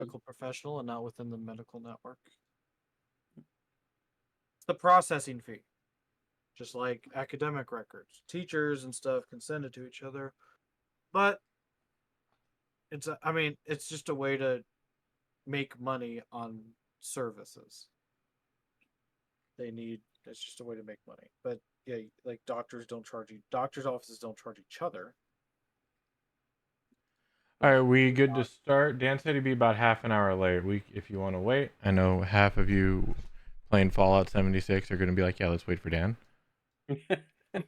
medical professional and not within the medical network. It's the processing fee. Just like academic records. Teachers and stuff can send it to each other. But it's just a way to make money on services. It's just a way to make money. But yeah, like doctors' offices don't charge each other. All right, we good to start? Dan said he'd be about half an hour late. If you want to wait, I know half of you playing Fallout 76 are going to be like, yeah, let's wait for Dan.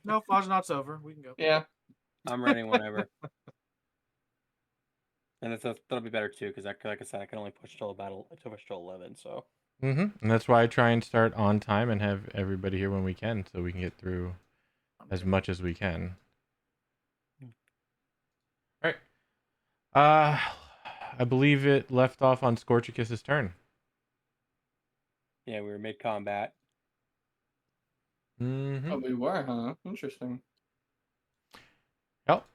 No, Fajnot's over. We can go. Yeah. I'm ready whenever. And that'll be better too, because like I said, I can only push till 11. So. And that's why I try and start on time and have everybody here when we can, so we can get through as much as we can. All right. I believe it left off on Scorchicus's turn. Yeah, we were mid-combat. Oh, we were, huh? Interesting. Yep.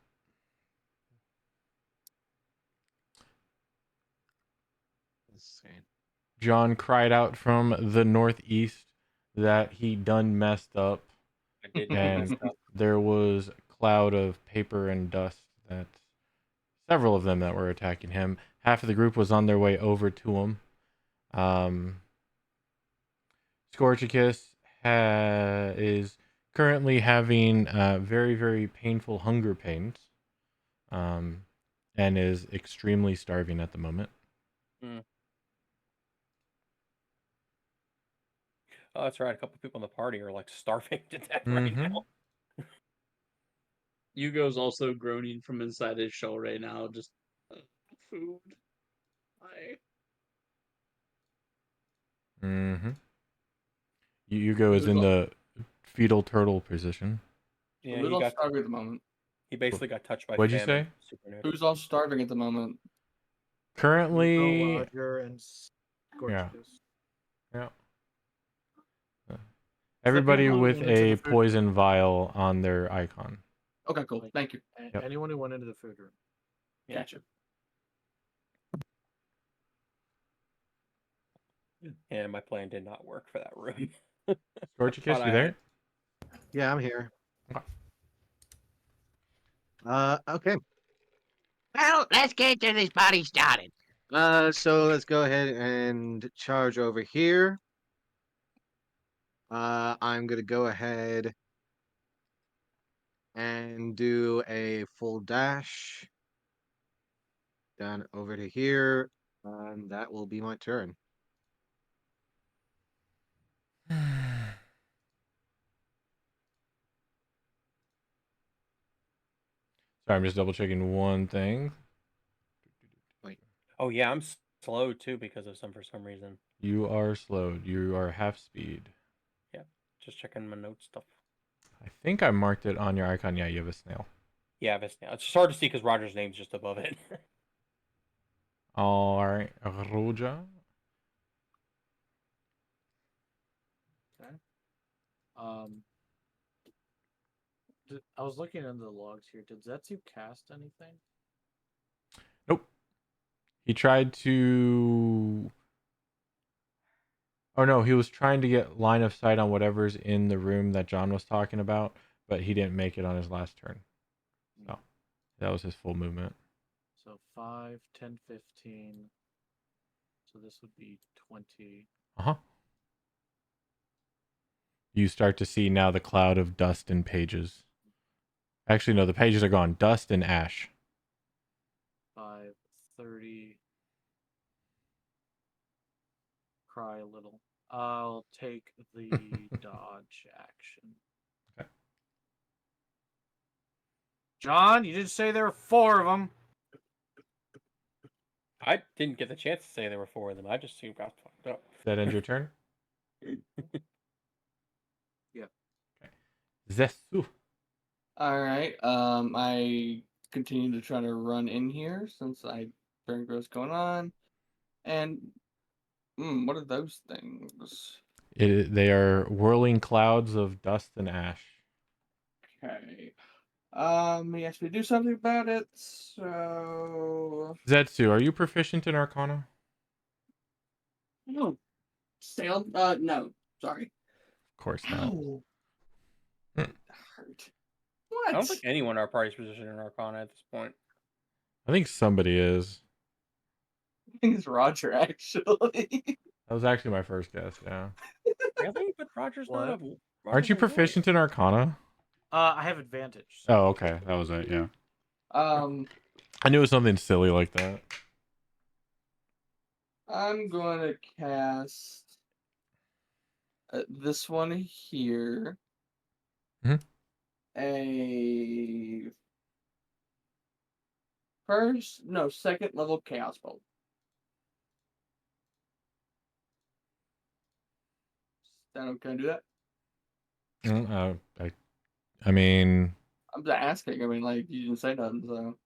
John cried out from the northeast that he done messed up. I did and messed up. There was a cloud of paper and dust that several of them that were attacking him. Half of the group was on their way over to him. Scorchicus is currently having very, very painful hunger pains, and is extremely starving at the moment. Oh, that's right. A couple people in the party are like starving to death right now. Yugo's also groaning from inside his shell right now. Just food. Yugo is in the fetal turtle position. Yeah, Who's all starving at the moment? He basically got touched by What'd you say? Who's all starving at the moment? Currently, Roger and Scorchicus. Yeah. Everybody with a poison vial on their icon. Okay, cool. Thank you. Yep. Anyone who went into the food room. Gotcha. Yeah, my plan did not work for that room. Scorchicus, you there? Yeah, I'm here. Okay. Well, let's get this party started. So let's go ahead and charge over here. I'm gonna go ahead and do a full dash down over to here, and that will be my turn. Sorry, I'm just double checking one thing. Wait. Oh yeah, I'm slow too because of for some reason. You are slowed. You are half speed. Yeah, just checking my notes stuff. I think I marked it on your icon. Yeah, you have a snail. Yeah, I have a snail. It's hard to see because Roger's name's just above it. All right, Roja. Okay. I was looking into the logs here. Did Zetsu cast anything? Nope. He tried to... Oh no, he was trying to get line of sight on whatever's in the room that John was talking about, but he didn't make it on his last turn. So that was his full movement. So 5, 10, 15. So this would be 20. You start to see now the cloud of dust and pages. Actually, no, the pages are gone. Dust and ash. 5, 30. Cry a little. I'll take the dodge action. Okay. John, you did say there were 4 of them. I didn't get the chance to say there were 4 of them. I just got fucked up. That ends your turn? Yeah. Okay. Zesu. Alright. I continue to try to run in here since I turn what's going on. And what are those things? They are whirling clouds of dust and ash. Okay. He actually do something about it. So Zetsu, are you proficient in Arcana? No. Sailed? No. Sorry. Of course not. Ow. Hmm. That hurt. What? I don't think anyone in our party's positioned in Arcana at this point. I think somebody is. I think it's Roger, actually. That was actually my first guess. Yeah. Really? But Roger's not a. What? Roger's Aren't you a warrior. proficient in Arcana? I have advantage. So. Oh, okay. That was it. Yeah. I knew it was something silly like that. I'm going to cast this one here. Mhm. A second level chaos bolt. Can I do that? I mean, I'm just asking. I mean, like, you didn't say nothing, so.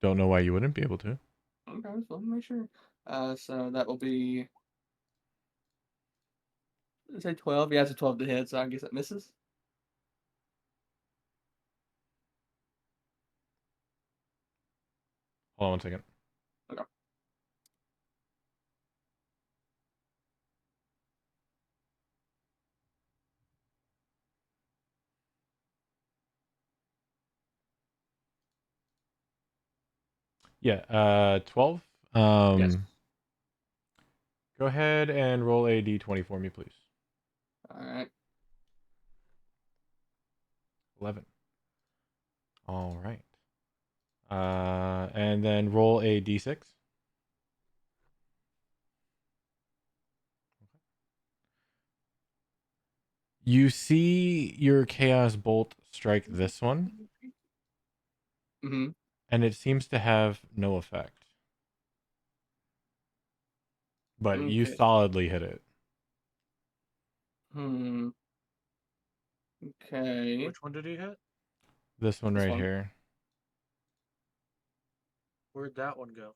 don't know why you wouldn't be able to. Okay, just want to make sure. So that will be. Did I say 12? Yeah, it's a 12 to hit, so I guess it misses. Hold on one second. Okay. Yeah. 12. Yes. Go ahead and roll a d20 for me, please. Alright. 11. All right. And then roll a d6. You see your chaos bolt strike this one, Mm-hmm. and it seems to have no effect. But you Okay. solidly hit it. Okay. Which one did he hit? This one This right one. here. Where'd that one go?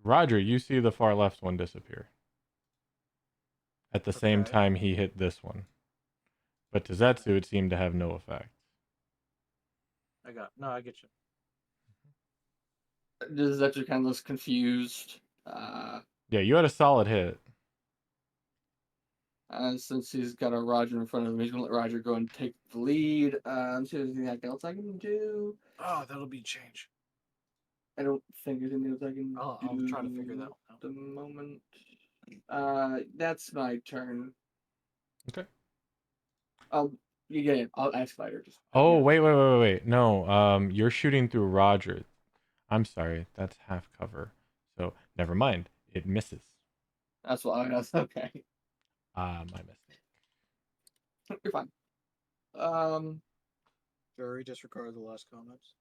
Roger, you see the far left one disappear. At the same Okay. time he hit this one. But to Zetsu, it seemed to have no effect. I get you. Does that just kind of looks confused? Yeah, you had a solid hit. Since he's got a Roger in front of him, he's gonna let Roger go and take the lead. See if there's anything else I can do. Oh, that'll be change. I don't think there's anything else I can I'll do try to figure that one out. at the moment. That's my turn. Okay. Yeah, I'll ask later. Just Oh, yeah. wait. No, you're shooting through Roger. I'm sorry, that's half cover. So, never mind. It misses. That's okay. My mistake. You're fine. Jury, disregard the last comments.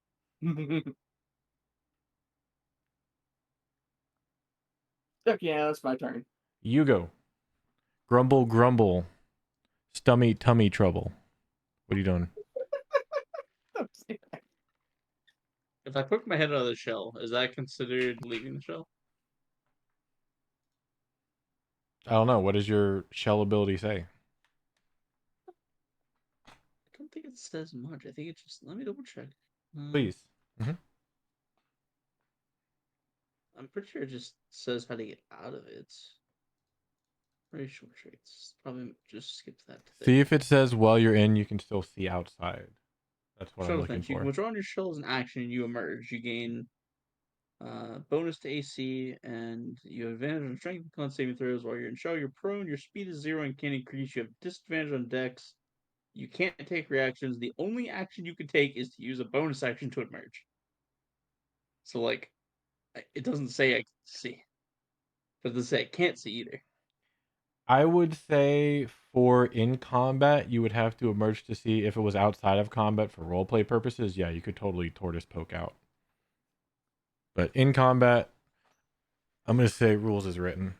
Okay, yeah, that's my turn. You go. Grumble, grumble. Stummy, tummy trouble. What are you doing? If I poke my head out of the shell, is that considered leaving the shell? I don't know. What does your shell ability say? I don't think it says much. I think it just. Let me double check. Please. I'm pretty sure it just says how to get out of it. Very short traits. Probably just skip that. See if it says while you're in, you can still see outside. That's what I'm Shell looking defense. You for. can withdraw on your shell as an action and you emerge. You gain bonus to AC and you have advantage on strength and con saving throws while you're in shell. You're prone. Your speed is 0 and can increase. You have disadvantage on dex. You can't take reactions. The only action you can take is to use a bonus action to emerge. So, like, it doesn't say I can see. But it doesn't say I can't see either. I would say for in combat, you would have to emerge to see if it was outside of combat for roleplay purposes. Yeah, you could totally tortoise poke out. But in combat, I'm going to say rules is written.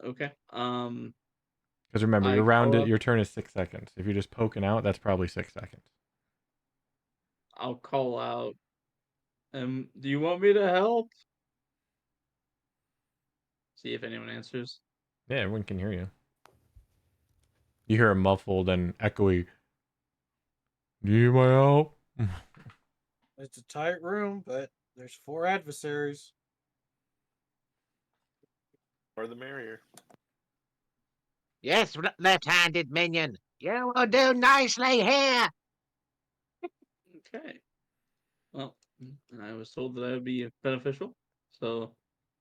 Okay. Because remember, I call up. your turn is 6 seconds. If you're just poking out, that's probably 6 seconds. I'll call out. Do you want me to help? See if anyone answers. Yeah, everyone can hear you. You hear a muffled and echoey, "Do you need my help?" It's a tight room, but there's 4 adversaries. More the merrier. Yes, left-handed minion. You will do nicely here. Okay. Well, I was told that would be beneficial, so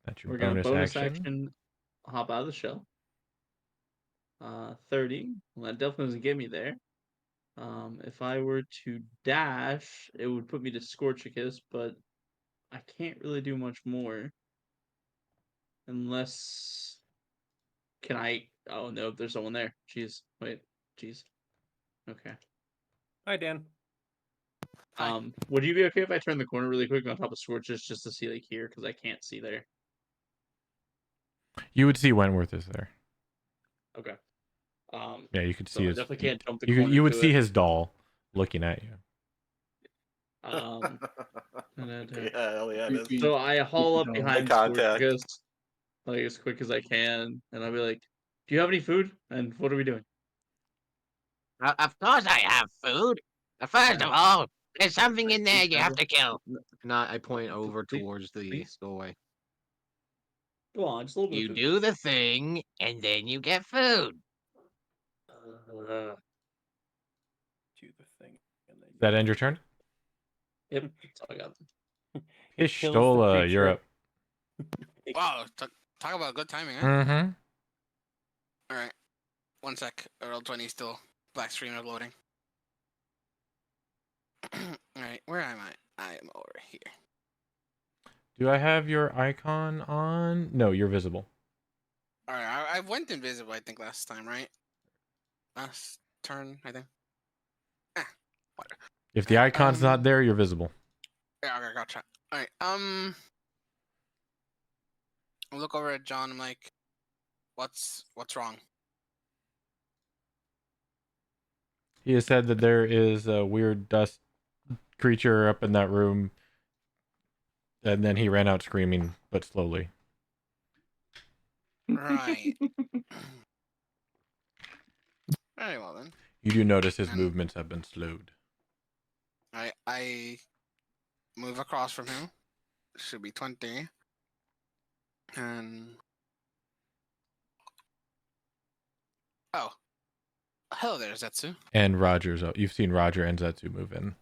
That's your we're gonna bonus bonus action. action hop out of the shell. 30. Well, that definitely doesn't get me there. If I were to dash, it would put me to Scorchicus, but I can't really do much more. Unless... Can I... Oh, no, there's someone there. Jeez. Wait. Jeez. Okay. Hi, Dan. Hi. Would you be okay if I turn the corner really quick on top of Scorchus just to see, like, here? Because I can't see there. You would see Wentworth is there. Okay. Yeah, you could So see I his. definitely can't jump the You corner you would to see it. his doll looking at you. Yeah, hell yeah, it is. Creepy. So I haul up Eye behind contact. Scorchicus, like, as quick as I can, and I'll be like, "Do you have any food? And what are we doing?" Of course I have food. First of all, there's something in there Please, you have Sandra. to kill. Not, I point over Please- towards the please? doorway. Go on, just a little bit You of food. do the thing, and then you get food. Do the thing. And then Does that end your turn? Yep, that's all I got. It kills the Pistola, you're creature. up. Wow, talk about good timing, eh? Mm-hmm. All right, 1 sec. Roll 20 still. Black screen of loading. All right, where am I? I am over here. Do I have your icon on? No, you're visible. All right, I went invisible. I think last time, right? Last turn, I think. Whatever. If the icon's not there, you're visible. Yeah, okay, gotcha. All right. I look over at John. I'm like, what's wrong? He has said that there is a weird dust creature up in that room, and then he ran out screaming, but slowly. Right. Very well then. You do notice his And- movements have been slowed. I move across from him. Should be 20. And oh, hello there, Zetsu. And Roger's up. You've seen Roger and Zetsu move in.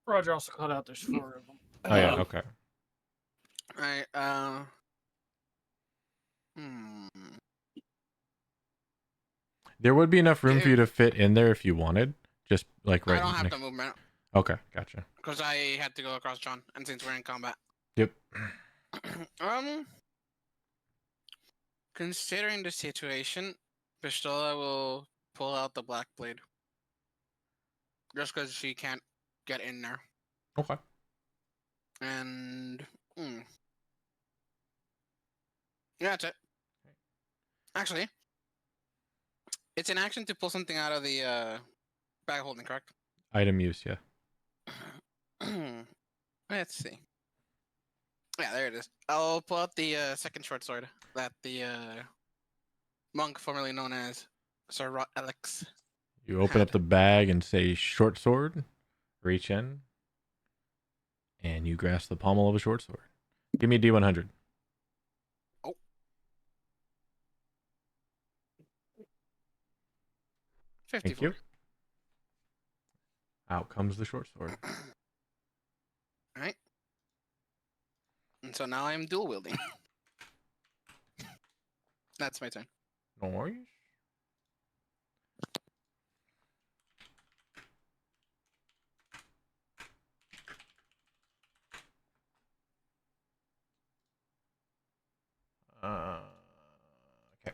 Roger also called out there's 4 of them. Oh yeah, okay. Alright, There would be enough room for you to fit in there if you wanted. Just like right I don't have next. the movement Okay, gotcha. because I had to go across John, and since we're in combat. Yep. Considering the situation, Pistola will pull out the black blade. Just because she can't get in there. Okay. And yeah, that's it. Actually, it's an action to pull something out of the bag of holding, correct? Item use, yeah. Let's see. Yeah, there it is. I'll pull out the second short sword that the monk formerly known as Sir Alex. You open up the bag and say short sword, reach in, and you grasp the pommel of a short sword. Give me a D100. Oh. Thank 54. you. Out comes the short sword. Alright. And so now I'm dual wielding. That's my turn. No worries. Okay.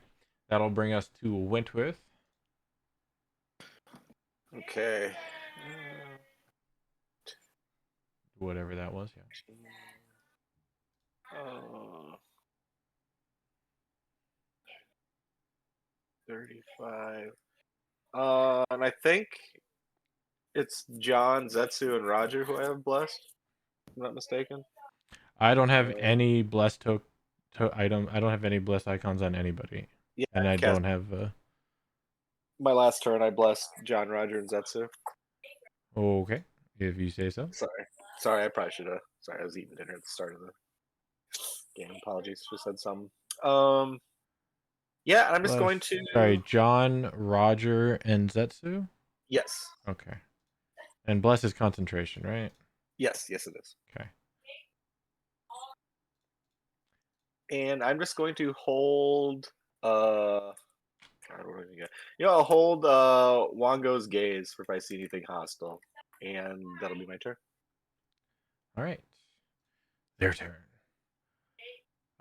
That'll bring us to Wentworth. Okay. Whatever that was, yeah. 35. And I think it's John, Zetsu, and Roger who I have blessed. If I'm not mistaken. I don't have any blessed item. I don't have any blessed icons on anybody, Yeah, and I cast- don't have. My last turn, I blessed John, Roger, and Zetsu. Okay, if you say so. Sorry. Sorry, I probably should have. Sorry, I was eating dinner at the start of the game. Apologies. Just said some. Yeah, and I'm just going to. Sorry, John, Roger, and Zetsu? Yes. Okay. And Bless is concentration, right? Yes, it is. Okay. And I'm just going to hold. God, what do we got? I'll hold Wango's gaze for if I see anything hostile, and that'll be my turn. All right. Their turn.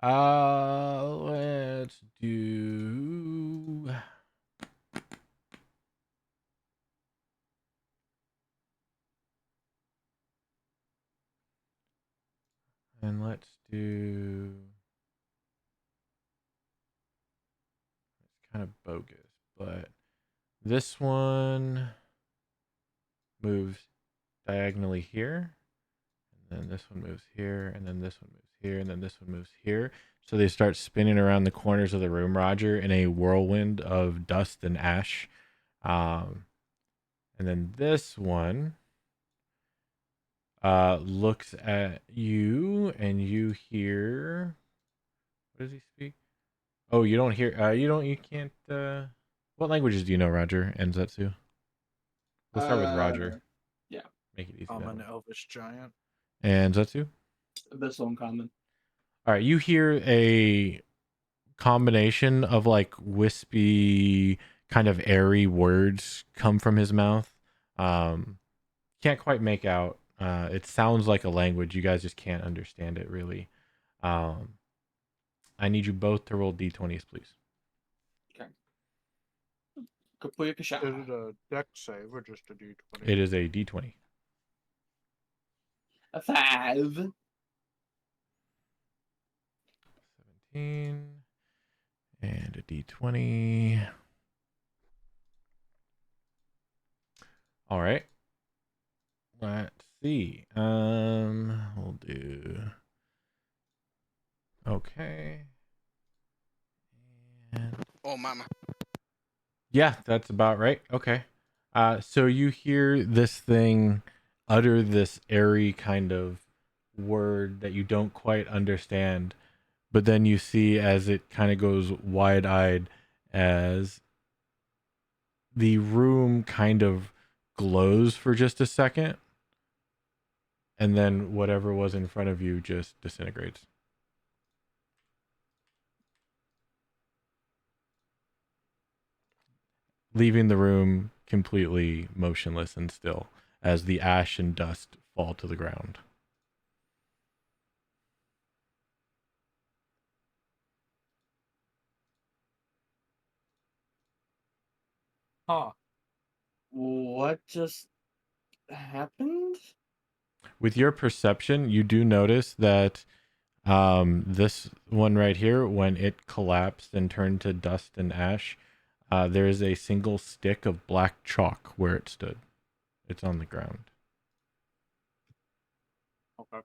Let's do. And let's do. It's kind of bogus, but this one moves diagonally here, and then this one moves here, and then this one moves here, and then this one moves here. So they start spinning around the corners of the room, Roger, in a whirlwind of dust and ash. And then this one looks at you, and you hear. What does he speak? Oh, you don't hear. You can't. What languages do you know, Roger and Zetsu? Let's start with Roger. Yeah. Make it easy. I'm that an way. elvish giant. And Zetsu? Abyssal Uncommon. All right, you hear a combination of like wispy, kind of airy words come from his mouth. Can't quite make out. It sounds like a language. You guys just can't understand it really. I need you both to roll d20s, please. Kapuyaka Is it a deck save or just a d20? It is a d20. A 5. 17 and a d20. All right. Let's see. We'll do. Okay. And Oh, mama. yeah, that's about right. Okay. So you hear this thing utter this airy kind of word that you don't quite understand, but then you see as it kind of goes wide-eyed as the room kind of glows for just a second, and then whatever was in front of you just disintegrates. Leaving the room completely motionless and still as the ash and dust fall to the ground. Huh. What just happened? With your perception, you do notice that this one right here, when it collapsed and turned to dust and ash, there is a single stick of black chalk where it stood. It's on the ground. Okay.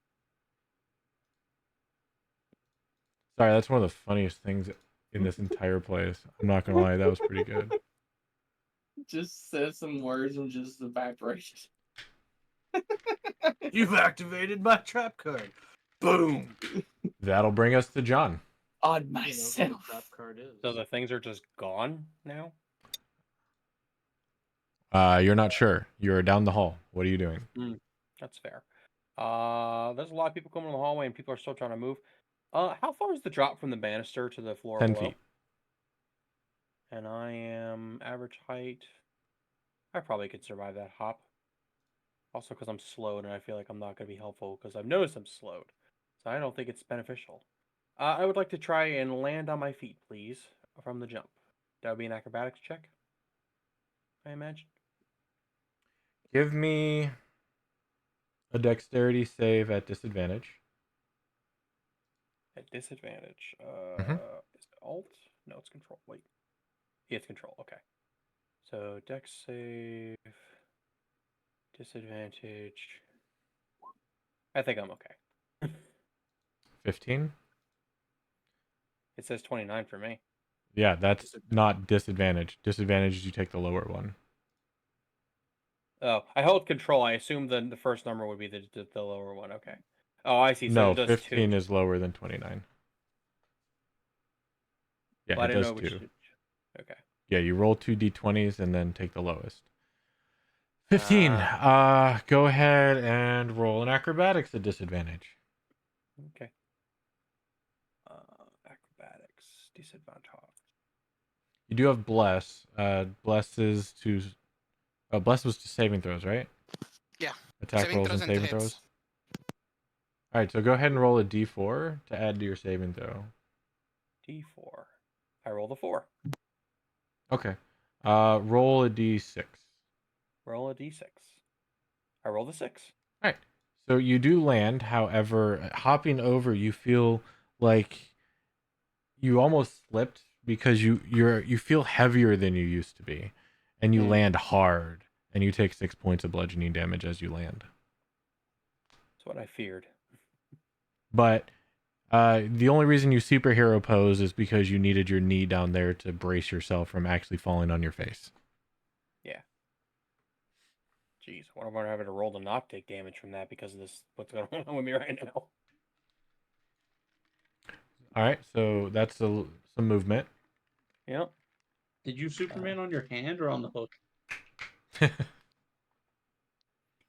Sorry, that's one of the funniest things in this entire place. I'm not gonna lie, that was pretty good. Just said some words and just evaporated. You've activated my trap card. Boom. That'll bring us to John. On You know what myself. a trap card is. So the things are just gone now? You're not sure. You're down the hall. What are you doing? That's fair. There's a lot of people coming in the hallway and people are still trying to move. How far is the drop from the banister to the floor 10 below? feet. And I am average height. I probably could survive that hop. Also because I'm slowed and I feel like I'm not going to be helpful because I've noticed I'm slowed. So I don't think it's beneficial. I would like to try and land on my feet, please, from the jump. That would be an acrobatics check, I imagine. Give me a dexterity save at disadvantage. At disadvantage. Mhm. Is it alt? No, it's control. Wait. Yeah, it's control. Okay. So dex save. Disadvantage. I think I'm okay. 15. It says 29 for me. Yeah, that's not disadvantage. Disadvantage is you take the lower one. Oh, I hold control. I assume the first number would be the lower one. Okay. Oh, I see. So No, it does 15 2. is lower than 29. Yeah, Well, I it didn't does know which. 2. Okay. Yeah, you roll 2 d20s and then take the lowest. 15. Go ahead and roll an acrobatics at disadvantage. Okay. Acrobatics disadvantage. You do have bless. Bless is to. Bless was to saving throws, right? Yeah. Attack Saving rolls throws and and to saving hits. throws. All right, so go ahead and roll a d4 to add to your saving throw. D4. I roll the 4. Okay. Roll a d6. Roll a D6. I roll the 6. All right. So you do land. However, hopping over, you feel like you almost slipped because you feel heavier than you used to be, and you land hard, and you take 6 points of bludgeoning damage as you land. That's what I feared. But the only reason you superhero pose is because you needed your knee down there to brace yourself from actually falling on your face. Yeah. Jeez, what am I having to roll to not take damage from that because of this? What's going on with me right now? All right, so that's some movement. Yep. Did you Superman on your hand or on the hook?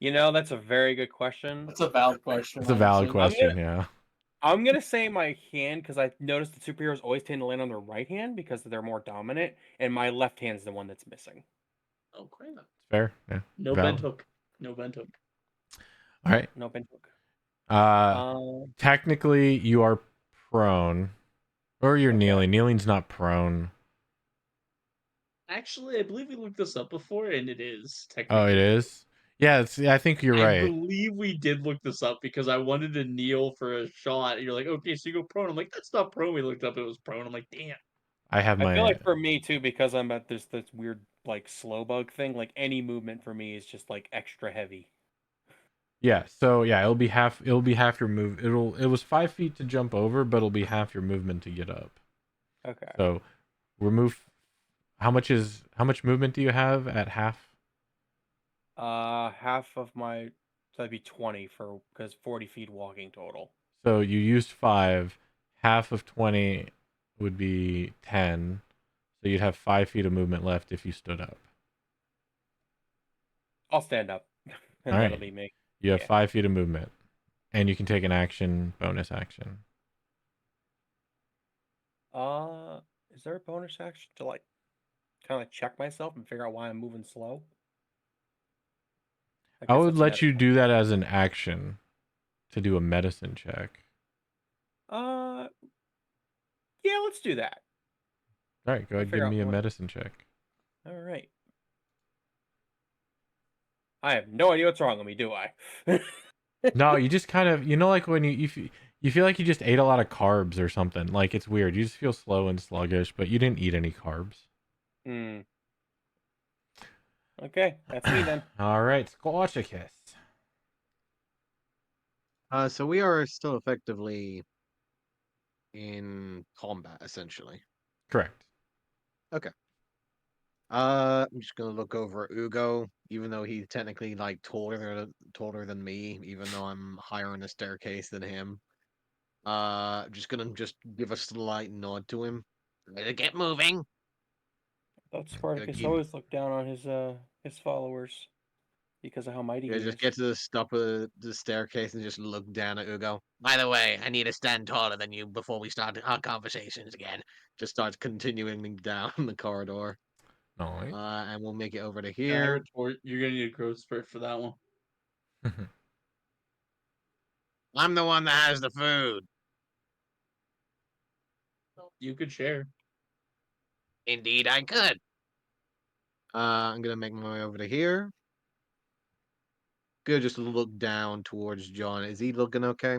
You know, that's a very good question. That's a valid question. It's a valid honestly. question, yeah. I'm gonna say my hand because I noticed the superheroes always tend to land on their right hand because they're more dominant, and my left hand's the one that's missing. Okay. It's fair, yeah. No Valid. bent hook. No bent hook. All right. No bent hook. Technically, you are prone, or you're kneeling. Kneeling's not prone. Actually, I believe we looked this up before, and it is Oh, technically. it is. Yeah, I think you're I right. believe we did look this up because I wanted to kneel for a shot. And you're like, okay, so you go prone. I'm like, that's not prone. We looked up, it was prone. I'm like, damn. I have my. I feel like for me too, because I'm at this weird like slow bug thing. Like any movement for me is just like extra heavy. Yeah, so yeah, it'll be half. It'll be half your move. It was 5 feet to jump over, but it'll be half your movement to get up. Okay. So remove. How much movement do you have at half? Half of my, so that'd be 20 because 40 feet walking total. So you used 5. Half of 20 would be 10. So you'd have 5 feet of movement left if you stood up. I'll stand up, and All that'll right. be me. You have Yeah. 5 feet of movement, and you can take an action, bonus action. Is there a bonus action to like kind of check myself and figure out why I'm moving slow? I guess would that's let meta. you do that as an action to do a medicine check. Yeah, let's do that. All right, go ahead, give figure out me a what- medicine check. All right. I have no idea what's wrong with me, do I? No, you just kind of, like when you feel like you just ate a lot of carbs or something. Like it's weird. You just feel slow and sluggish, but you didn't eat any carbs. Hmm. Okay, that's me then. All right, Scorchicus. So we are still effectively in combat, essentially. Correct. I'm just gonna look over at Ugo, even though he's technically like taller than me, even though I'm higher on the staircase than him. Just gonna give a slight nod to him. Better get moving. Thought Spartacus keep- always looked down on his followers because of how mighty Yeah, he just is. get to the top of the staircase and just look down at Ugo. By the way, I need to stand taller than you before we start our conversations again. Just start continuing down the corridor. Nice. And we'll make it over to And I here. retort, you're gonna need a growth spurt for that one. I'm the one that has the food. You could share. Indeed, I could. I'm gonna make my way over to here. Gonna just look down towards John. Is he looking okay?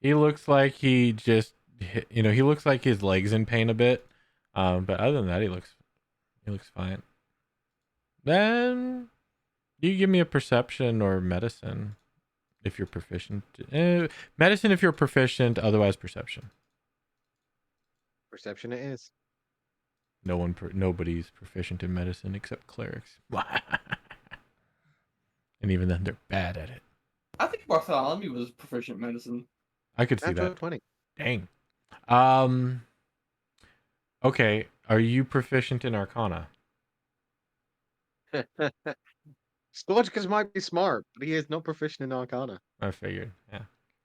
He looks like he just, he looks like his leg's in pain a bit. But other than that, he looks fine. Then you give me a perception or medicine if you're proficient. Medicine if you're proficient, otherwise perception. Perception it is. Nobody's proficient in medicine except clerics. and even then, they're bad at it. I think Bartholomew was proficient in medicine. I could see Natural that. 20. Dang. Okay. Are you proficient in Arcana? Scorchicus might be smart, but he is no proficient in Arcana. I figured. Yeah,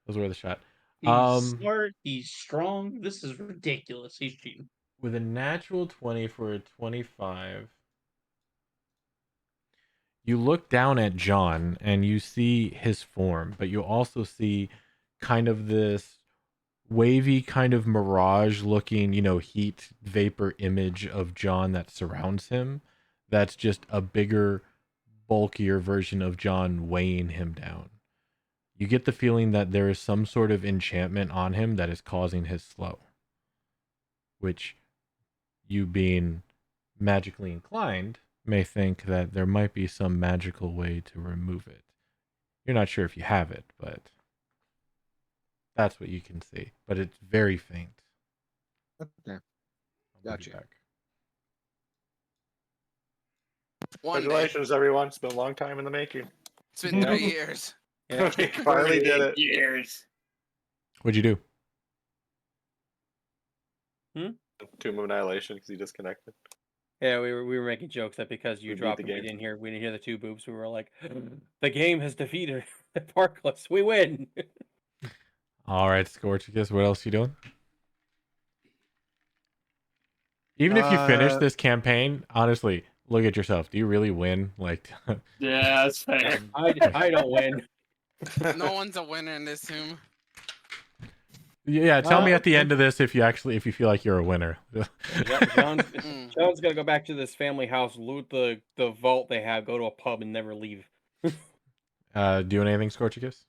those were the shot. He's smart. He's strong. This is ridiculous. He's cheating. With a natural 20 for a 25, you look down at John and you see his form, but you also see kind of this wavy kind of mirage looking, heat vapor image of John that surrounds him. That's just a bigger, bulkier version of John weighing him down. You get the feeling that there is some sort of enchantment on him that is causing his slow, which you being magically inclined may think that there might be some magical way to remove it. You're not sure if you have it, but that's what you can see. But it's very faint. Okay. I'll be Gotcha. back. One day. Congratulations, everyone. It's been a long time in the making. It's been 3 years. Yeah. We finally did it. Years. What'd you do? Tomb of Annihilation because he disconnected. Yeah, we were making jokes that because you We beat dropped the and we game. didn't hear the 2 boobs, we were like, the game has defeated the Parkless. We win. All right, Scorchicus, what else you doing? Even if you finish this campaign, honestly, look at yourself. Do you really win? Like, Yeah, that's fair. I don't win. No one's a winner in this tomb. yeah, tell me at the end of this if you feel like you're a winner. John's gonna go back to this family house, loot the vault they have, go to a pub, and never leave. Doing anything, Scorchicus?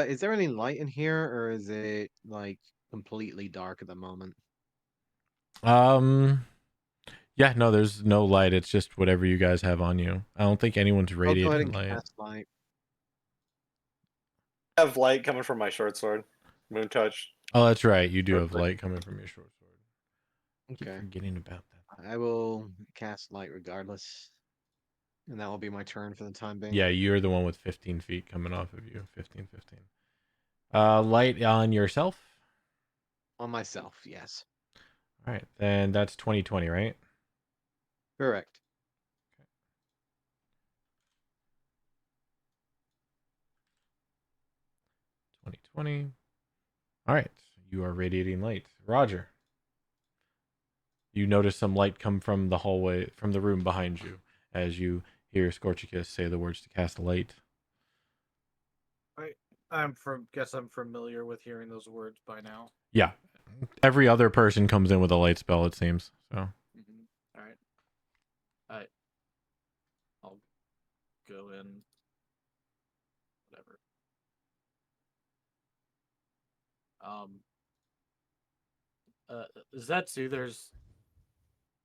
Is there any light in here, or is it like completely dark at the moment? Yeah, no, there's no light. It's just whatever you guys have on you. I don't think anyone's I'll go ahead radiating and light. cast light. I have light coming from my short sword. Moon touch. Oh, that's right. You do have Perfect. light coming from your short sword. I keep Okay. forgetting about that. I will cast light regardless. And that will be my turn for the time being. Yeah, you're the one with 15 feet coming off of you. 15. Light on yourself? On myself, yes. All right, then that's 2020, right? Correct. 2020. All right, you are radiating light. Roger. You notice some light come from the hallway, from the room behind you, as you hear Scorchicus say the words to cast a light. Guess I'm familiar with hearing those words by now. Yeah, every other person comes in with a light spell, it seems. So. All right. I'll go in. Whatever. Zetsu,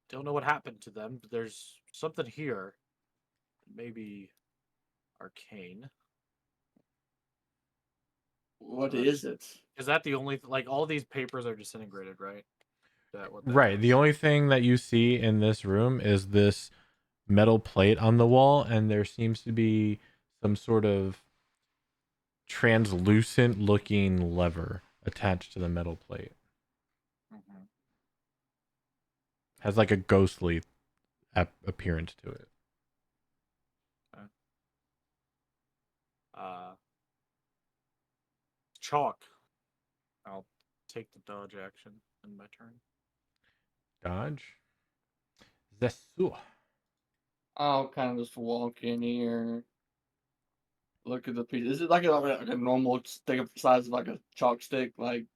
don't know what happened to them, but there's something here. Maybe arcane. What is it? Is that the only all these papers are disintegrated, right? Right. The only thing that you see in this room is this metal plate on the wall, and there seems to be some sort of translucent looking lever attached to the metal plate. Mm-hmm. Has like a ghostly appearance to it. Chalk. I'll take the dodge action in my turn. Dodge. Zesu. I'll kind of just walk in here. Look at the piece. Is it like a normal stick of size of like a chalk stick? Like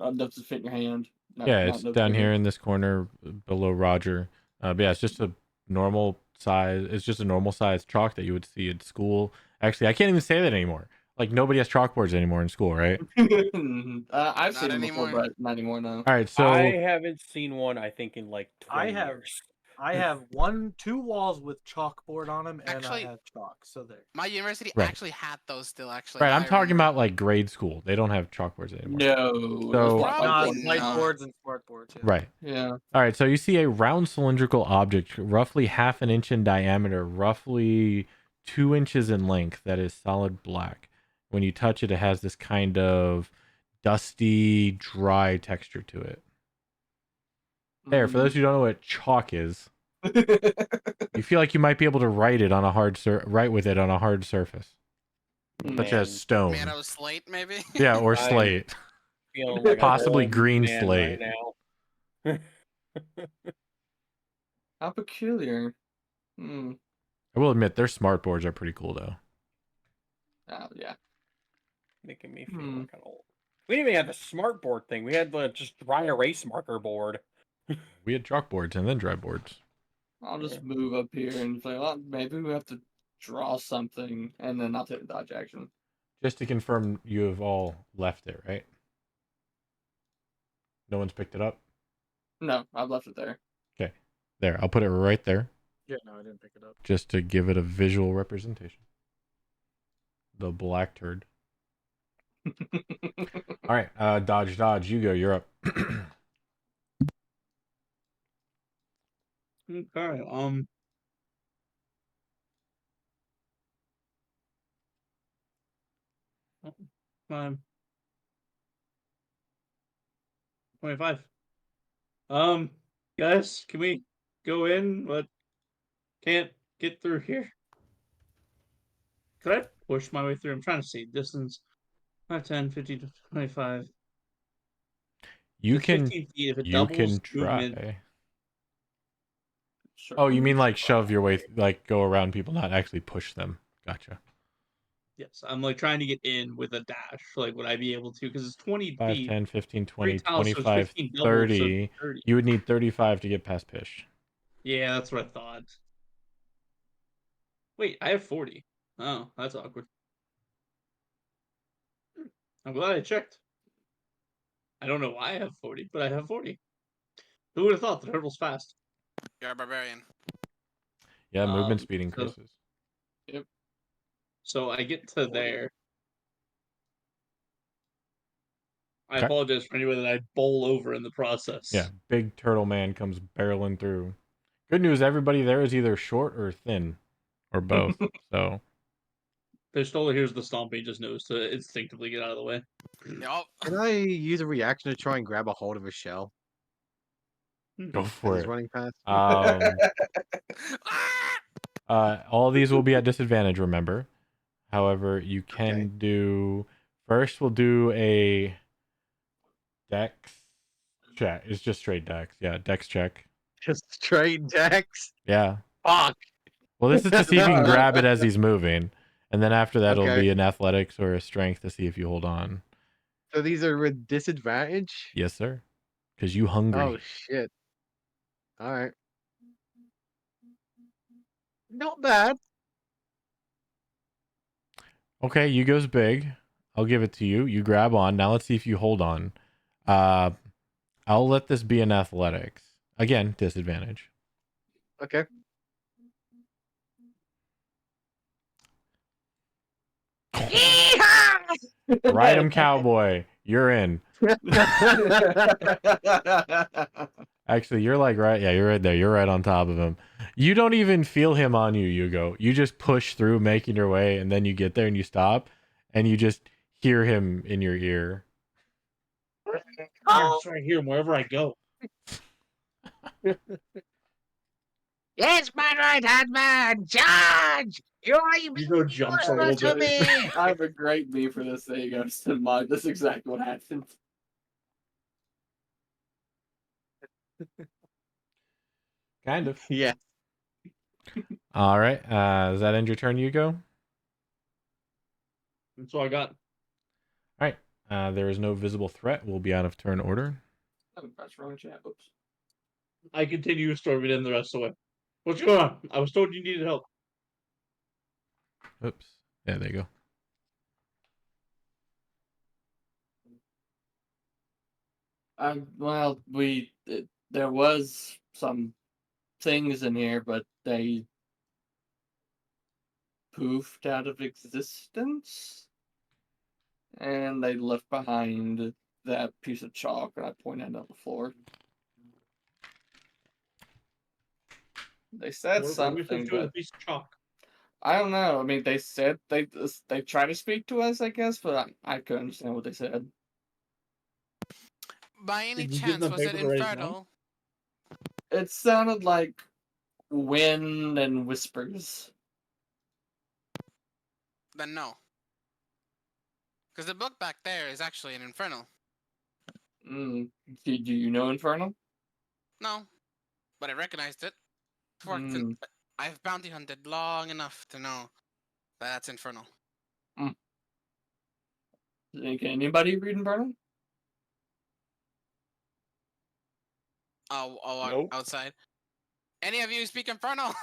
enough to fit in your hand? It's down here in this corner below Roger. But yeah, it's just a normal size. It's just a normal size chalk that you would see at school. Actually, I can't even say that anymore. Like nobody has chalkboards anymore in school, right? I've Not seen them before, anymore. but not anymore. No. All right, so I haven't seen one. I think in like 20 years. I have 2 walls with chalkboard on them, and Actually- I have chalk. So there. My university Right. actually had those still. Actually, right, now I'm I talking remember. about like grade school. They don't have chalkboards anymore. No. So- Probably Light not. boards and smart boards. Yeah. Right. Yeah. All right, so you see a round cylindrical object, roughly half an inch in diameter, roughly 2 inches in length that is solid black. When you touch it, it has this kind of dusty, dry texture to it. There, for those who don't know what chalk is, you feel like you might be able to write it on a write with it on a hard surface, such as Man, stone. Made out of slate, maybe. Yeah, or I'm slate. Feeling like Possibly a old green man slate. right now. How peculiar. Hmm. I will admit, their smart boards are pretty cool, though. Oh, yeah. Making me feel like an old. We didn't even have the smart board thing. We had the just dry erase marker board. We had chalkboards and then dry boards. I'll just move up here and say, well, maybe we have to draw something, and then I'll take the dodge action. Just to confirm, you have all left it, right? No one's picked it up? No, I've left it there. Okay. There, I'll put it right there. Yeah, no, I didn't pick it up. Just to give it a visual representation. The black turd. All right, dodge. You go. You're up. Okay. Fine. 25. Guys, can we go in? But can't get through here. Could I push my way through? I'm trying to see distance. 5, 10, 15 to 25. You It's can 15 feet. If it you doubles can movement. try. Sure. Oh, you mean like shove your way, like go around people, not actually push them. Gotcha. Yes, I'm like trying to get in with a dash. Like, would I be able to? Because it's 20 5, feet. 10, 15, 3 20, tiles, so it's 25, 15 doubles, so 30. 30. You would need 35 to get past Pish. Yeah, that's what I thought. Wait, I have 40. Oh, that's awkward. I'm glad I checked. I don't know why I have 40, but I have 40. Who would have thought the turtle's fast? You're a barbarian. Yeah, movement Um, speed so- increases. So I get to 40. there. I Okay. apologize for anybody that I bowl over in the process. Yeah, big turtle man comes barreling through. Good news, everybody there is either short or thin, or both. So Pistola hears the stomping, he just knows to instinctively get out of the way. Yup. Can I use a reaction to try and grab a hold of a shell go as for it's it. running past? All of these will be at disadvantage, remember. However, you can Okay. do first. We'll do a dex check. It's just straight dex. Yeah, dex check. Just straight dex? Yeah. Fuck! Well, this is to see if you can grab it as he's moving, and then after that, it'll Okay. be an athletics or a strength to see if you hold on. So these are with disadvantage? Yes, sir. Because you hungry. Oh, shit. Alright. Not bad. Okay, you goes big. I'll give it to you. You grab on. Now let's see if you hold on. I'll let this be an athletics. Again, disadvantage. Okay. Ride him, cowboy. You're in. Actually, you're like right. Yeah, you're right there. You're right on top of him. You don't even feel him on you, Hugo. You just push through, making your way, and then you get there and you stop, and you just hear him in your ear. I'm trying to hear him wherever I go. Yes, my right hand man, charge! You Hugo jumps a little to bit. I have a great beef for this thing. I just in mind. That's exactly what happened. Kind of. Yeah. All right. Does that end your turn, Hugo? That's all I got. All right. There is no visible threat. We'll be out of turn order. Oh, that's wrong chat. Oops. I continue storming in the rest of the way. What's going on? I was told you needed help. Oops. Yeah, there you go. Well, there was some things in here, but they poofed out of existence, and they left behind that piece of chalk, and I pointed at the floor. They said What are we supposed something, to do with but a piece of chalk? I don't know. I mean, they said they try to speak to us, I guess, but I couldn't understand what they said. By any Did you give chance, them was it paper to write it down? infernal? It sounded like wind and whispers. Then no. Because the book back there is actually an infernal. Do you know Infernal? No, but I recognized it. Mm. I've bounty hunted long enough to know that's infernal. Can anybody read Infernal? I'll Nope. outside. Any of you speak infernal?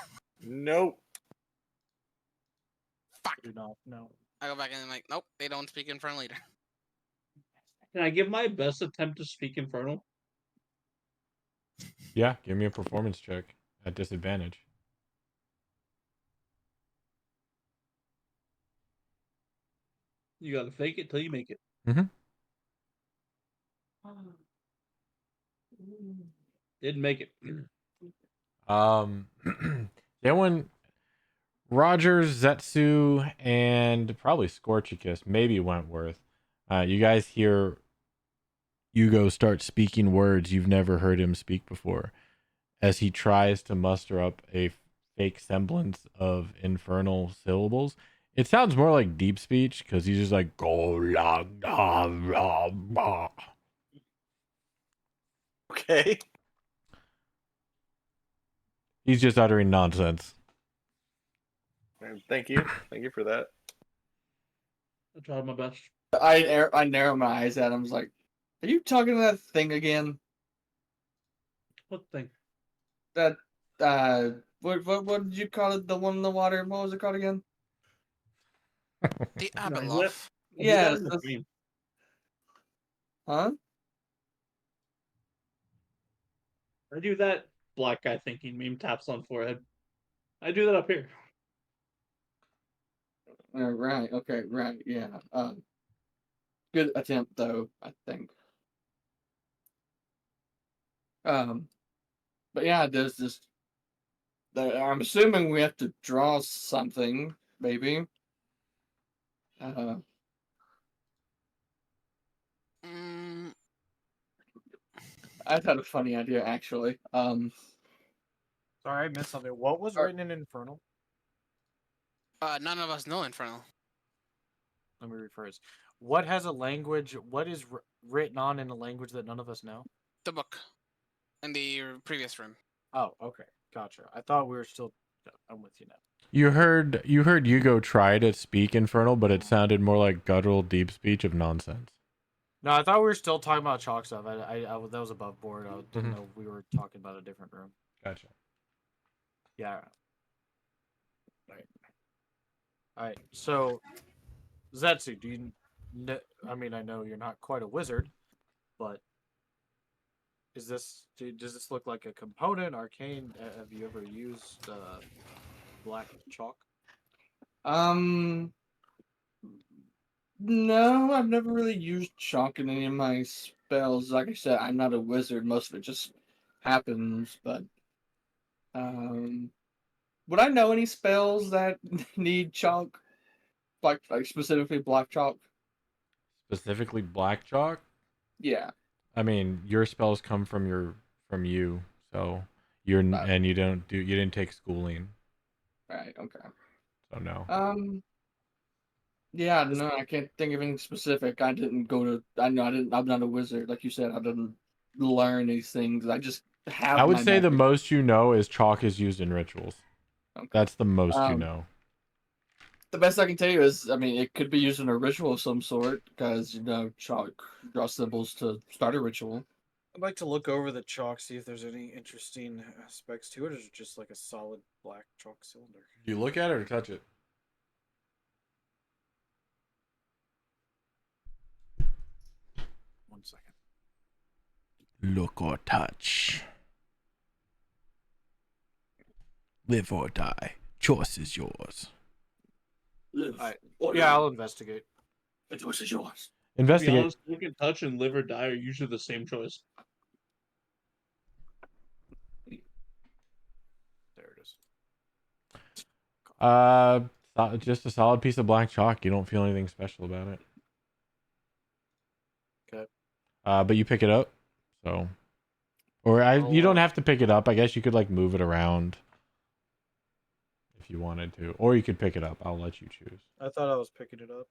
Nope. Fuck. Do not know. I go back and I'm like, nope, they don't speak infernal either. Can I give my best attempt to speak Infernal? Yeah, give me a performance check at disadvantage. You gotta fake it till you make it. Mm-hmm. Didn't make it. Then when Rogers, Zetsu, and probably Scorchicus, maybe Wentworth, you guys hear Hugo start speaking words you've never heard him speak before as he tries to muster up a fake semblance of infernal syllables. It sounds more like deep speech because he's just like go la da ra ba. Okay. He's just uttering nonsense. Thank you. Thank you for that. I tried my best. I narrow my eyes at him. I was like, "Are you talking to that thing again? What thing? That what did you call it? The one in the water? What was it called again? The No, Abeloth. I do that Yes. in the dream. Huh? I do that black guy thinking meme taps on forehead. I do that up here. Right. Okay. Right. Yeah. Good attempt though. I think. But yeah, there's this. I'm assuming we have to draw something, maybe. Mm, I had a funny idea actually. Sorry, I missed something. What was Or- written in Infernal? none of us know infernal. Let me rephrase. What has a language? What is written on in a language that none of us know? The book in the previous room. Oh, okay, gotcha. I thought we were still. I'm with you now. You heard Hugo try to speak infernal, but it sounded more like guttural deep speech of nonsense. No, I thought we were still talking about chalk stuff. That was above board. I didn't Mhm. know we were talking about a different room. Gotcha. Yeah. Right. All right. So, Zetsu, do you? I mean, I know you're not quite a wizard, but does this look like a component, arcane? Have you ever used black chalk? No, I've never really used chalk in any of my spells. Like I said, I'm not a wizard. Most of it just happens. But would I know any spells that need chalk, like specifically black chalk? Specifically black chalk? Yeah. I mean, your spells come from you, so and you didn't take schooling, Right. Okay. so no. Yeah. No, I can't think of anything specific. I didn't go to. I know I didn't. I'm not a wizard, like you said. I didn't learn these things. I just have. I would my say the magic. most you know is chalk is used in rituals. Okay. That's the most you Um, know. The best I can tell you is, I mean, it could be used in a ritual of some sort because chalk draw symbols to start a ritual. I'd like to look over the chalk, see if there's any interesting aspects to it, or is it just like a solid black chalk cylinder? Do you look at it or touch it? One second. Look or touch. Live or die. Choice is yours. Live. Yeah, I'll investigate. The choice is yours. To be Investigate. honest, look and touch and live or die are usually the same choice. There it is. Just a solid piece of black chalk. You don't feel anything special about it. Okay. But you pick it up, so, or you don't have to pick it up. I guess you could like move it around if you wanted to, or you could pick it up. I'll let you choose. I thought I was picking it up.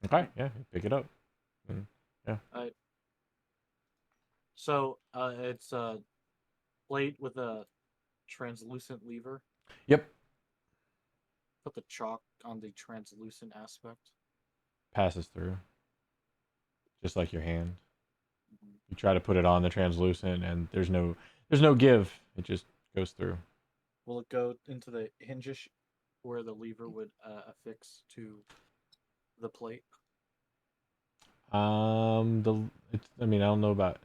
Okay, yeah, pick it up. Yeah. So it's a plate with a translucent lever. Yep. Put the chalk on the translucent aspect. Passes through. Just like your hand. Mhm. You try to put it on the translucent, and there's no give. It just goes through. Will it go into the hinges where the lever would affix to the plate? I mean, I don't know about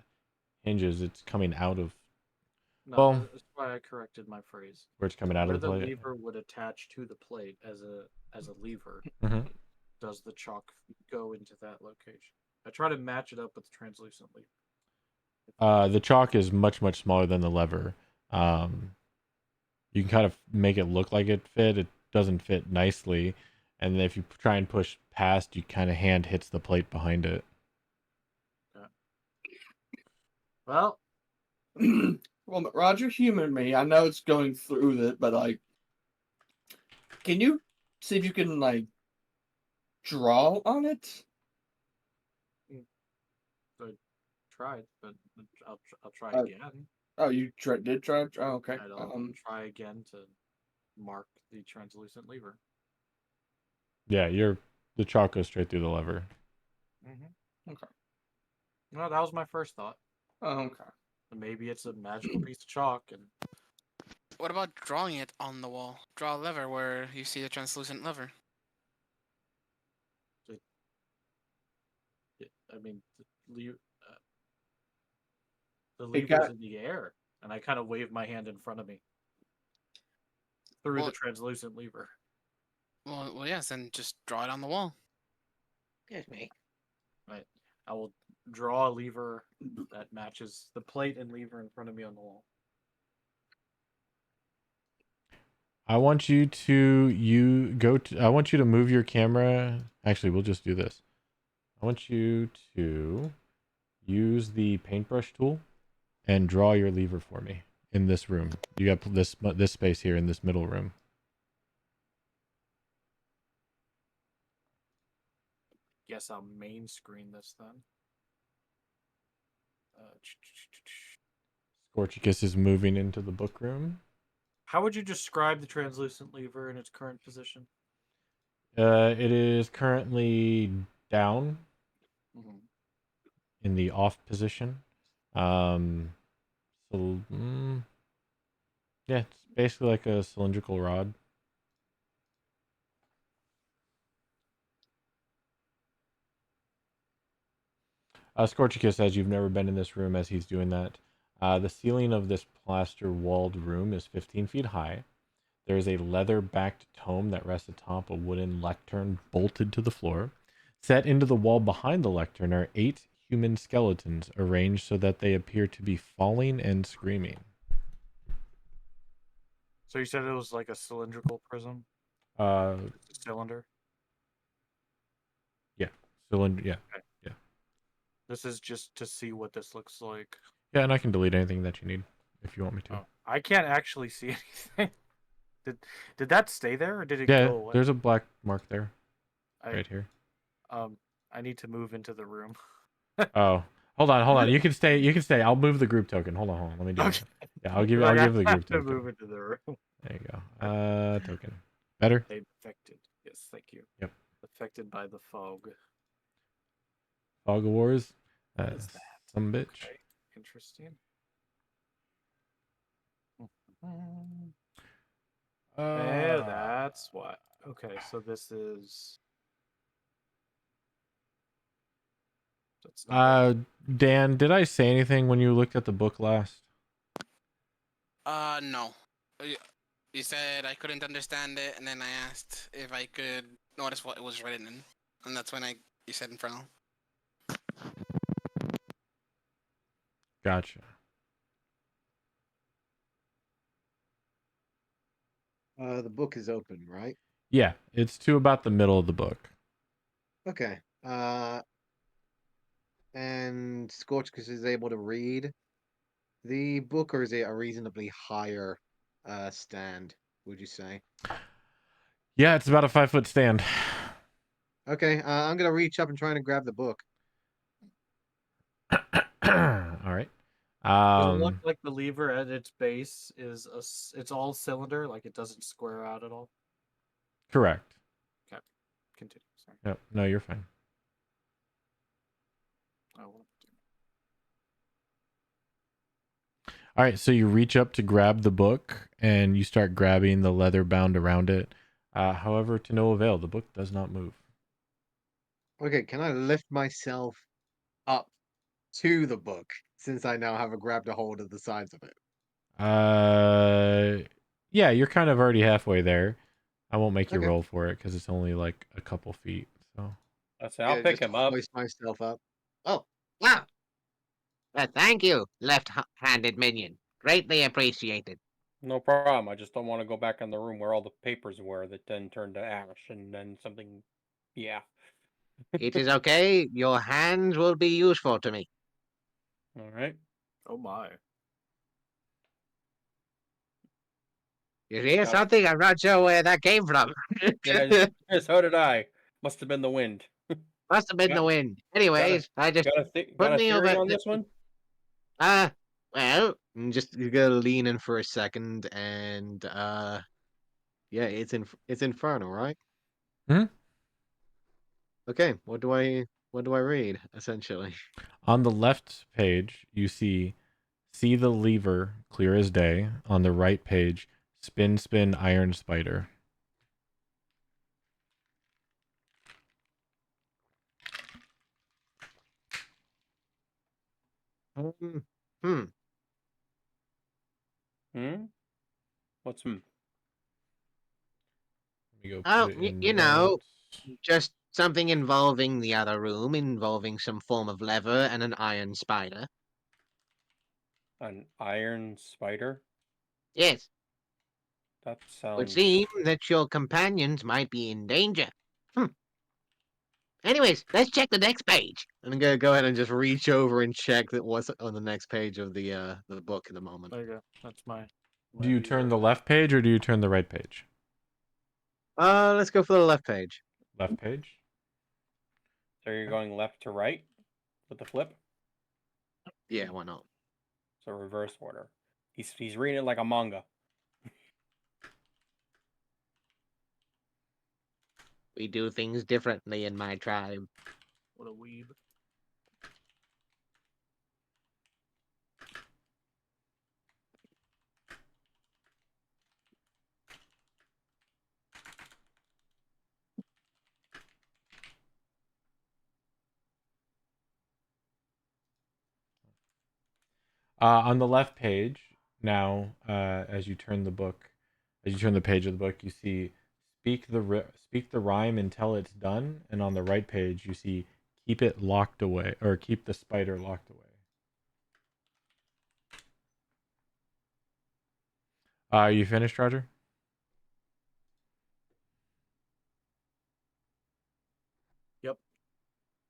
hinges. It's coming out of No, Well- that's why I corrected my phrase. where it's coming out Where of the the plate. lever would attach to the plate as a lever, Mhm. does the chalk go into that location? I try to match it up with the translucent lever. The chalk is much smaller than the lever. You can kind of make it look like it fit. It doesn't fit nicely, and if you try and push past, you kind of hand hits the plate behind it. Well, Well, Roger humored me. I know it's going through it, but like, can you see if you can like draw on it? I tried, but I'll try Oh. again. Oh, you did try. Oh, okay. I'll try again to mark the translucent lever. Yeah, the chalk goes straight through the lever. Okay. Well, that was my first thought. Oh, okay. Maybe it's a magical piece of chalk, and What about drawing it on the wall? Draw a lever where you see the translucent lever. I mean, the lever's in the air, and I kind of wave my hand in front of me through the translucent lever. Well, yes, then just draw it on the wall. Excuse me. Right. I will draw a lever that matches the plate and lever in front of me on the wall. I want you to move your camera. Actually, we'll just do this. I want you to use the paintbrush tool and draw your lever for me in this room. You got this space here in this middle room. Guess I'll main screen this then. Scorchicus is moving into the book room. How would you describe the translucent lever in its current position? It is currently down in the off position. Yeah, it's basically like a cylindrical rod. Scorchicus says you've never been in this room as he's doing that. The ceiling of this plaster-walled room is 15 feet high. There is a leather-backed tome that rests atop a wooden lectern bolted to the floor. Set into the wall behind the lectern are 8 human skeletons arranged so that they appear to be falling and screaming. So you said it was like a cylindrical prism? Cylinder? Yeah. Cylinder, yeah. Okay. Yeah. This is just to see what this looks like. Yeah, and I can delete anything that you need if you want me to. Oh, I can't actually see anything. Did that stay there or did it Yeah, go away? there's a black mark there. Right here. I need to move into the room. Oh, hold on. You can stay. I'll move the group token. Hold on. Let me do it. Yeah, I'll give the group to token. move into the room. There you go. Token. Better? Affected. Yes, thank you. Yep. Affected by the fog. Fog of Wars. What is that? Some bitch. Okay. Interesting. That's what. Okay, so this is. That's not Dan, did I say anything when you looked at the book last? No. You said I couldn't understand it, and then I asked if I could notice what it was written in, and that's when you said Infernal. Gotcha. The book is open, right? Yeah, it's to about the middle of the book. Okay. And Scorchcus is able to read the book, or is it a reasonably higher stand, would you say? Yeah, it's about a 5-foot stand. Okay, I'm gonna reach up and try to grab the book. All right. Does it look like the lever at its base is it's all cylinder, like it doesn't square out at all? Correct. Okay, continue. Sorry. Yep. No, you're fine. Oh, All right, so you reach up to grab the book and you start grabbing the leather bound around it. However, to no avail, the book does not move. Okay, can I lift myself up to the book since I now have grabbed a hold of the sides of it? Yeah, you're kind of already halfway there. I won't make you Okay. roll for it because it's only like a couple feet. So I'll Yeah, pick just him up. hoist myself up. Oh, Wow. Thank you, left-handed minion. Greatly appreciated. No problem. I just don't want to go back in the room where all the papers were that then turned to ash and then something. Yeah. It is okay. Your hands will be useful to me. All right. oh my. You hear Got it. something? I'm not sure where that came from. Yeah, so did I. Must have been the wind. Must have been the wind. Anyways, I just Got a me theory over. on this one? Well, and just you gotta lean in for a second, and yeah, it's infernal, right? Mhm. Okay, what do I read essentially? on the left page, you see the lever clear as day. On the right page, spin, spin, iron spider. Um, hmm. Hmm? What's Let me go oh, put it in you know, notes. just something involving the other room, involving some form of lever and an iron spider. an iron spider? Yes, That would sounds. seem that your companions might be in danger. Anyways, let's check the next page. I'm gonna go ahead and just reach over and check that what's on the next page of the book at the moment. There you go. That's my. Do you turn the left page or do you turn the right page? Let's go for the left page. Left page. So you're going left to right with the flip? Yeah, why not? So reverse order. He's reading it like a manga. We do things differently in my tribe. What a weeb. On the left page, now, as you turn the page of the book, you see speak the rhyme until it's done, and on the right page, you see keep it locked away or keep the spider locked away. Are you finished, Roger? Yep.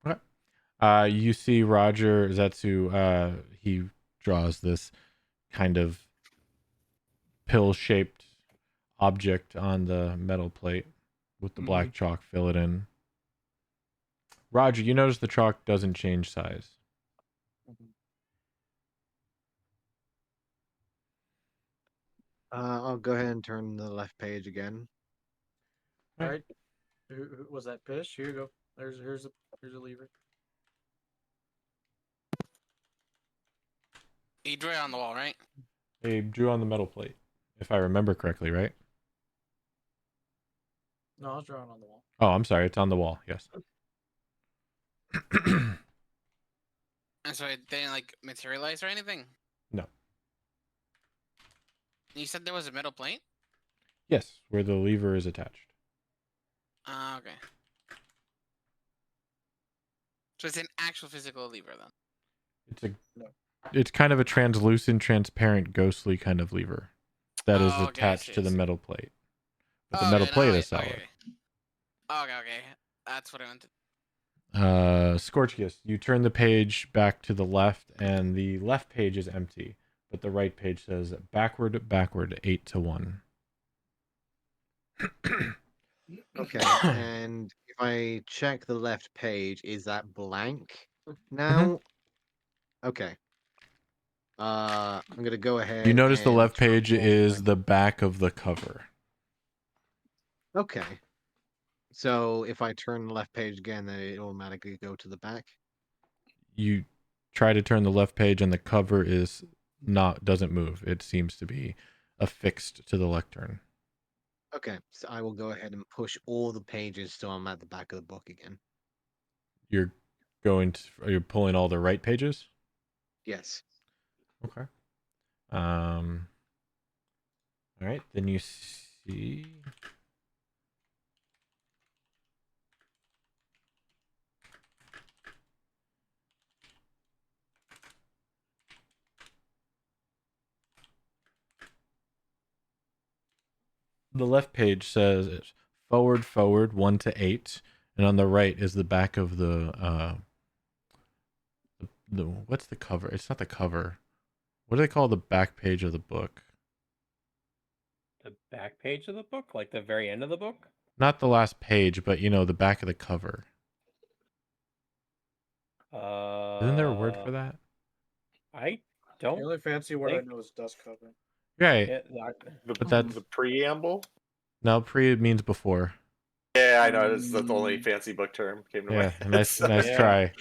Okay. You see Roger Zetsu. He draws this kind of pill-shaped object on the metal plate with the black chalk. Fill it in. Roger, you notice the chalk doesn't change size. I'll go ahead and turn the left page again. All right. Who was that fish? Here you go. Here's a lever. You drew it on the wall, right? They drew on the metal plate, if I remember correctly, right? No, I was drawing on the wall. Oh, I'm sorry. It's on the wall. Yes. And so it didn't like materialize or anything. No. You said there was a metal plate. Yes, where the lever is attached. Okay. So it's an actual physical lever then. It's kind of a translucent, transparent, ghostly kind of lever that is Oh, okay, I attached see, to I the see. metal plate. but the metal Okay, plate no, is solid. Okay. That's what I wanted. Scorchkiss, you turn the page back to the left, and the left page is empty, but the right page says backward, 8 to 1. Okay, and if I check the left page, is that blank Mm-hmm. now? Okay. I'm gonna go ahead. You notice the and left turn page all the is blank- the back of the cover. Okay. So if I turn the left page again, then it automatically go to the back. You try to turn the left page, and the cover doesn't move. It seems to be affixed to the lectern. Okay, so I will go ahead and push all the pages so I'm at the back of the book again. You're pulling all the right pages? Yes. Okay. All right, then you see the left page says it's forward 1 to 8, and on the right is the back of the what's the cover? It's not the cover. What do they call the back page of the book? The back page of the book, like the very end of the book. Not the last page, but the back of the cover. Isn't there a word for that? I The don't. only fancy word I think- know is dust cover. Right. Yeah, But that's The preamble. no, pre means before. Yeah, I know. That's the only fancy book term came to Yeah, my nice head. nice Yeah. try.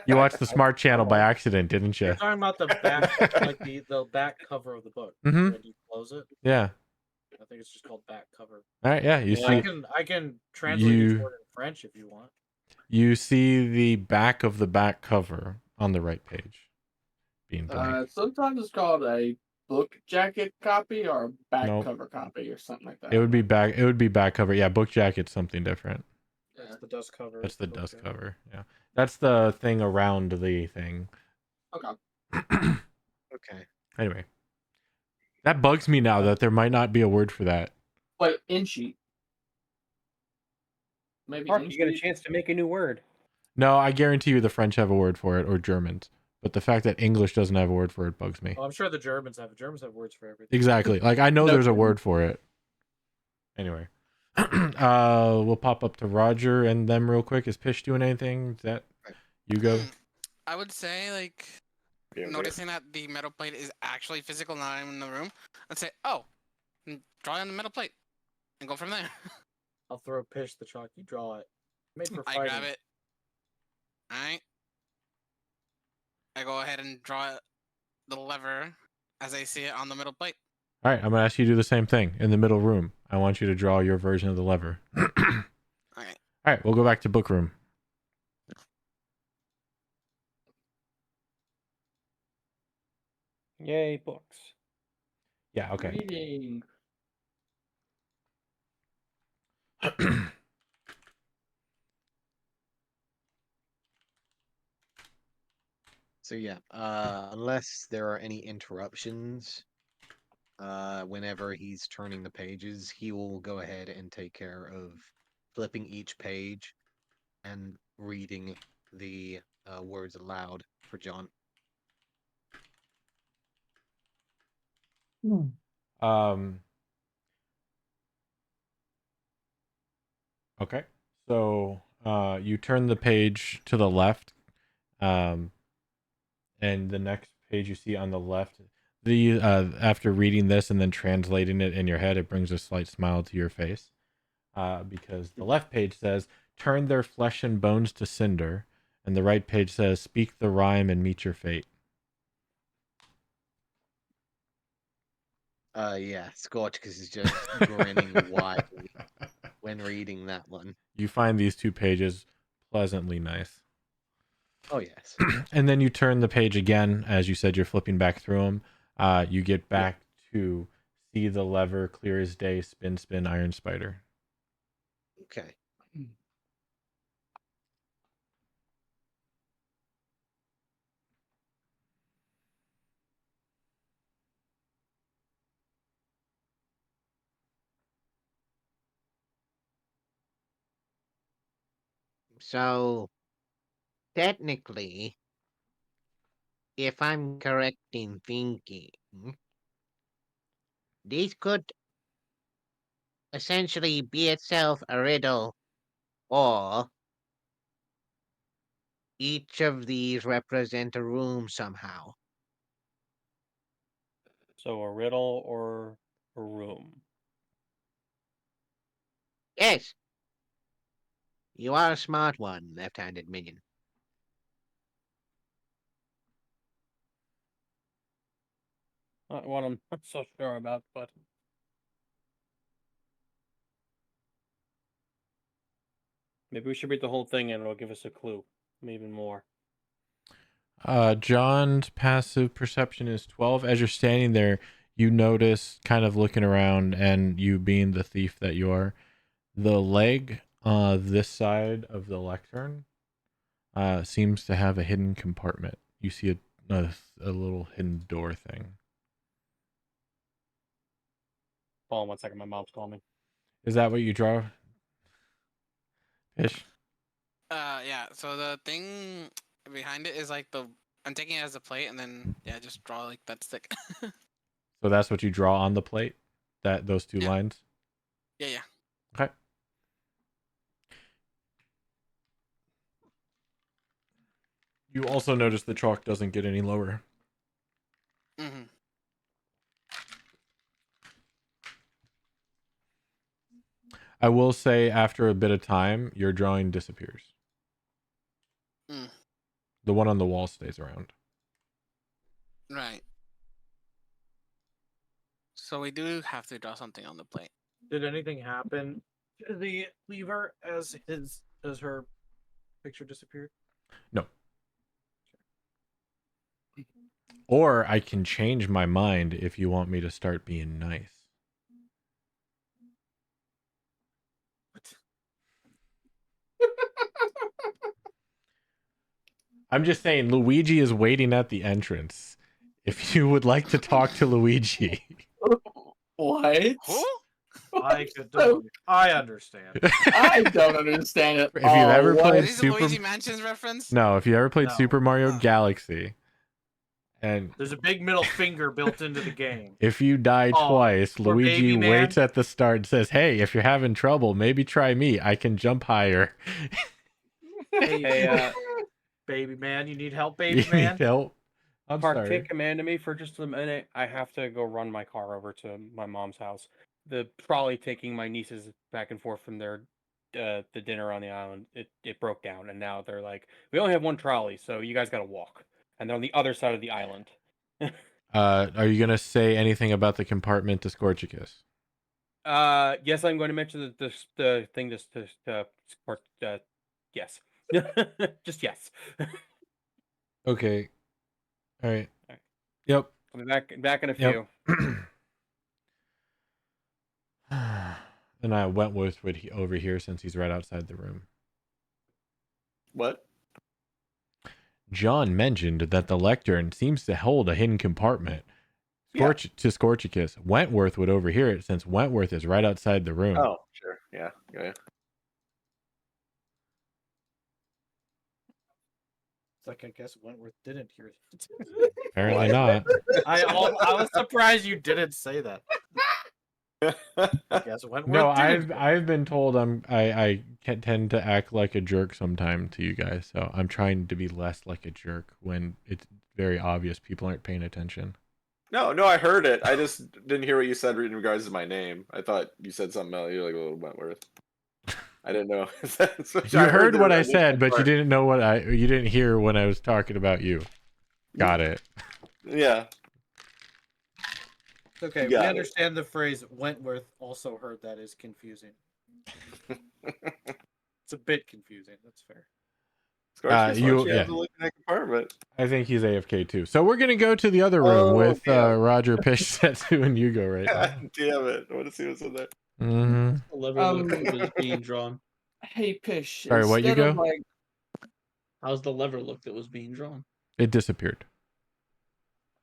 You watched the Smart Channel by Oh. accident, didn't you? You're talking about the back, like the back cover of the book. Mhm. When you close it, Yeah. I think it's just called back cover. All right. Yeah. You I see. can translate each You word in French if you want. you see the back of the back cover on the right page, being blank. Sometimes it's called a book jacket copy or a back Nope. cover copy or something like that. It would be back. It would be back cover. Yeah. Book jacket's something different. That's the dust cover. That's the book dust jacket. cover. Yeah. That's the thing around the thing. Okay. Okay. Anyway, that bugs me now that there might not be a word for that. Wait, in sheet. Maybe Mark, in you get a sheet? chance to make a new word. No, I guarantee you the French have a word for it, or Germans. But the fact that English doesn't have a word for it bugs me. Oh, I'm sure the Germans have words for everything. Exactly. Like I know No there's a kidding. word for it. Anyway, we'll pop up to Roger and them real quick. Is Pish doing anything? Is that you go? I would say like Yeah, noticing that the metal plate is actually physical, not in the room. I'd say, oh, draw on the metal plate, and go from there. I'll throw Pish the chalk. You draw it. Made for I fighting. grab it. All right. I go ahead and draw the lever as I see it on the metal plate. All right, I'm gonna ask you to do the same thing in the middle room. I want you to draw your version of the lever. All Okay. right, we'll go back to book room. Yay, books. Yeah. Okay. Reading. So yeah, unless there are any interruptions, whenever he's turning the pages, he will go ahead and take care of flipping each page and reading the words aloud for John. Um. Okay. So, you turn the page to the left, and the next page you see on the left. After reading this and then translating it in your head, it brings a slight smile to your face, because the left page says, "Turn their flesh and bones to cinder," and the right page says, "Speak the rhyme and meet your fate." Yeah, Scorchcus is just grinning widely when reading that one. You find these two pages pleasantly nice. Oh yes. And then you turn the page again, as you said, you're flipping back through them. You get back to see the lever, clear as day, spin, spin, iron spider. Okay. So, technically, if I'm correct in thinking, this could essentially be itself a riddle, or each of these represent a room somehow. So a riddle or a room. Yes, you are a smart one, left-handed minion. Not one I'm not so sure about, but maybe we should read the whole thing and it'll give us a clue, even more. John's passive perception is 12. As you're standing there, you notice, kind of looking around, and you being the thief that you are, the leg this side of the lectern seems to have a hidden compartment. You see a little hidden door thing. Hold on 1 second, my mom's calling me. Is that what you draw? Ish? Yeah. So the thing behind it is like I'm taking it as a plate, and then just draw like that stick. So that's what you draw on the plate? Those two Yeah. lines? Yeah. Okay. You also notice the chalk doesn't get any lower. Mm-hmm. I will say after a bit of time, your drawing disappears. Mm. The one on the wall stays around. Right. So we do have to draw something on the plate. Did anything happen to the lever as her picture disappeared? No. Or I can change my mind if you want me to start being nice. I'm just saying, Luigi is waiting at the entrance. If you would like to talk to Luigi. What? Who? I understand. I don't understand it. If you've ever what? played Is this a Super, Luigi Mansions reference? no, if you ever played No. Super Mario Galaxy, and There's a big middle finger built into the game. if you die twice, for Luigi Baby Man? waits at the start and says, "Hey, if you're having trouble, maybe try me. I can jump higher." Hey, baby man, you need help, baby You man? need help? I'm Park, sorry. take command of me for just a minute. I have to go run my car over to my mom's house. The trolley taking my nieces back and forth from their the dinner on the island, it broke down, and now they're like, we only have one trolley, so you guys got to walk, and they're on the other side of the island. Are you gonna say anything about the compartment to Scorchicus? Yes, I'm going to mention the thing to support. Yes, just yes. Okay. All right. Alright. Yep. I'll be back in a Yep. few. And I Wentworth would over here since he's right outside the room. What? John mentioned that the lectern seems to hold a hidden compartment. Yeah. To Scorchicus. Wentworth would overhear it since Wentworth is right outside the room. Oh, sure. Yeah. It's like, I guess Wentworth didn't hear it. Apparently What? not. I was surprised you didn't say that. I guess Wentworth No, didn't. I've been told I tend to act like a jerk sometime to you guys, so I'm trying to be less like a jerk when it's very obvious people aren't paying attention. No, I heard it. I just didn't hear what you said in regards to my name. I thought you said something else. You're like a little Wentworth. I didn't know. You heard what I said, but you didn't know you didn't hear when I was talking about you. Got it. Yeah. It's okay. We Got it. understand the phrase Wentworth also heard that is confusing. It's a bit confusing. That's fair. You have to look in that compartment. I think he's AFK too. So we're gonna go to the other room with damn. Roger, Pishetsu, and Yugo right now. God damn it. I want to see what's in there. Mm-hmm. The lever look that was being drawn. Hey, Pish. Sorry, what, instead of, Yugo? like, How's the lever look that was being drawn? It disappeared.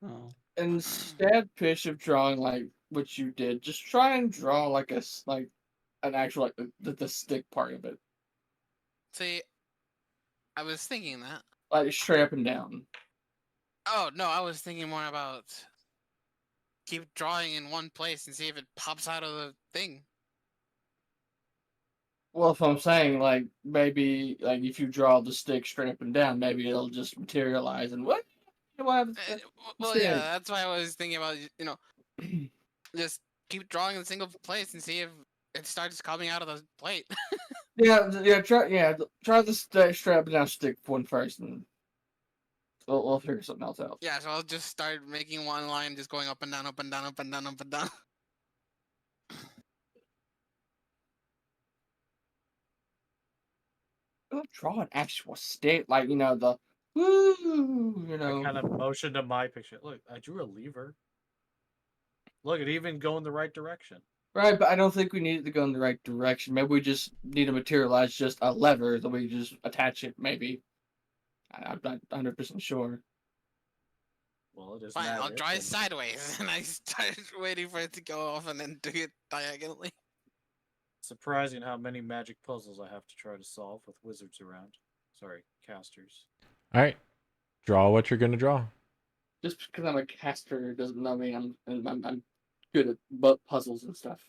Oh. instead, Pish, of drawing like what you did, just try and draw like an actual like the stick part of it. See, I was thinking that. Like straight up and down. Oh no, I was thinking more about keep drawing in one place and see if it pops out of the thing. Well, if I'm saying like maybe like if you draw the stick straight up and down, maybe it'll just materialize and what? What happens? Well, yeah, that's why I was thinking about just keep drawing in a single place and see if it starts coming out of the plate. Try the straight up and down stick one first, and we'll figure something else out. Yeah, so I'll just start making one line, just going up and down, up and down, up and down, up and down. I'll draw an actual stick, like the woo, I kind of motioned to my picture. Look, I drew a lever. Look, it even go in the right direction. Right, but I don't think we need it to go in the right direction. Maybe we just need to materialize just a lever that we just attach it. Maybe I'm not 100% sure. Well, it is. Fine, I'll draw it sideways, and I start waiting for it to go off, and then do it diagonally. Surprising how many magic puzzles I have to try to solve with wizards around. Sorry, casters. All right, draw what you're gonna draw. Just because I'm a caster doesn't mean I'm good at butt puzzles and stuff.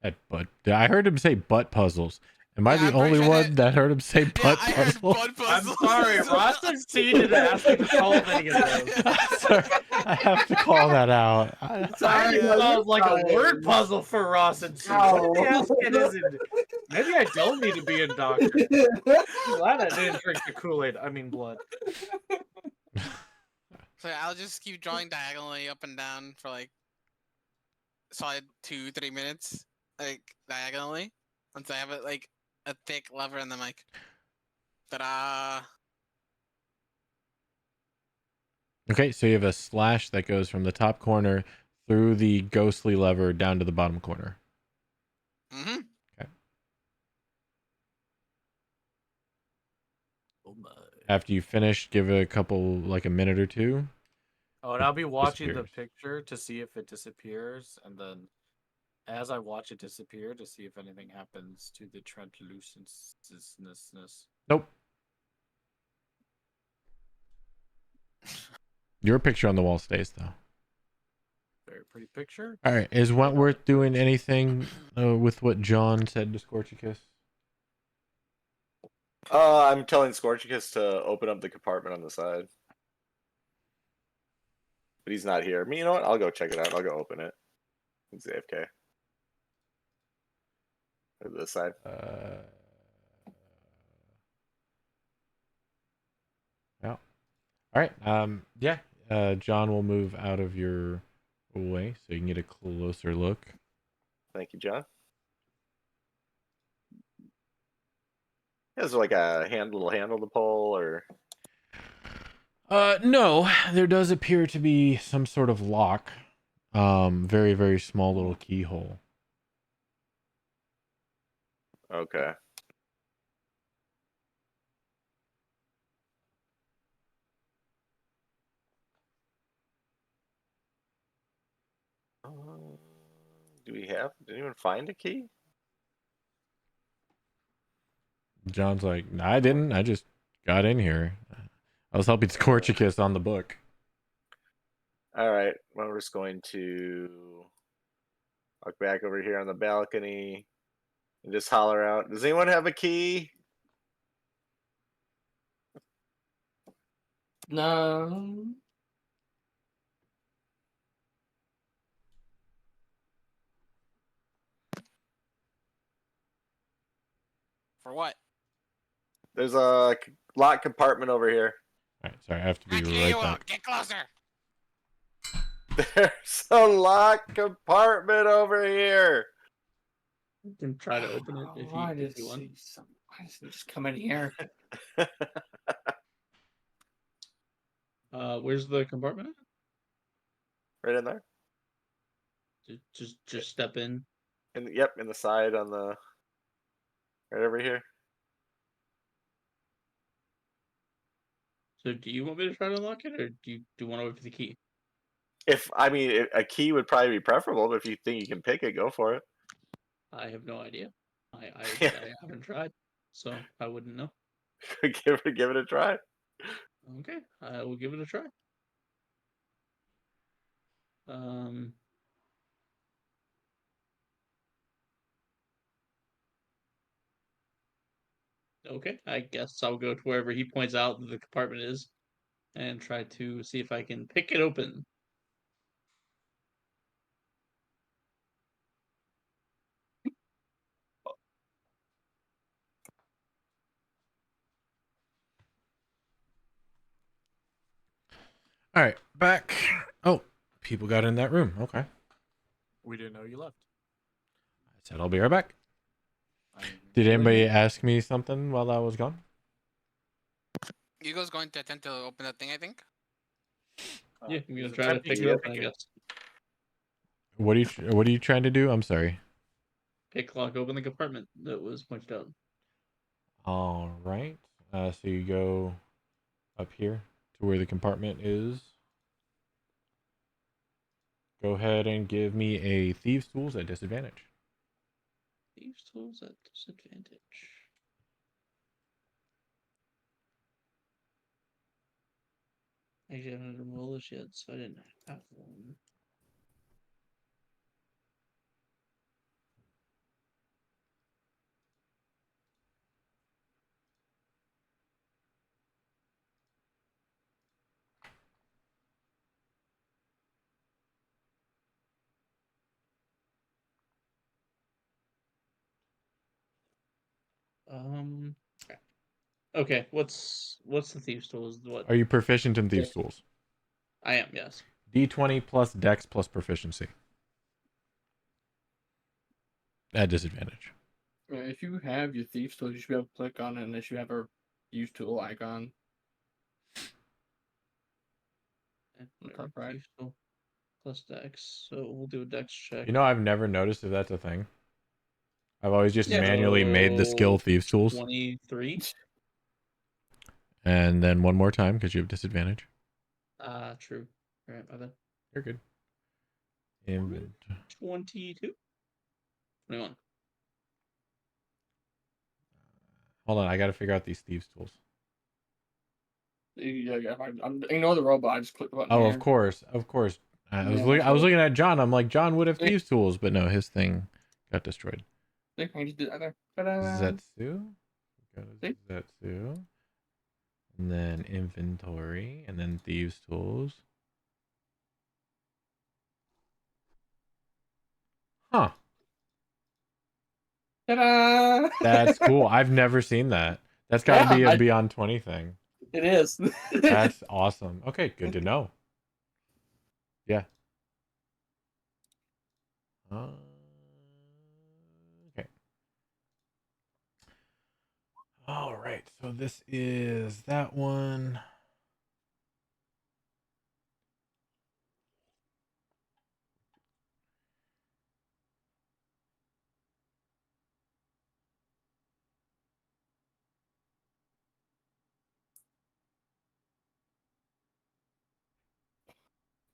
I heard him say butt puzzles. Am I the only one that heard him say butt puzzles? I'm sorry, Ross succeeded at asking to solve any of those. Sorry, I have to call that out. Sorry, sounds like a word puzzle for Ross and Sue. What the ask it isn't? Maybe I don't need to be a doctor. I'm glad I didn't drink the Kool-Aid. I mean blood. So I'll just keep drawing diagonally up and down for like solid 2-3 minutes, like diagonally, until I have it like a thick lever, and then like, ta-da! Okay, so you have a slash that goes from the top corner through the ghostly lever down to the bottom corner. Mm-hmm. Okay. Oh my. After you finish, give it a couple, like a minute or two. Oh, and I'll be watching the disappears. picture to see if it disappears, and then as I watch it disappear, to see if anything happens to the translucentness. Nope. Your picture on the wall stays, though. Very pretty picture. All right. Is Wentworth doing anything with what John said to Scorchicus? I'm telling Scorchicus to open up the compartment on the side. But he's not here. I mean, you know what? I'll go check it out. I'll go open it. It's AFK. To this side. Yeah. All right. Yeah. John will move out of your way so you can get a closer look. Thank you, John. Is there like a little handle to pull, or? No. There does appear to be some sort of lock. Very, very small little keyhole. Okay. Did anyone find a key? John's like, I didn't. I just got in here. I was helping Scorchicus on the book. All right. Well, we're just going to walk back over here on the balcony and just holler out, does anyone have a key? No. For what? There's a locked compartment over here. All right, sorry, I have to be Okay, right well, back. get closer. There's a locked compartment over here. You can try to open it if you want. Why does it just come in here? Where's the compartment? Right in there. Just step in. Yep, in the side on the right over here. So do you want me to try to unlock it, or do you want to wait for the key? A key would probably be preferable, but if you think you can pick it, go for it. I have no idea. I haven't tried, so I wouldn't know. give it a try. Okay, I will give it a try. Okay, I guess I'll go to wherever he points out that the compartment is and try to see if I can pick it open. All right, back. Oh, people got in that room. Okay. We didn't know you left. I said I'll be right back. I mean, Did anybody ask me something while I was gone? Hugo's going to attempt to open the thing, I think. Yeah, I'm gonna he's try to attempting pick it to open, I pick it. guess. What are you trying to do? I'm sorry. Pick lock open the compartment that was pointed out. All right. So you go up here to where the compartment is. Go ahead and give me a thieves' tools at disadvantage. Thieves' tools at disadvantage. Actually, I haven't rolled this yet, so I didn't have one. Okay, what's the thieves' tools? What Are you proficient in thieves' tools? I am, yes. D20 plus dex plus proficiency. At disadvantage. If you have your thieves tools, you should be able to click on it unless you have a use tool icon. Whatever, right. thieves' tool plus dex. So we'll do a dex check. You know, I've never noticed if that's a thing. I've always just Yeah. manually made the skill thieves' tools. 23. And then one more time because you have disadvantage. True. All right, my bad. You're good. Inventory. 22. 21. Hold on, I gotta figure out these thieves' tools. Yeah, I'm ignore the robot. I just click the button. Oh, here. of course. I was Yeah, looking at John. I'm like, John would have See? thieves' tools, but no, his thing got destroyed. I can just do that there. Ta-da! Zetsu. Go to See? Zetsu. And then inventory. And then thieves' tools. Huh. Ta-da! That's cool. I've never seen that. That's got to be a Yeah, Beyond 20 thing. It is. That's awesome. Okay, good to know. Yeah. Okay. All right. So this is that one.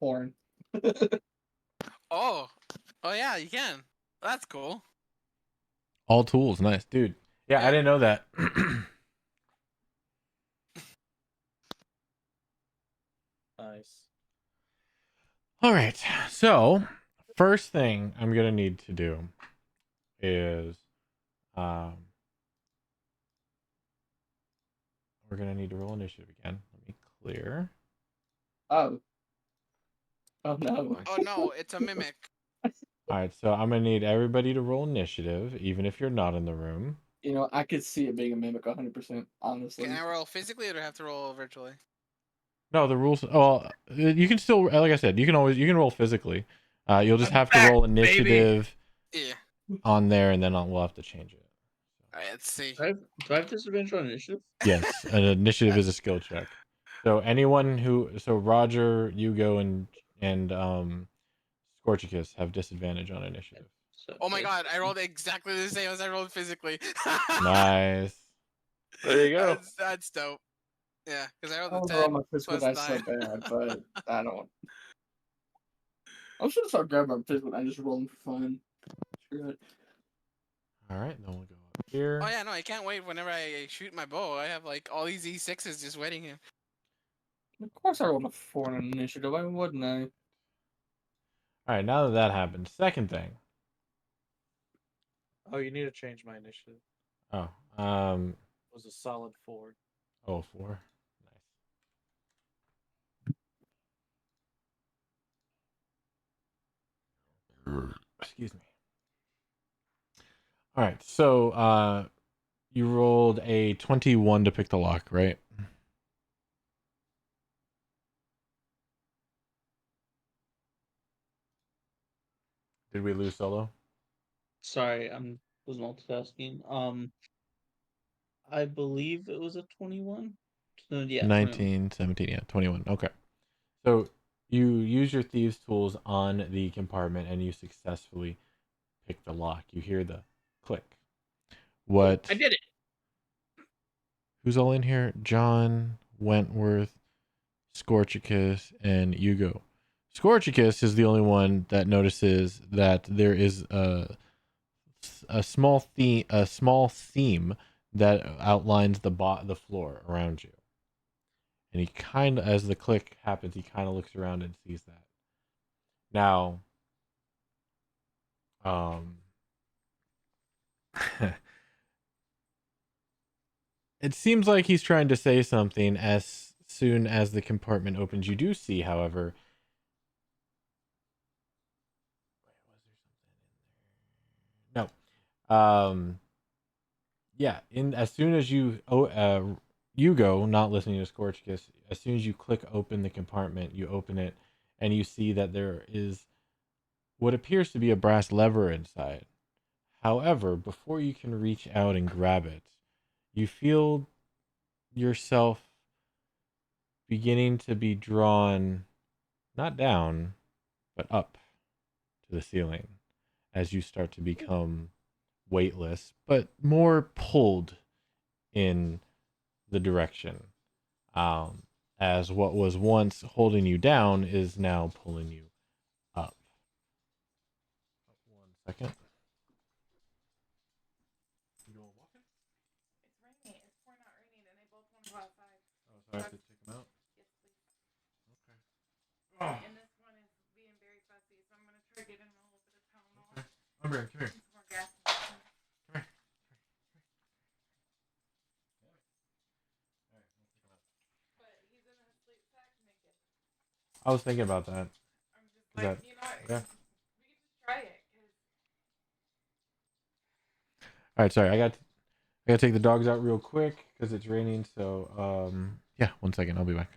Porn. Oh yeah, you can. That's cool. All tools. Nice, dude. Yeah, I Yeah. didn't know that. nice. All right. So, first thing I'm going to need to do is we're going to need to roll initiative again. Let me clear. Oh. Oh no. Oh no, it's a mimic. All right, so I'm going to need everybody to roll initiative, even if you're not in the room. You know, I could see it being a mimic 100%, honestly. Can I roll physically or do I have to roll virtually? No, the rules. Oh, you can still, like I said, you can roll physically. You'll just have to roll initiative Yeah. on there, and then we'll have to change it. Alright, let's see. Do I have disadvantage on initiative? Yes, an initiative is a skill check. So Roger, Hugo, and Scorchicus have disadvantage on initiative. So, Oh my god, I rolled exactly the same as I rolled physically. Nice. There you go. That's dope. Yeah, because I rolled I a was 10 rolling my physical plus dice so 9. bad, but I don't. I'm just gonna start grabbing my physical and just rolling for fun. Screw it. All right, then we'll go here. Oh yeah, no, I can't wait. Whenever I shoot my bow, I have like all these E6s just waiting here. Of course, I rolled a 4 on initiative. Why wouldn't I? All right, now that that happened, second thing. Oh, you need to change my initiative. Oh, It was a solid 4. oh, 4. Nice. Excuse me. All right, so you rolled a 21 to pick the lock, right? Did we lose Solo? Sorry, was multitasking. I believe it was a 21. So, yeah, 19, 17, yeah, 21. Okay. So you use your thieves' tools on the compartment and you successfully pick the lock. You hear the click. What? I did it. Who's all in here? John, Wentworth, Scorchicus, and Hugo. Scorchicus is the only one that notices that there is a small theme that outlines the floor around you. And he kind of, as the click happens, he kind of looks around and sees that. Now, it seems like he's trying to say something as soon as the compartment opens. You do see, however, no. Yeah, in as soon as you go, not listening to Scorchicus, as soon as you click open the compartment, you open it and you see that there is what appears to be a brass lever inside. However, before you can reach out and grab it, you feel yourself beginning to be drawn not down, but up to the ceiling as you start to become weightless, but more pulled in the direction. As what was once holding you down is now pulling you up. 1 second. You going walking? It's raining. It's pouring out raining, and they both want to go outside. Oh, so I have to take them out? Yes, please. Okay. Oh, And this one is being very fussy, so I'm gonna try giving him a little bit of Tylenol okay. Umbrella, come here. and some more gas. Medicine. Come here. But he's in a sleep sack naked. I was thinking about that. I'm just Is like, that you know, okay? we could just try it. All right, sorry. I got to take the dogs out real quick because it's raining. So, yeah, 1 second. I'll be back.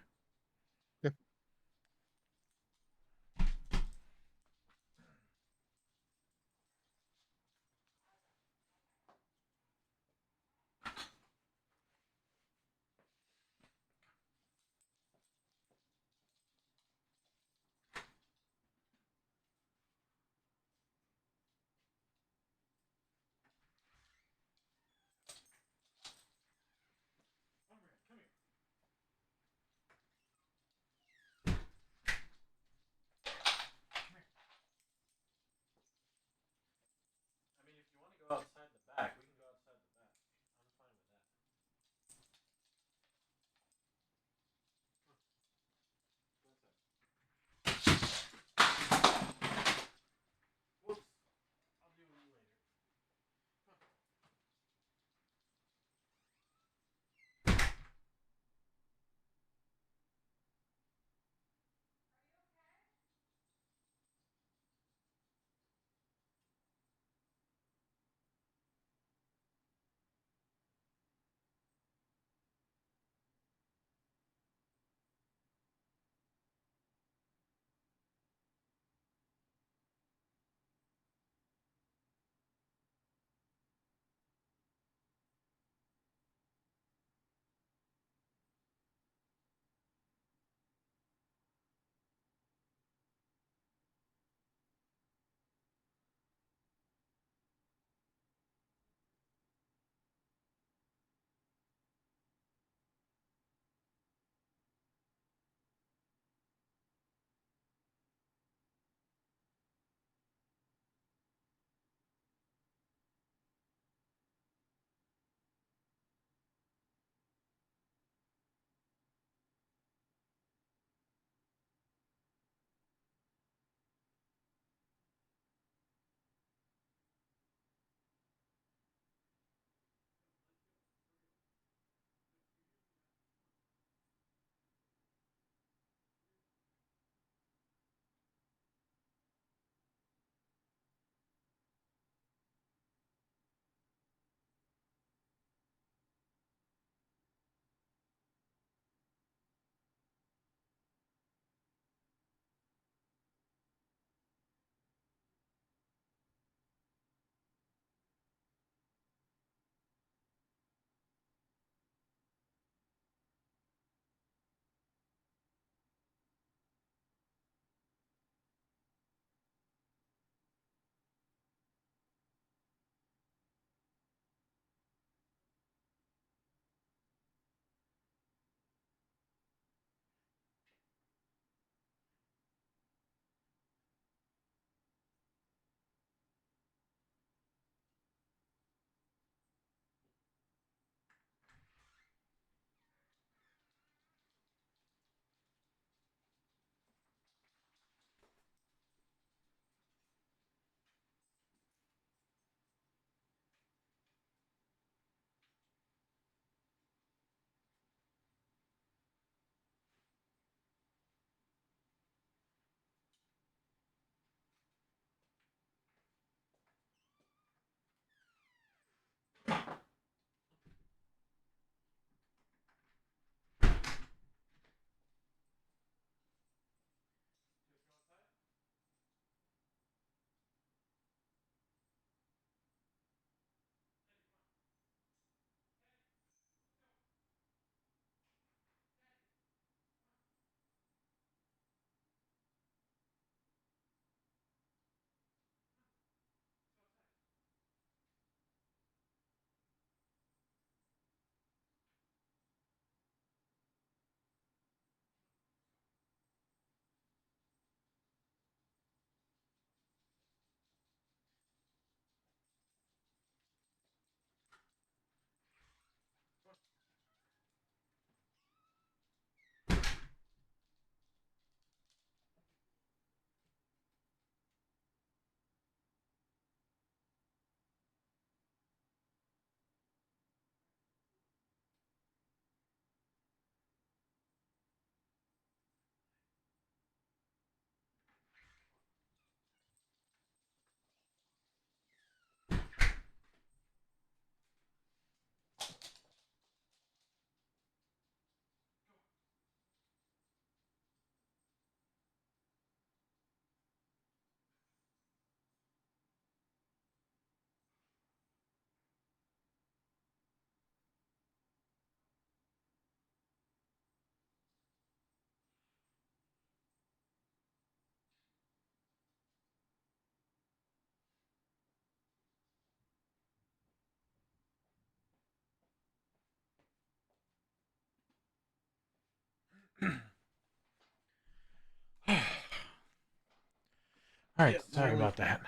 All right, Yeah, sorry really. about that.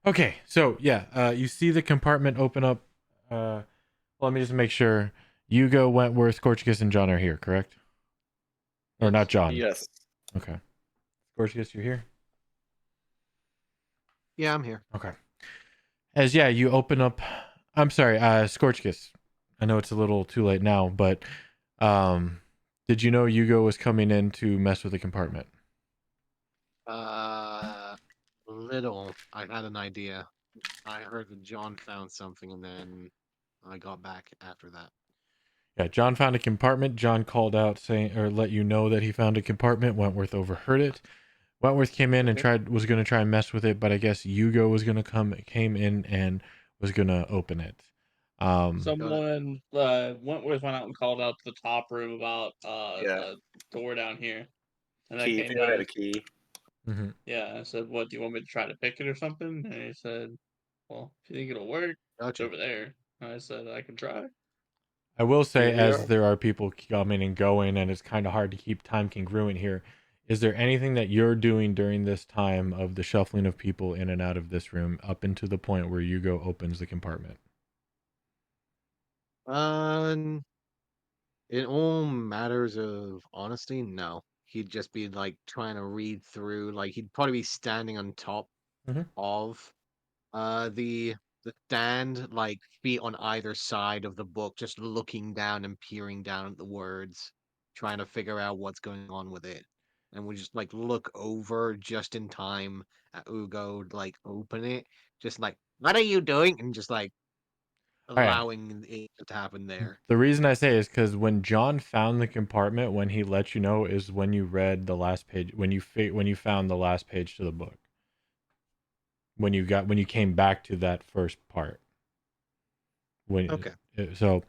Okay, so yeah, you see the compartment open up. Let me just make sure. Hugo, Wentworth, Scorchicus, and John are here, correct? Or not Yes. John. Yes. Okay. Scorchicus, you're here? Yeah, I'm here. Okay. As yeah, you open up. I'm sorry, Scorchicus. I know it's a little too late now, but did you know Hugo was coming in to mess with the compartment? Little. I had an idea. I heard that John found something, and then I got back after that. Yeah, John found a compartment. John called out saying or let you know that he found a compartment. Wentworth overheard it. Wentworth came in and Okay. was going to try and mess with it, but I guess Hugo was going to came in and was going to open it. Someone Wentworth went out and called out to the top room about Yeah. a door down here, and I Key. If came anyone down. had a And, key. mhm. yeah, I said, "What do you want me to try to pick it or something?" And he said, "Well, if you think it'll work, it's Gotcha. over there." And I said, "I can try." I will say, Here we as are. there are people coming and going, and it's kind of hard to keep time congruent here, is there anything that you're doing during this time of the shuffling of people in and out of this room up into the point where Hugo opens the compartment? Um, in all matters of honesty, no. He'd just be like trying to read through. Like he'd probably be standing on top Mhm. of the stand, like feet on either side of the book, just looking down and peering down at the words, trying to figure out what's going on with it. And we just like look over just in time at Ugo, like open it, just like, what are you doing? And just like All right. allowing it to happen there. The reason I say is because when John found the compartment, when he let you know, is when you read the last page, when you found the last page to the book, when you came back to that first part. When Okay. so,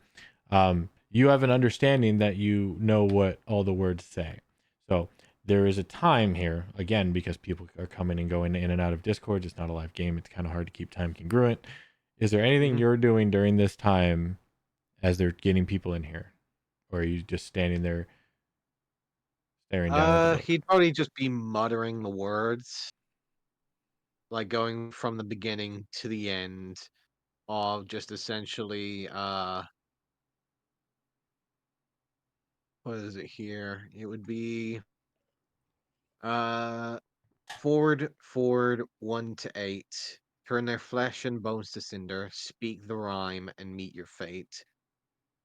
you have an understanding that you know what all the words say. So there is a time here again because people are coming and going in and out of Discord. It's not a live game. It's kind of hard to keep time congruent. Is there anything Mhm. you're doing during this time as they're getting people in here? Or are you just standing there staring down at the book? He'd probably just be muttering the words, like going from the beginning to the end of just essentially what is it here? It would be uh forward 1 to 8. Turn their flesh and bones to cinder, speak the rhyme and meet your fate.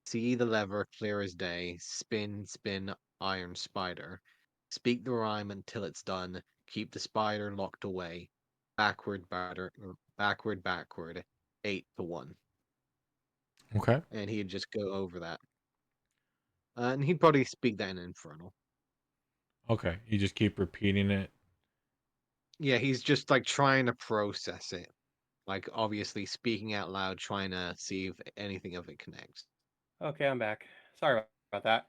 See the lever clear as day, spin, spin, iron spider. Speak the rhyme until it's done, keep the spider locked away. Backward, backward, 8 to 1. Okay. And he'd just go over that. And he'd probably speak that in Infernal. Okay. You just keep repeating it. Yeah, he's just like trying to process it. Like obviously speaking out loud, trying to see if anything of it connects. Okay, I'm back. Sorry about that.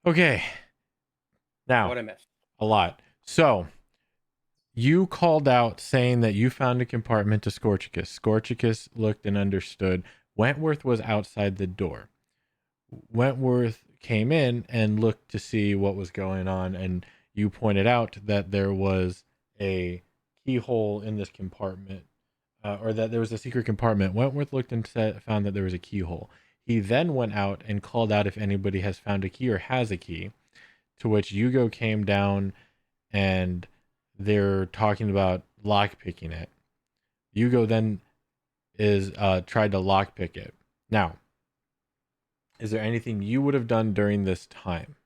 Okay. Now, What I missed. a lot. So you called out saying that you found a compartment to Scorchicus. Scorchicus looked and understood. Wentworth was outside the door. Wentworth came in and looked to see what was going on, and you pointed out that there was a keyhole in this compartment, or that there was a secret compartment. Wentworth looked and found that there was a keyhole. He then went out and called out if anybody has found a key or has a key, to which Hugo came down and they're talking about lockpicking it. Hugo then is tried to lockpick it. Now, is there anything you would have done during this time?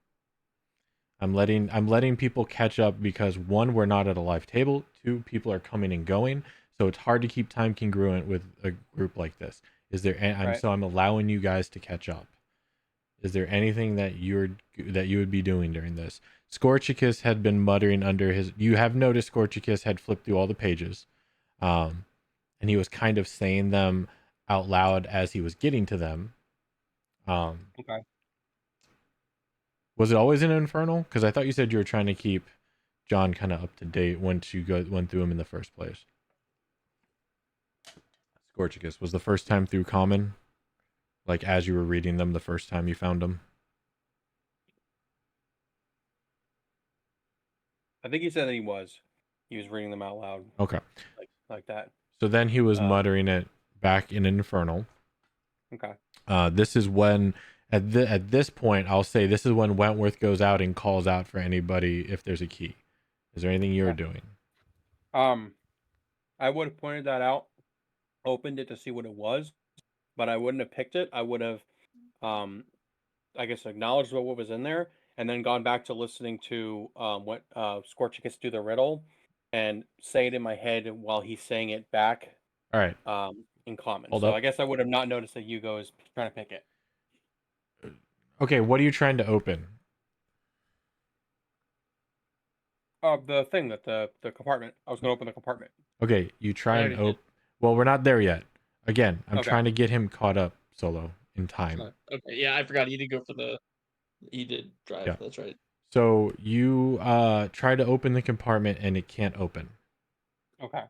I'm letting people catch up because one, we're not at a live table. Two, people are coming and going, so it's hard to keep time congruent with a group like this. Is there? Right. I'm allowing you guys to catch up. Is there anything that you would be doing during this? Scorchicus had been muttering under his. You have noticed Scorchicus had flipped through all the pages, and he was kind of saying them out loud as he was getting to them. Okay. Was it always an infernal? Because I thought you said you were trying to keep John kind of up to date once you went through him in the first place. Scorchicus was the first time through common, like as you were reading them the first time you found them. I think he said that he was. He was reading them out loud, Okay. like that. So then he was Uh, muttering it back in Infernal. Okay. This is when, at this point, I'll say this is when Wentworth goes out and calls out for anybody if there's a key. Is there anything you're doing? I would have pointed that out, opened it to see what it was, but I wouldn't have picked it. I would have, I guess, acknowledged what was in there, and then gone back to listening to what Scorch gets do the riddle, and say it in my head while he's saying it back, All right. in common. Hold So up. I guess I would have not noticed that Hugo is trying to pick it. Okay, what are you trying to open? The thing that the compartment. I was going to open the compartment. Okay, you try I and already did. open. Well, we're not there yet. Again, I'm Okay. trying to get him caught up solo in time. Okay, yeah, I forgot. You did go for the. You did drive. Yeah. That's right. So you try to open the compartment and it can't open. Okay.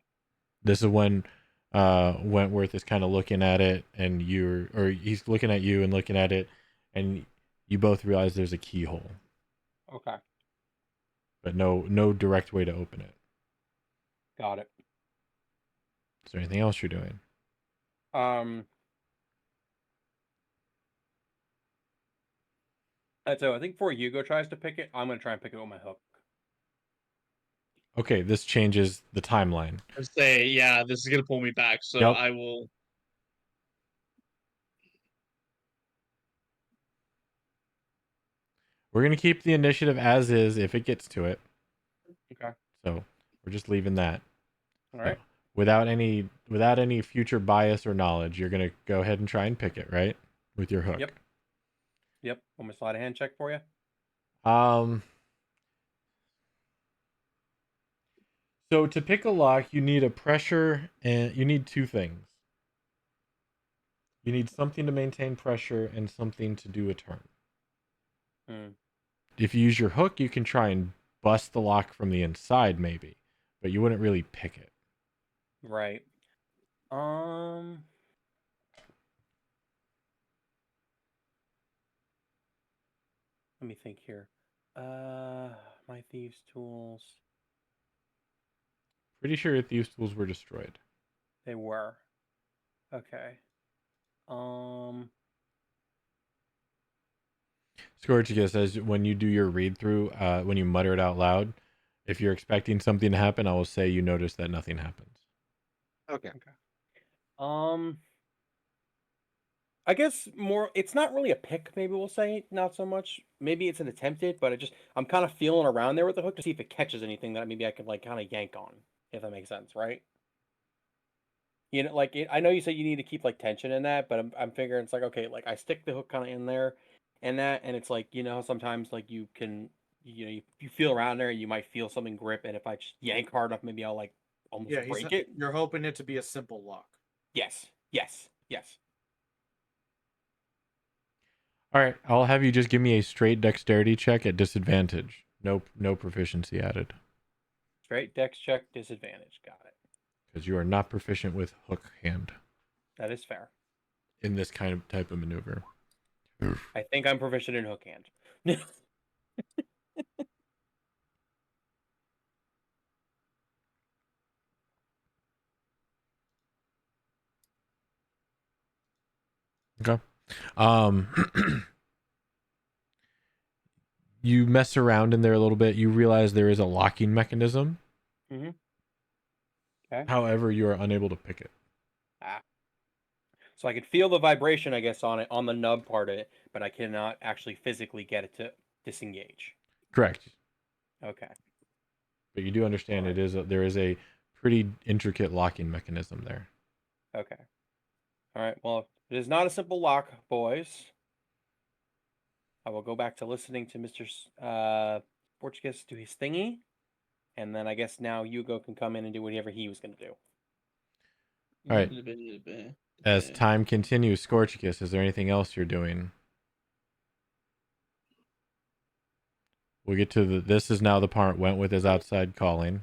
This is when Wentworth is kind of looking at it, and he's looking at you and looking at it, and you both realize there's a keyhole, Okay. but no direct way to open it. Got it. Is there anything else you're doing? So I think before Hugo tries to pick it, I'm gonna try and pick it with my hook. Okay, this changes the timeline. I say, yeah, this is gonna pull me back, so Yep. I will. We're gonna keep the initiative as is if it gets to it. Okay. So we're just leaving that. All right. Without any future bias or knowledge, you're gonna go ahead and try and pick it, right? With your hook. Yep. Yep. Want me to slide a hand check for you? So to pick a lock, you need a pressure, and you need two things. You need something to maintain pressure and something to do a turn. If you use your hook, you can try and bust the lock from the inside, maybe, but you wouldn't really pick it. Right. Let me think here. My thieves' tools. Pretty sure your thieves' tools were destroyed. They were. Okay. Scorchia says when you do your read through, when you mutter it out loud, if you're expecting something to happen, I will say you notice that nothing happens. Okay. I guess more. It's not really a pick. Maybe we'll say not so much. Maybe it's an attempted, but I'm kind of feeling around there with the hook to see if it catches anything that maybe I could like kind of yank on, if that makes sense, right? You know, like I know you said you need to keep like tension in that, but I'm figuring it's like okay, like I stick the hook kind of in there, and it's like sometimes like you can you feel around there and you might feel something grip, and if I just yank hard enough, maybe I'll like almost Yeah, break it. you're hoping it to be a simple lock. Yes, yes, yes. All right, I'll have you just give me a straight dexterity check at disadvantage. No proficiency added. Straight dex check, disadvantage. Got it. Because you are not proficient with hook hand That is fair. in this kind of type of maneuver. I think I'm proficient in hook hand. Okay. You mess around in there a little bit. You realize there is a locking mechanism. Mm-hmm. Okay. However, you are unable to pick it. So I could feel the vibration, I guess, on it, on the nub part of it, but I cannot actually physically get it to disengage. Correct. Okay. But you do understand there is a pretty intricate locking mechanism there. Okay. All right. Well, it is not a simple lock, boys. I will go back to listening to Mr. Portuguese do his thingy, and then I guess now Hugo can come in and do whatever he was going to do. All right. As time continues, Scorchicus, is there anything else you're doing? We'll get to this is now the part Wentworth is outside calling.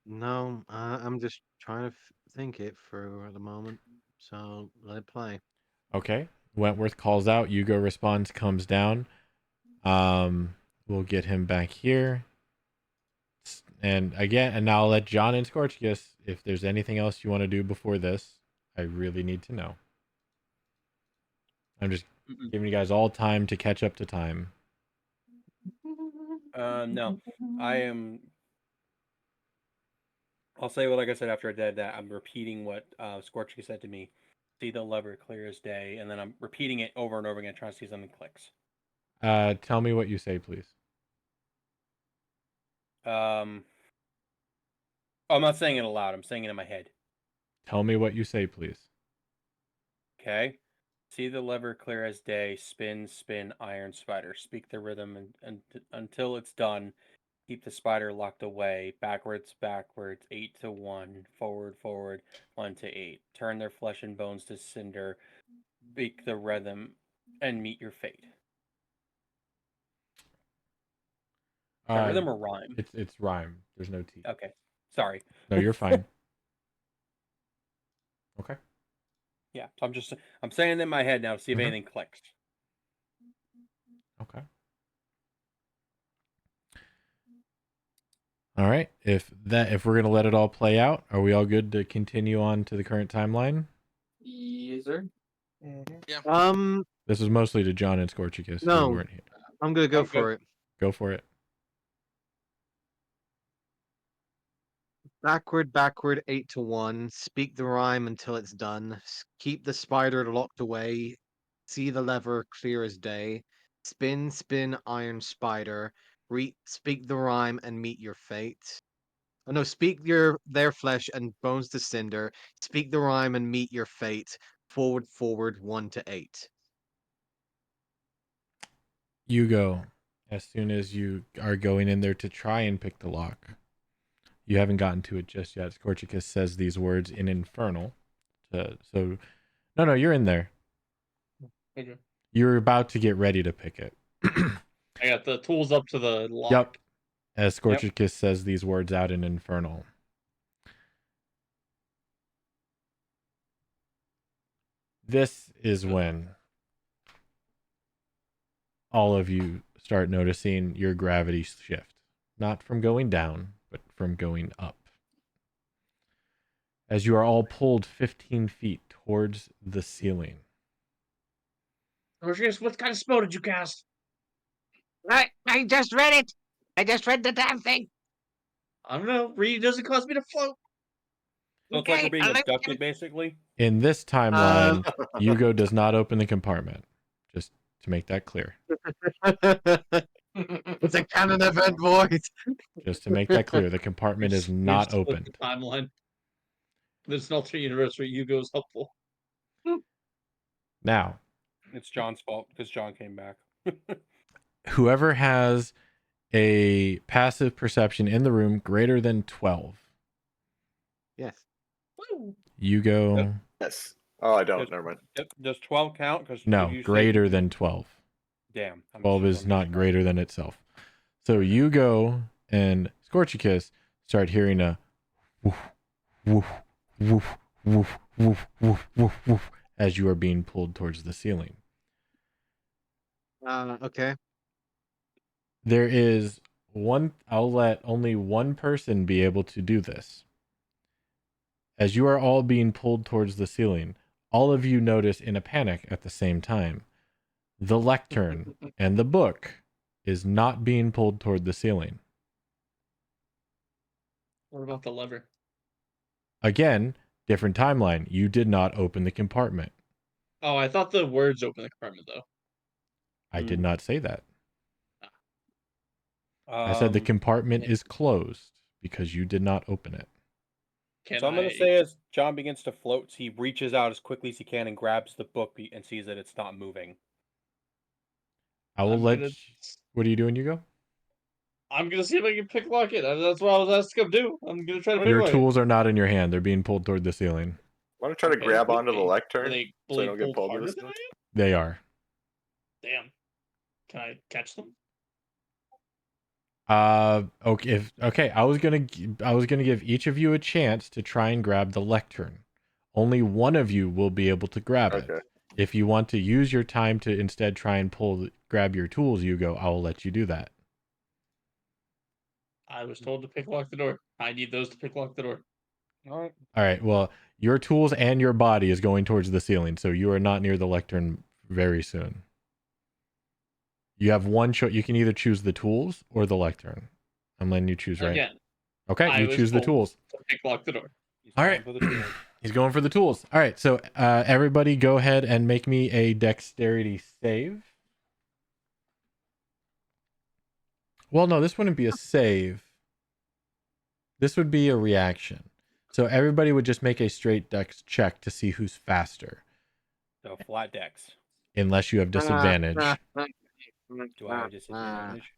No, I'm just trying to think it through at the moment. So let it play. Okay. Wentworth calls out. Hugo responds, comes down. We'll get him back here. And again, and now I'll let John and Scorchicus, if there's anything else you want to do before this, I really need to know. I'm just giving you guys all time to catch up to time. No, I am. I'll say what, like I said after I did that. I'm repeating what Scorchy said to me. See the lever clear as day, and then I'm repeating it over and over again, trying to see if something clicks. Tell me what you say, please. I'm not saying it aloud. I'm saying it in my head. Tell me what you say, please. Okay. See the lever clear as day. Spin, spin, iron spider. Speak the rhythm and until it's done. Keep the spider locked away. Backwards, backwards. 8 to 1. Forward, forward. 1 to 8. Turn their flesh and bones to cinder. Speak the rhythm and meet your fate. Rhythm or rhyme? It's rhyme. There's no T. Okay. Sorry. No, you're fine. Okay. Yeah. So I'm saying it in my head now to see if anything clicks. Okay. All right. If we're gonna let it all play out, are we all good to continue on to the current timeline? Yes, sir. This is mostly to John and Scorchicus, No. who weren't here. I'm gonna go I'm for it. Go for it. Backward, backward, 8 to 1. Speak the rhyme until it's done. Keep the spider locked away. See the lever clear as day. Spin, spin, iron spider. Speak the rhyme and meet your fate. Oh no, speak their flesh and bones to cinder. Speak the rhyme and meet your fate. Forward, forward, 1 to 8. You go. As soon as you are going in there to try and pick the lock. You haven't gotten to it just yet. Scorchicus says these words in Infernal. No, you're in there. Okay. You're about to get ready to pick it. I got the tools up to the lock. Yep. As Scorchicus says these words out in Infernal. This is when all of you start noticing your gravity shift. Not from going down, but from going up. As you are all pulled 15 feet towards the ceiling. Rodriguez, what kind of spell did you cast? I just read it. I just read the damn thing. I don't know. Reading doesn't cause me to float. So it's like Okay, we're being I'll let abducted, basically. In this timeline, Hugo does not open the compartment. Just to make that clear. It's a canon event, boys. Just to make that clear, the compartment is not opened. Timeline. There's an alternate universe where Hugo's helpful. Now, It's John's fault because John came back. whoever has a passive perception in the room greater than 12. Yes. Hugo. Yes. Oh, I don't. Never mind. Does 12 count? Because No, greater than 12. Damn. 12 is not greater than itself. So Hugo and Scorchicus start hearing a woof, woof, woof, woof, woof, woof, woof, woof as you are being pulled towards the ceiling. Okay. There is one, I'll let only one person be able to do this. As you are all being pulled towards the ceiling, all of you notice in a panic at the same time. The lectern and the book is not being pulled toward the ceiling. What about the lever? Again, different timeline. You did not open the compartment. Oh, I thought the words open the compartment, though. I did not say that. I I said the compartment is closed because you did not open it. So I'm going to say as John begins to float, he reaches out as quickly as he can and grabs the book and sees that it's not moving. I will What are you doing, Hugo? I'm going to see if I can pick lock it. That's what I was asked to come do. I'm going to try to pick Your lock tools are not in your hand. They're being pulled toward the ceiling. Want to try to grab onto the lectern Are they so I don't get pulled to harder this than I thing? am? They are. Damn. Can I catch them? Okay. I was gonna give each of you a chance to try and grab the lectern. Only one of you will be able to grab it. Okay. If you want to use your time to instead try and grab your tools, Hugo, I will let you do that. I was told to pick lock the door. I need those to pick lock the door. All right. All right. Well, your tools and your body is going towards the ceiling, so you are not near the lectern very soon. You have one choice. You can either choose the tools or the lectern. I'm letting you choose, right? Again, Okay, I you was choose the told tools. to pick lock the door. He's All going right. for the tools. He's going for the tools. All right, so everybody go ahead and make me a dexterity save. Well, no, this wouldn't be a save. This would be a reaction. So everybody would just make a straight dex check to see who's faster, So flat decks. unless you have disadvantage. Do I have disadvantage?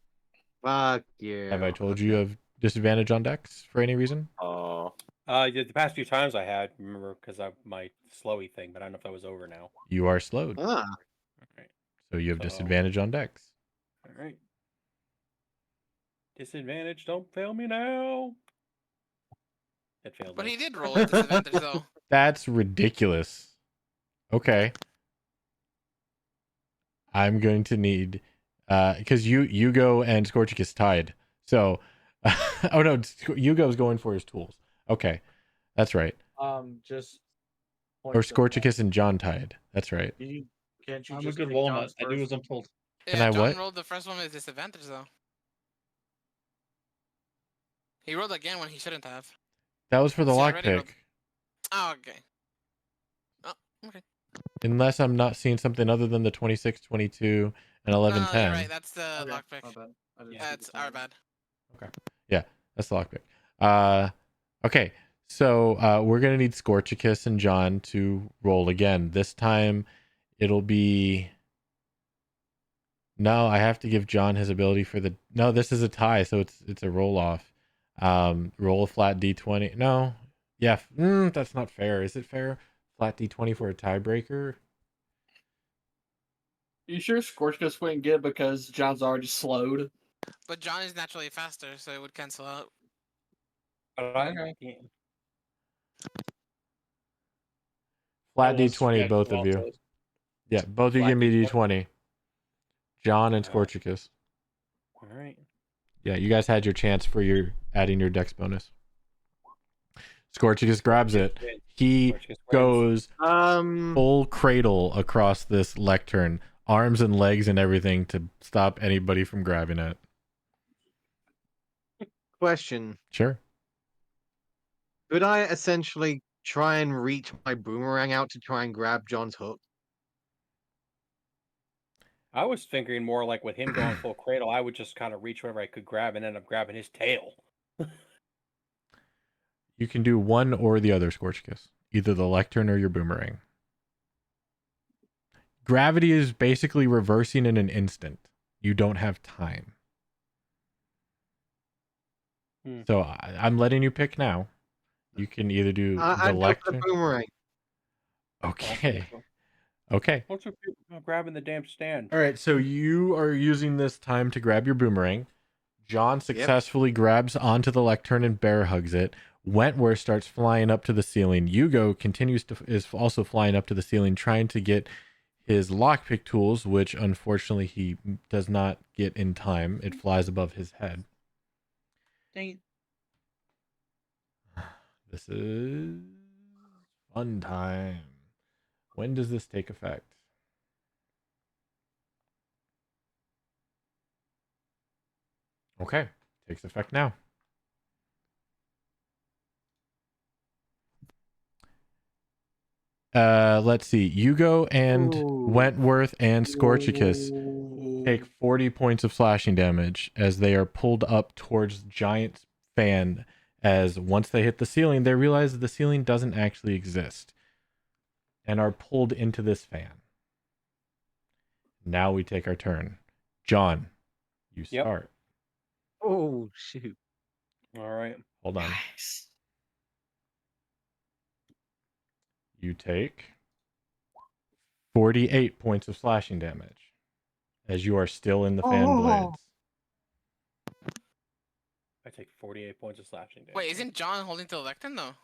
Fuck you. Have I told you you have disadvantage on dex for any reason? Oh, The past few times I had, remember, because of my slowy thing, but I don't know if that was over now. You are slowed, Ah, All right. so you have So- disadvantage on dex. All right. Disadvantage, don't fail me now. It failed But me. he did roll with disadvantage though. That's ridiculous. Okay. I'm going to need because Yugo and Scorchicus tied. So oh no, Yugo's going for his tools. Okay. That's right. Just. Or points of that. Scorchicus and John tied. That's right. Can't you I'm a just good take walnut. John's I do first? as I'm told. Can Yeah, I John what? rolled the first one with disadvantage though. He rolled again when he shouldn't have. That was for the See, I already lockpick. rolled- Oh, okay. Oh, okay. Unless I'm not seeing something other than the 26, 22, and 11, no, 10. you're right. That's the Okay, lockpick. my bad. I didn't see That's the our timing. bad. Yeah, that's the lockpick. Okay, so we're gonna need Scorchicus and John to roll again. This time, it'll be. No, I have to give John his ability for the. No, this is a tie, so it's a roll off. Roll a flat d20. No, yeah, that's not fair. Is it fair? Flat d20 for a tiebreaker. You sure Scorchgust wouldn't get it because John's already slowed? But John is naturally faster, so it would cancel out. But I Okay. can't. Flat I was d20, reacting both of while you. I was- Yeah, both of you Flat give me D20. d20. John and Alright. Scorchicus. All right. Yeah, you guys had your chance for your adding your dex bonus. Scorchicus grabs it. He Scorchicus wins. goes um, full cradle across this lectern, arms and legs and everything to stop anybody from grabbing it. question. Sure. Could I essentially try and reach my boomerang out to try and grab John's hook? I was thinking more like with him going full cradle, I would just kind of reach whatever I could grab and end up grabbing his tail. You can do one or the other, Scorchicus. Either the lectern or your boomerang. Gravity is basically reversing in an instant. You don't have time. So I'm letting you pick now. You can either do the I'd go for the lectern. boomerang. Okay. Okay. What's up grabbing the damn stand? All right. So you are using this time to grab your boomerang. John successfully grabs onto the lectern and bear hugs it. Wentworth starts flying up to the ceiling. Hugo is also flying up to the ceiling, trying to get his lockpick tools, which unfortunately he does not get in time. It flies above his head. Dang it. This is fun time. When does this take effect? Okay, takes effect now. Let's see. Hugo and Wentworth and Scorchicus take 40 points of slashing damage as they are pulled up towards Giant's fan. As once they hit the ceiling, they realize that the ceiling doesn't actually exist and are pulled into this fan. Now we take our turn. John, you Yep. start. Oh, shoot. All right. Hold on. Nice. You take 48 points of slashing damage as you are still in the fan blades. I take 48 points of slashing damage. Wait, isn't John holding to the lectern though?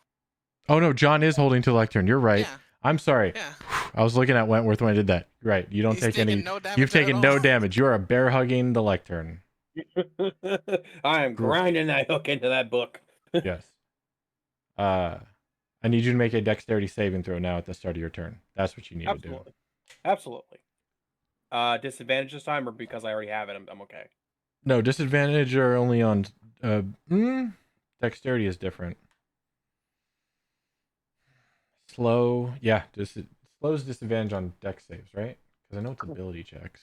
Oh no, John is holding to the lectern. You're right. Yeah. I'm sorry. Yeah. I was looking at Wentworth when I did that. Right. You don't He's take any. taking no damage You've taken at no all. damage. You are a bear hugging the lectern. I am Gr- grinding that hook into that book. Yes. I need you to make a dexterity saving throw now at the start of your turn. That's what you need to do. Absolutely. Absolutely. Disadvantage this time, or because I already have it, I'm okay. No, disadvantage are only on. Dexterity is different. Slow, yeah. Slow's disadvantage on dex saves, right? Because I know it's ability checks.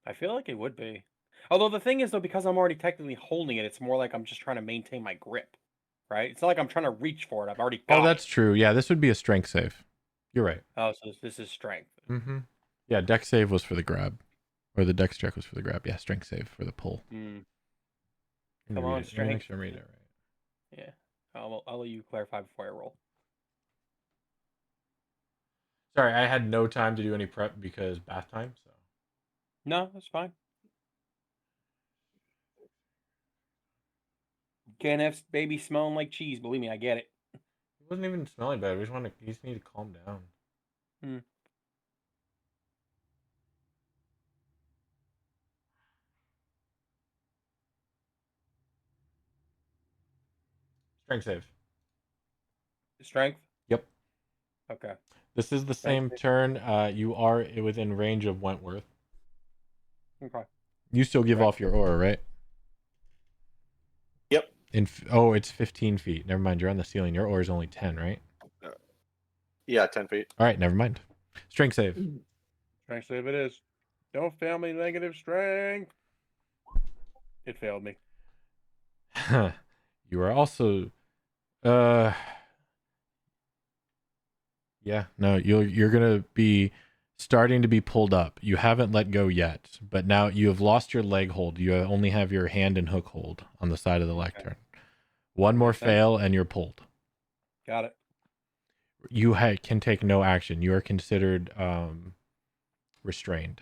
I feel like it would be. Although the thing is, though, because I'm already technically holding it, it's more like I'm just trying to maintain my grip, right? It's not like I'm trying to reach for it. I've already got Oh, that's it. true. Yeah, this would be a strength save. You're right. Oh, so this is strength. Mm-hmm. Yeah, dex save was for the grab, or the dex check was for the grab. Yeah, strength save for the pull. Mm. Let me Come read on, it. Let me strength. make sure I read it right. Yeah. I'll let you clarify before I roll. Sorry, I had no time to do any prep because bath time. So No, that's fine. Can't have baby smelling like cheese. Believe me, I get it. it wasn't even smelling bad. You just need to calm down. Hmm. Strength save. Strength? Yep. Okay. This is the same Strength turn. You are within range of Wentworth. Okay. You still give Strength. off your aura, right? Yep. It's 15 feet. Never mind. You're on the ceiling. Your aura is only 10, right? Yeah, 10 feet. All right. Never mind. Strength save. Strength save it is. Don't fail me, negative strength. It failed me. You are also. Yeah. No. You're gonna be starting to be pulled up. You haven't let go yet, but now you have lost your leg hold. You only have your hand and hook hold on the side of the lectern. One more Makes sense. fail and you're pulled. Got it. You can take no action. You are considered restrained.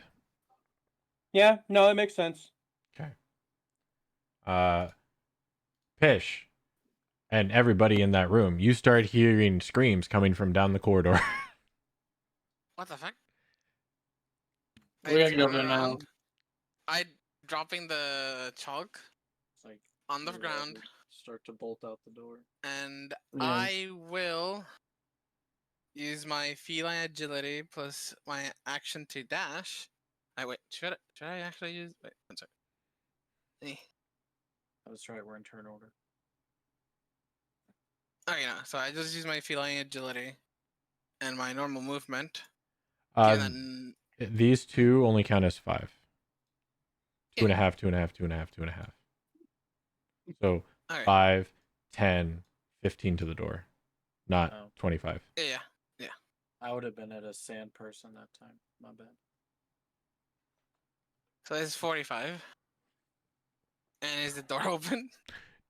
Yeah, no, it makes sense. Okay. Pish and everybody in that room, you start hearing screams coming from down the corridor. What the fuck? We gotta turn go there now. around. I dropping the chalk It's like on the you're ground, about to start to bolt out the door. and Yeah. I will use my feline agility plus my action to dash. Wait, should I actually use? Wait, one second. That's right. We're in turn order. Okay, no. So I just use my feline agility and my normal movement. These two only count as 5. Two Yeah. and a half, 2.5, 2.5, 2.5. So Okay. 5, 10, 15 to the door, not Oh. 25. Yeah. I would have been at a sand person that time. My bad. So it's 45. And is the door open?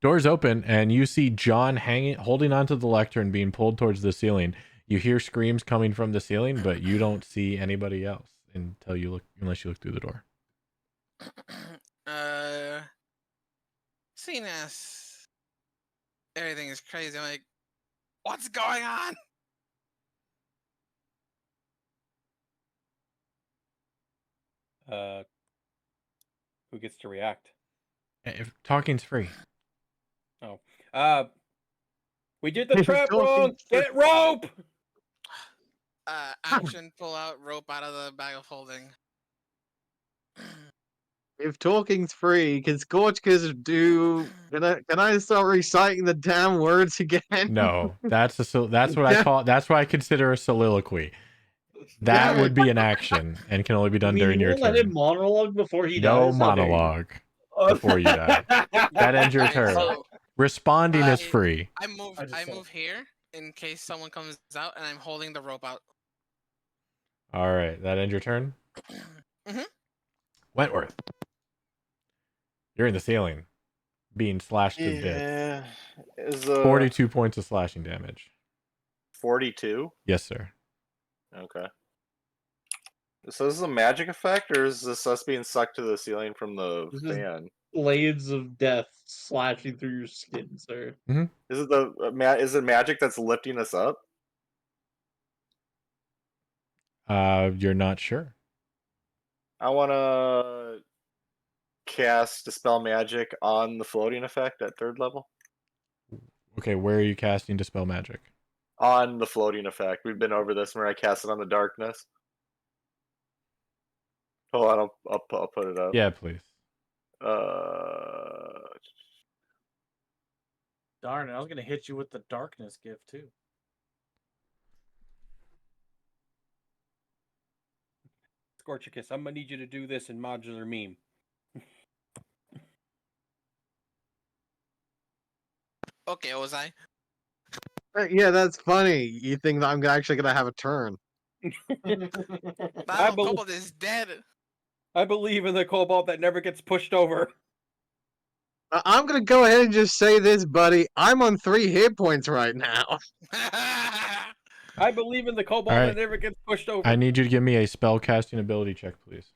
Doors open, and you see John holding onto the lectern, being pulled towards the ceiling. You hear screams coming from the ceiling, but you don't see anybody else unless you look through the door. Seeing as everything is crazy, I'm like, what's going on? Who gets to react? If talking's free. Oh. We did the If trap talking's wrong. free. Get rope. Action, pull out rope out of the bag of holding. If talking's free, can Scorchers do? Can I start reciting the damn words again? No, that's what I call. That's what I consider a soliloquy. That Damn would it. be an action and can only be I done mean, during you your won't let him turn. monologue before he No dies? How dare you. monologue before you die. That ends your Okay, turn. so Responding is free. I move I just move here in case someone comes out, and I'm holding the rope out. All right, that ends your turn. Mhm. Wentworth, you're in the ceiling, being slashed to bits. Yeah. Is 42 points of slashing damage. 42? Yes, sir. Okay. So this is a magic effect, or is this us being sucked to the ceiling from the This is- fan? Blades of death slashing through your skin, sir. Is it is it magic that's lifting us up? You're not sure. I want to cast Dispel Magic on the floating effect at 3rd level. Okay, where are you casting Dispel Magic? On the floating effect. We've been over this where I cast it on the darkness. Hold on, I'll put it up. Yeah, please. Darn it, I was gonna hit you with the darkness gift too. Scorchicus, I'm gonna need you to do this in modular meme. Okay, Ozai. Yeah, that's funny. You think that I'm actually gonna have a turn? Now bel- Cobalt is dead. I believe in the cobalt that never gets pushed over. I'm gonna go ahead and just say this, buddy. I'm on 3 hit points right now. I believe in the cobalt All right. that never gets pushed over. I need you to give me a spell casting ability check, please.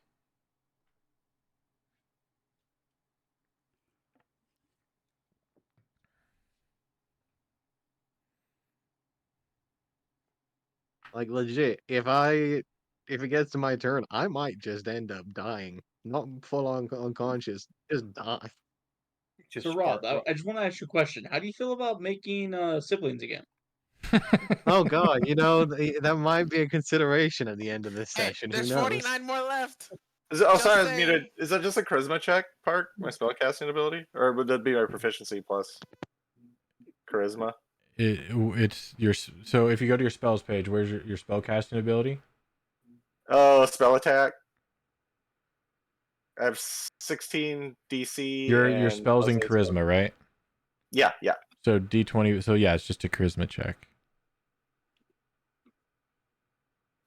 Like legit, if it gets to my turn, I might just end up dying. Not full on unconscious, just die. Just So Rob, start I just want to ask you a question. How do you feel about making siblings again? Oh god, that might be a consideration at the end of this Hey, session. Who there's knows? 49 more left. Is it, oh, Just sorry, I was saying. muted. Is that just a charisma check part? My spellcasting ability? Or would that be my proficiency plus charisma? It's your so if you go to your spells page, where's your spell casting ability? Oh, spell attack. I have 16 DC. Your spells plus in 8 spell. charisma, right? Yeah. So D20. So yeah, it's just a charisma check.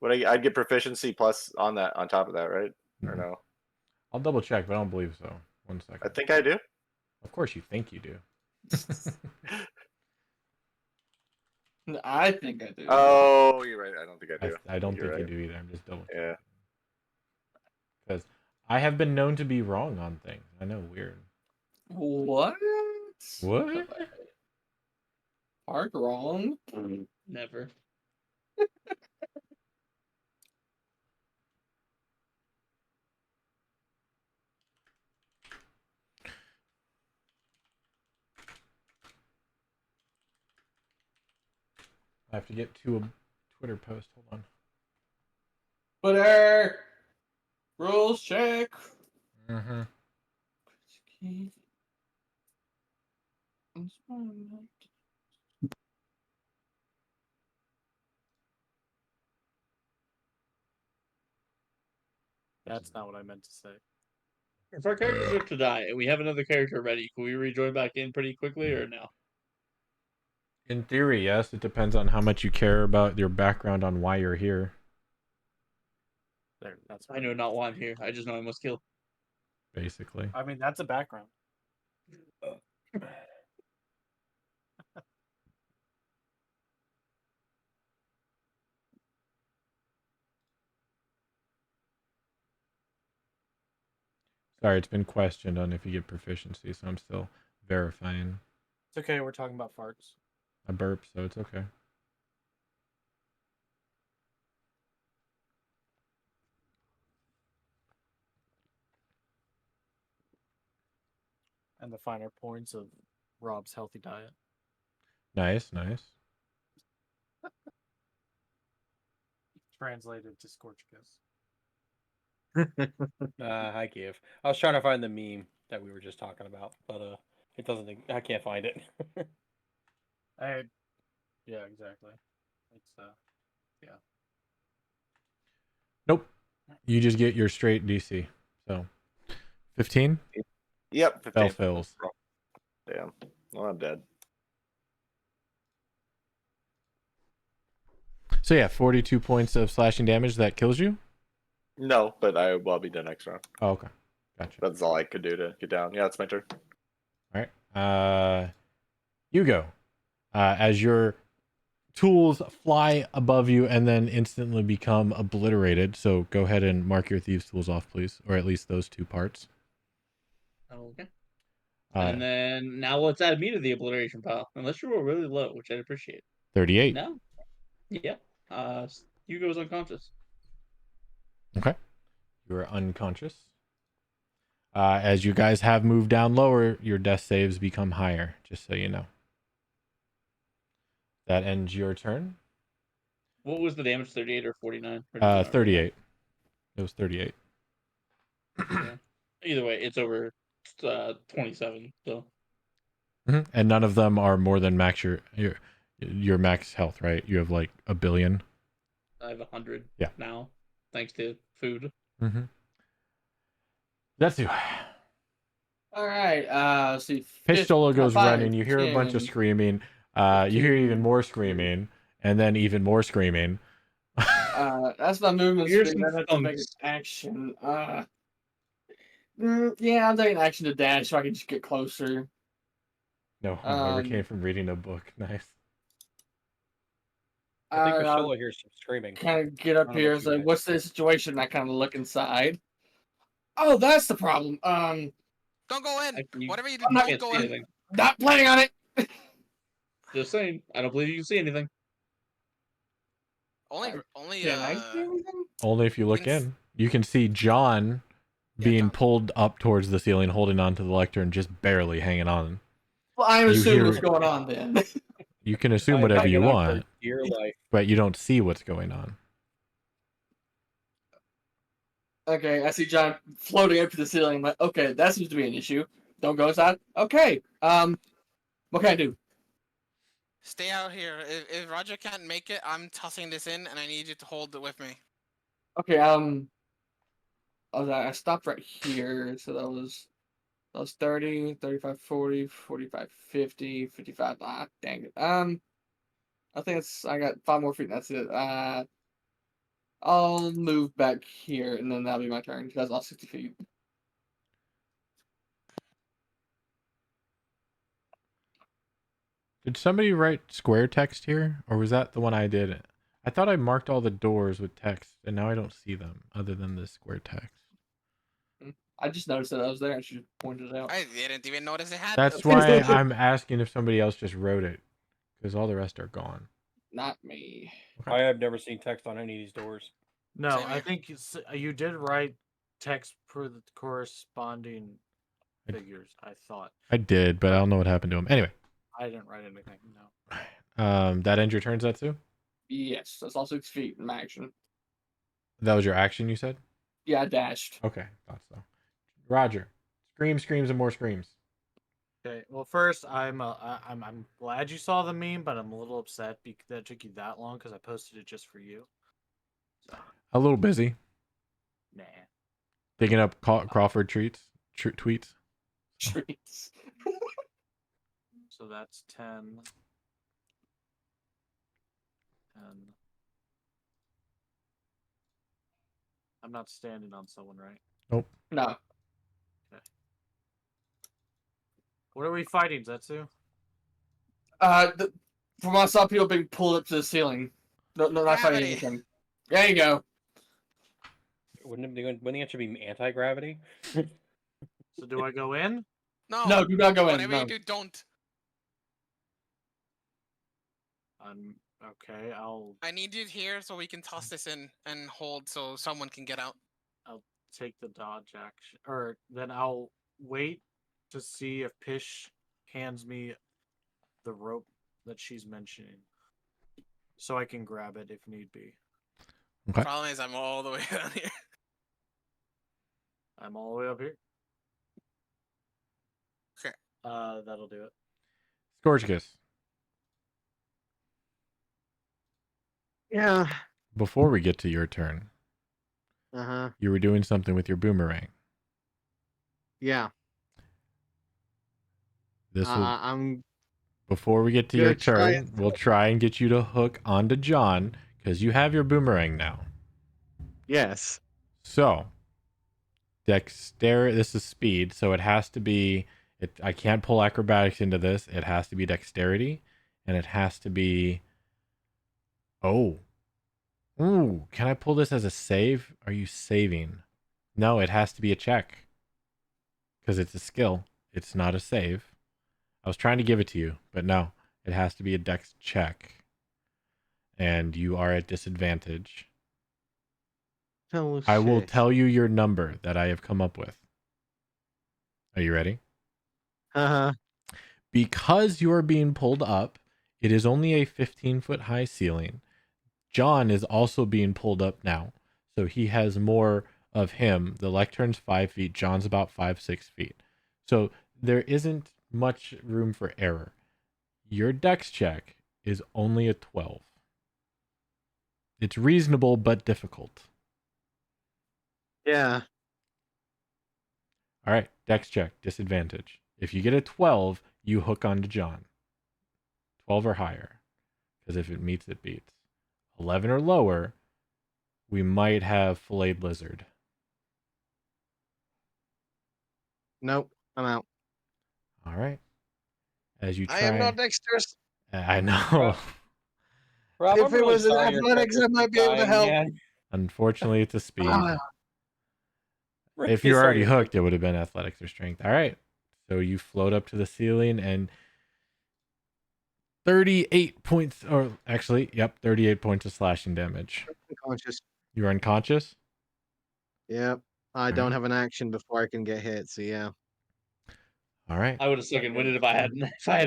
Would I'd get proficiency plus on top of that, right? Or no? I'll double check, but I don't believe so. 1 second. I think I do. Of course, you think you do. I think I do. Oh, you're right. I don't think I do. I don't think you're you right. do either. I'm just double checking. Yeah. Because I have been known to be wrong on things. I know, weird. What? What? Park wrong? Never. I have to get to a Twitter post. Hold on. Twitter! Rules check! Mm-hmm. That's not what I meant to say. If our characters are to die and we have another character ready, can we rejoin back in pretty quickly or no? In theory, yes. It depends on how much you care about your background on why you're here. There, that's. I know not why I'm here. I just know I must kill. Basically. I mean, that's a background. Sorry, it's been questioned on if you get proficiency, so I'm still verifying. It's okay. We're talking about farts. I burp, so it's okay. And the finer points of Rob's healthy diet. Nice. Translated to Scorchicus. Hi, Kiev. I was trying to find the meme that we were just talking about, but it doesn't. I can't find it. Yeah, exactly. It's yeah. Nope. You just get your straight DC. So 15? Yep. 15. Spell fails. Damn. Well, I'm dead. So yeah, 42 points of slashing damage. That kills you? No, but I'll be dead next round. Oh, okay. Gotcha. That's all I could do to get down. Yeah, it's my turn. All right. You go. As your tools fly above you and then instantly become obliterated. So go ahead and mark your thieves' tools off, please, or at least those 2 parts. Okay. Uh, And then now let's add me to the obliteration pile. Unless you roll really low, which I'd appreciate. 38. No. Yep. Hugo's unconscious. Okay. You are unconscious. As you guys have moved down lower, your death saves become higher, just so you know. That ends your turn. What was the damage? 38 or 49? Or did you not write that? 38. It was 38. Yeah. Either way, it's over 27. So Mhm. And none of them are more than max your max health, right? You have like 1 billion. I have 100 Yeah. now, thanks to food. Mm-hmm. That's you. All right. See. Pistola goes 5, running. You hear a bunch of 10, screaming. You hear even 15, more screaming, and then even more screaming. That's my movement Here's speed. some I have to make an thunks. action. Yeah, I'm taking action to dash so I can just get closer. No, whoever came from reading a book. Nice. I think I'll Pistola hears some screaming. kind of get up I don't know here about and you say, guys. "What's the situation?" I kind of look inside. Oh, that's the problem. Don't go in. You Whatever you do, I'm not- don't can't go see in. anything. not planning on it. Just saying, I don't believe you can see anything. Only Can I see anything? Only if you look Ins- in. You can see John Yeah, being John. pulled up towards the ceiling, holding onto the lectern, just barely hanging on. Well, I'm You assuming hear- what's going on then. You can assume I'm whatever you hanging on for want, dear life. but you don't see what's going on. Okay, I see John floating up to the ceiling. I'm like, okay, that seems to be an issue. Don't go inside. Okay. What can I do? Stay out here. If Roger can't make it, I'm tossing this in, and I need you to hold it with me. Okay. I stopped right here, so that was 30, 35, 40, 45, 50, 55. Ah, dang it. I think I got 5 more feet. And that's it. I'll move back here, and then that'll be my turn. That's all 60 feet. Did somebody write square text here, or was that the one I did? I thought I marked all the doors with text, and now I don't see them other than the square text. I just noticed that I was there, and she pointed it out. I didn't even notice it happened. That's why I'm asking if somebody else just wrote it, because all the rest are gone. Not me. Okay. I have never seen text on any of these doors. No, Same I here. think you did write text per the corresponding figures. I thought I did, but I don't know what happened to them. Anyway, I didn't write anything. No. that ends your turn, Zetsu? Yes, that's all 6 feet in my action. That was your action, you said? Yeah, I dashed. Okay, thought so. Roger. Screams, and more screams. Okay. Well, first, I'm glad you saw the meme, but I'm a little upset because that took you that long because I posted it just for you. So, A little busy. nah. Digging up Crawford tweets. Trees. So that's 10. 10. I'm not standing on someone, right? Nope. No. What are we fighting, Zetsu? From what I saw, people being pulled up to the ceiling. No, not fighting Gravity. anything. There you go. Wouldn't it actually be anti-gravity? So do I go in? No, do not go in. Whatever No. you do, don't. Okay. I need you here so we can toss this in and hold so someone can get out. I'll take the dodge action, or then I'll wait to see if Pish hands me the rope that she's mentioning, so I can grab it if need be. Okay. Problem is, I'm all the way down here. I'm all the way up here. Okay. That'll do it. Scorchicus. Yeah. Before we get to your turn, Uh-huh. you were doing something with your boomerang. Yeah. This will I'm before we get to gonna your try turn, and we'll try and get you to hook onto John because you have your boomerang now. yes. So, dexterity. This is speed, so it has to be. I can't pull acrobatics into this. It has to be dexterity, and it has to be. Oh. Ooh, can I pull this as a save? Are you saving? No, it has to be a check because it's a skill. It's not a save. I was trying to give it to you, but no, it has to be a dex check, and you are at disadvantage. Oh, I will shit. tell you your number that I have come up with. Are you ready? Uh-huh. Because you are being pulled up, it is only a 15-foot high ceiling. John is also being pulled up now, so he has more of him. The lectern's 5 feet. John's about 5-6 feet. So there isn't much room for error. Your dex check is only a 12. It's reasonable but difficult. Yeah. All right, dex check, disadvantage. If you get a 12, you hook onto John. 12 or higher, because if it meets, it beats. 11 or lower, we might have filleted lizard. Nope. I'm out. All right. As you I am not try, dexterous. I know. Rob, If I'm it really was in sorry your athletics, character I might keeps be able to dying, help. man. Unfortunately, it's a speed. Ah, Really If you're sorry already your hooked, it would have been athletics or strength. All right. So you float up to the ceiling and 38 points, or actually, yep, 38 points of slashing damage. unconscious. You're unconscious? Yep. I All don't right. have an action before I can get hit, so yeah. All right. I would have second winded if I had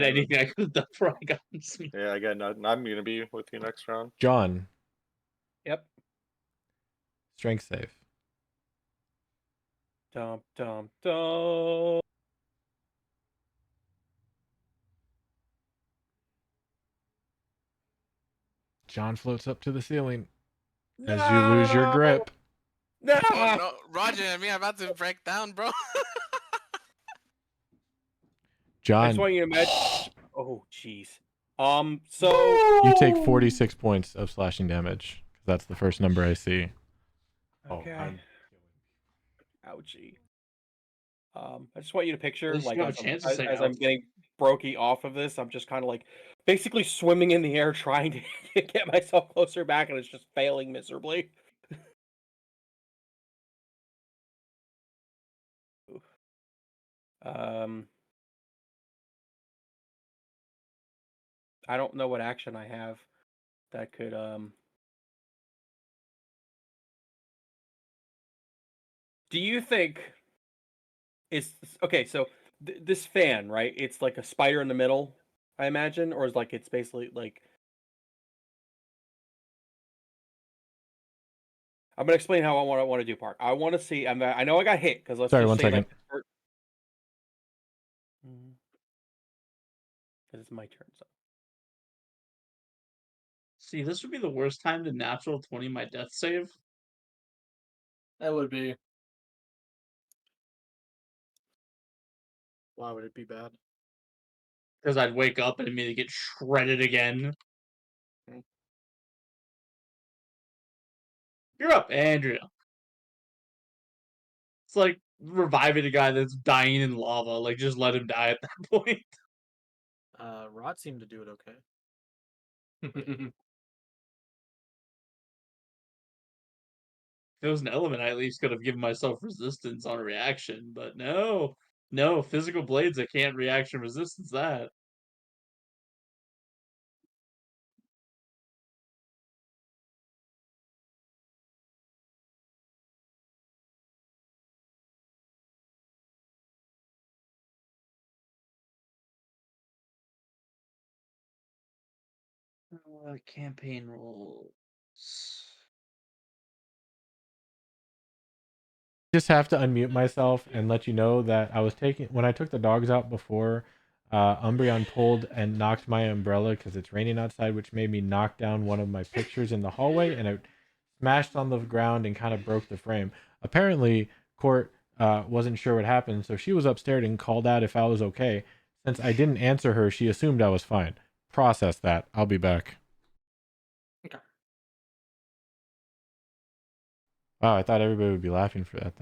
anything I could have done before I got some. Yeah, I got nothing. I'm gonna be with you next round. John, Yep. strength save. Dum dum dum. John floats up to the ceiling as you lose your grip. No. Oh no, Roger and me are about to break down, bro. I John, just want you to imagine. Oh, jeez. So you take 46 points of slashing damage. That's the first number I see. okay. Ouchie. I just want you to At picture, least like, you have a chance to say as I'm ouch. getting brokey off of this, I'm just kind of like basically swimming in the air trying to get myself closer back, and it's just failing miserably. Um, I don't know what action I have that could Do you think it's okay? So this fan, right? It's like a spider in the middle, I imagine, or is like it's basically like I'm gonna explain how I want to do Park. I want to see. I know I got hit because let's Sorry, just one say second. like because it's my turn. So See, this would be the worst time to natural 20 my death save. That would be. Why would it be bad? Because I'd wake up and immediately get shredded again. You're up, Andrea. It's like reviving a guy that's dying in lava. Like, just let him die at that point. Rod seemed to do it okay. If it was an element, I at least could have given myself resistance on a reaction. But no. No, physical blades, I can't reaction resistance that. Campaign rules. Just have to unmute myself and let you know that I was taking when I took the dogs out before. Umbreon pulled and knocked my umbrella because it's raining outside, which made me knock down one of my pictures in the hallway, and it smashed on the ground and kind of broke the frame. Apparently, Court wasn't sure what happened, so she was upstairs and called out if I was okay. Since I didn't answer her, she assumed I was fine. Process that. I'll be back. Okay. Wow, I thought everybody would be laughing for that.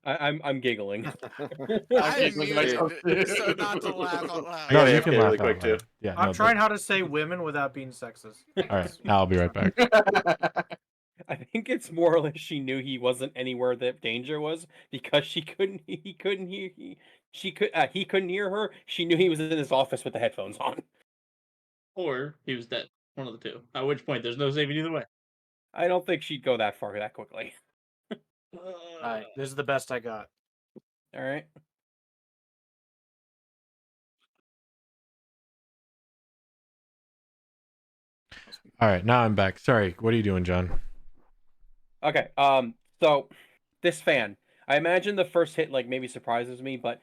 I'm giggling. I muted so not to laugh out loud. I No, gotta you AFK can laugh really quick out too. loud. Yeah, I'm no, trying how to say women without being sexist. All right, now I'll be right back. I think it's more or less she knew he wasn't anywhere that danger was because he couldn't hear he couldn't hear her. She knew he was in his office with the headphones on. Or he was dead. One of the two. At which point, there's no saving either way. I don't think she'd go that far that quickly. All right, this is the best I got. All right. All right, now I'm back. Sorry, what are you doing, John? Okay. So this fan, I imagine the first hit like maybe surprises me, but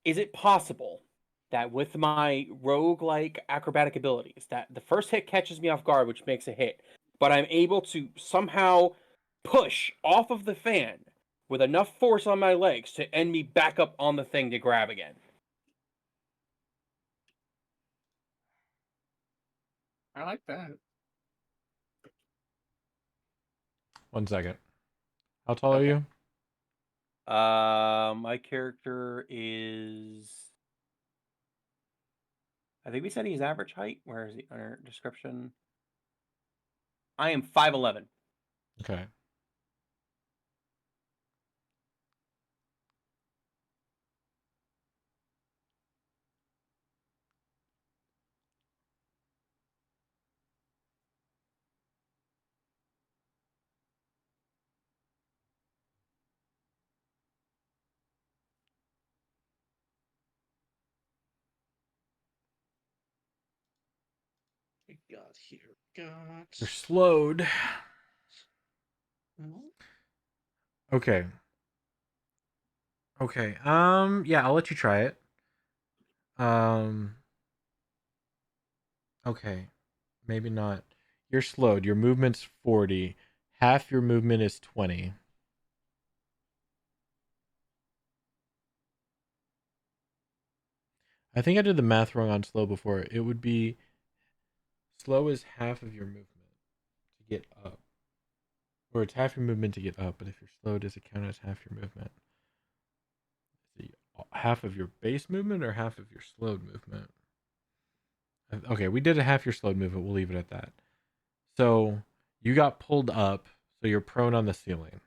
is it possible that with my rogue-like acrobatic abilities, that the first hit catches me off guard, which makes a hit, but I'm able to somehow push off of the fan with enough force on my legs to end me back up on the thing to grab again? I like that. 1 second. How tall are Okay. you? My character is. I think we said he's average height. Where is he? Under description. I am 5'11". Okay. We got here. Got. You're slowed. Well, Okay. Okay. Yeah, I'll let you try it. Okay. Maybe not. You're slowed. Your movement's 40. Half your movement is 20. I think I did the math wrong on slow before. It would be slow is half of your movement to get up. Or it's half your movement to get up, but if you're slow, does it count as half your movement? Is it half of your base movement or half of your slowed movement? Okay, we did a half your slowed movement. We'll leave it at that. So you got pulled up, so you're prone on the ceiling.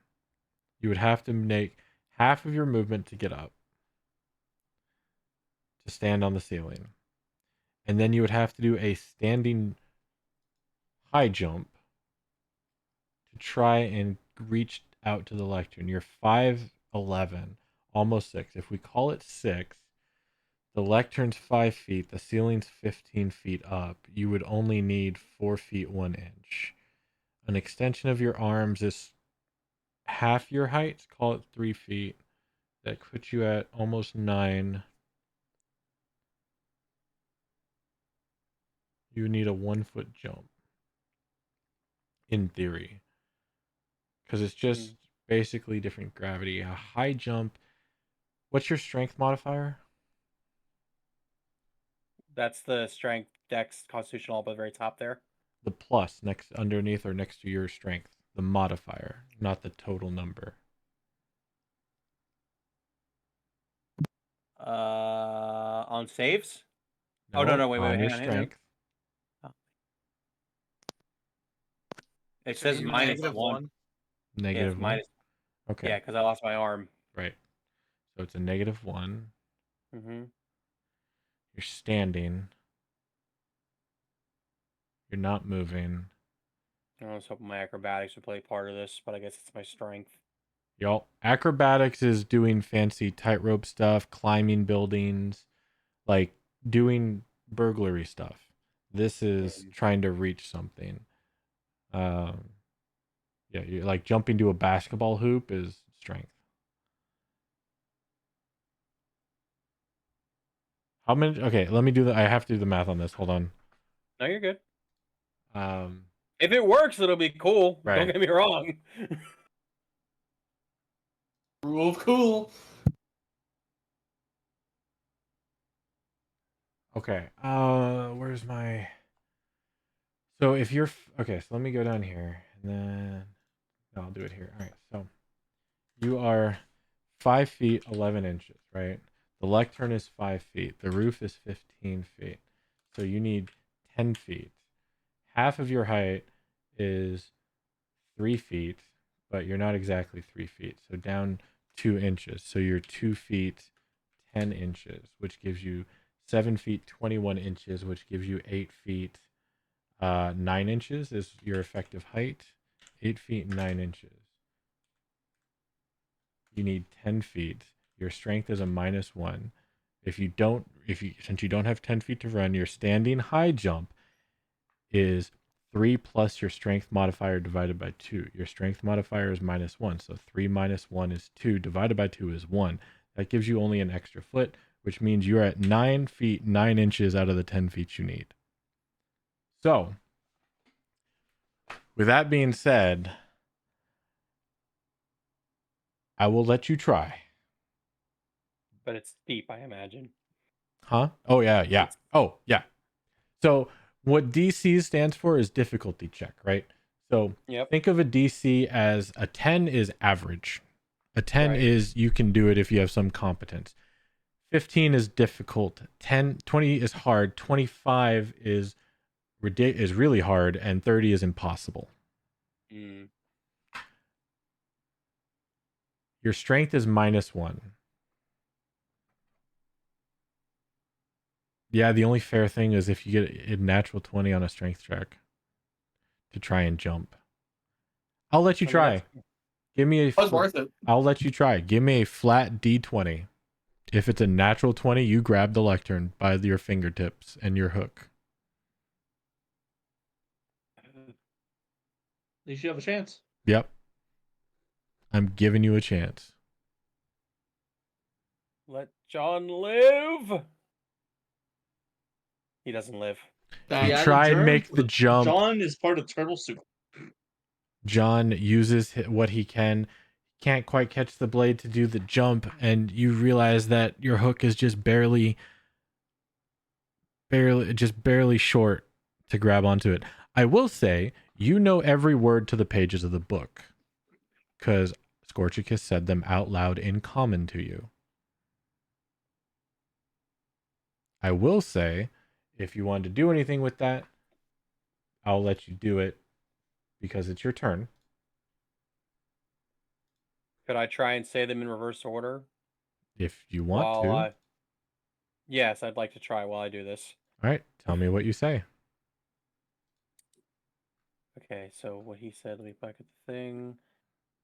You would have to make half of your movement to get up, to stand on the ceiling. And then you would have to do a standing high jump to try and reach out to the lectern. You're 5'11", almost 6. If we call it 6, the lectern's 5 feet, the ceiling's 15 feet up. You would only need 4 feet 1 inch. An extension of your arms is half your height, call it 3 feet. That puts you at almost 9. You need a 1 foot jump, in theory, because it's just basically different gravity. A high jump. What's your strength modifier? That's the strength, dex, constitution, all at the very top there. The plus next, underneath, or next to your strength. The modifier, not the total number. On saves. Oh no, wait, on your hang on. strength. It So says you minus -1. -1. Yeah, Negative it's 1. minus. Okay. Yeah, because I lost my arm. Right. So it's a -1. Mm-hmm. You're standing. You're not moving. I was hoping my acrobatics would play part of this, but I guess it's my strength. Y'all, acrobatics is doing fancy tightrope stuff, climbing buildings, like doing burglary stuff. This is trying to reach something. Yeah, you're like jumping to a basketball hoop is strength. How many? Okay, let me do the. I have to do the math on this. Hold on. No, you're good. Um, If it works, it'll be cool. Right. Don't get me wrong. Rule of cool. okay. Where's my? So if you're okay, so let me go down here and then no, I'll do it here. All right. So you are 5 feet 11 inches, right? The lectern is 5 feet. The roof is 15 feet. So you need 10 feet. Half of your height is 3 feet, but you're not exactly 3 feet. So down 2 inches. So you're 2 feet 10 inches, which gives you 7 feet 21 inches, which gives you 8 feet 9 inches is your effective height. 8 feet 9 inches. you need 10 feet. Your strength is a -1. Since you don't have 10 feet to run, your standing high jump is 3 plus your strength modifier divided by 2. Your strength modifier is -1, so 3 minus 1 is 2, divided by 2 is 1. That gives you only an extra foot, which means you're at 9 feet 9 inches out of the 10 feet you need. So, with that being said, I will let you try. But it's steep, I imagine. Huh? Oh, yeah, yeah. It's- Oh, yeah. So, what DC stands for is difficulty check, right? So, Yep. think of a DC as a 10 is average. A 10 Right. is you can do it if you have some competence. 15 is difficult. 20 is hard. 25 is really hard, and 30 is impossible. Mm. Your strength is -1. Yeah, the only fair thing is if you get a natural 20 on a strength check to try and jump. I'll let you I mean, try. Give me a. It was worth it. I'll let you try. Give me a flat D20. If it's a natural 20, you grab the lectern by your fingertips and your hook. At least you have a chance. Yep. I'm giving you a chance. Let John live. He doesn't live. You try and make the jump. John is part of Turtle Soup. John uses what he can. Can't quite catch the blade to do the jump, and you realize that your hook is just barely short to grab onto it. I will say, you know every word to the pages of the book, because Scorchicus said them out loud in common to you. I will say, if you want to do anything with that, I'll let you do it because it's your turn. Could I try and say them in reverse order? If you want while to. I... Yes, I'd like to try while I do this. All right, tell me what you say. Okay, so what he said, let me back at the thing.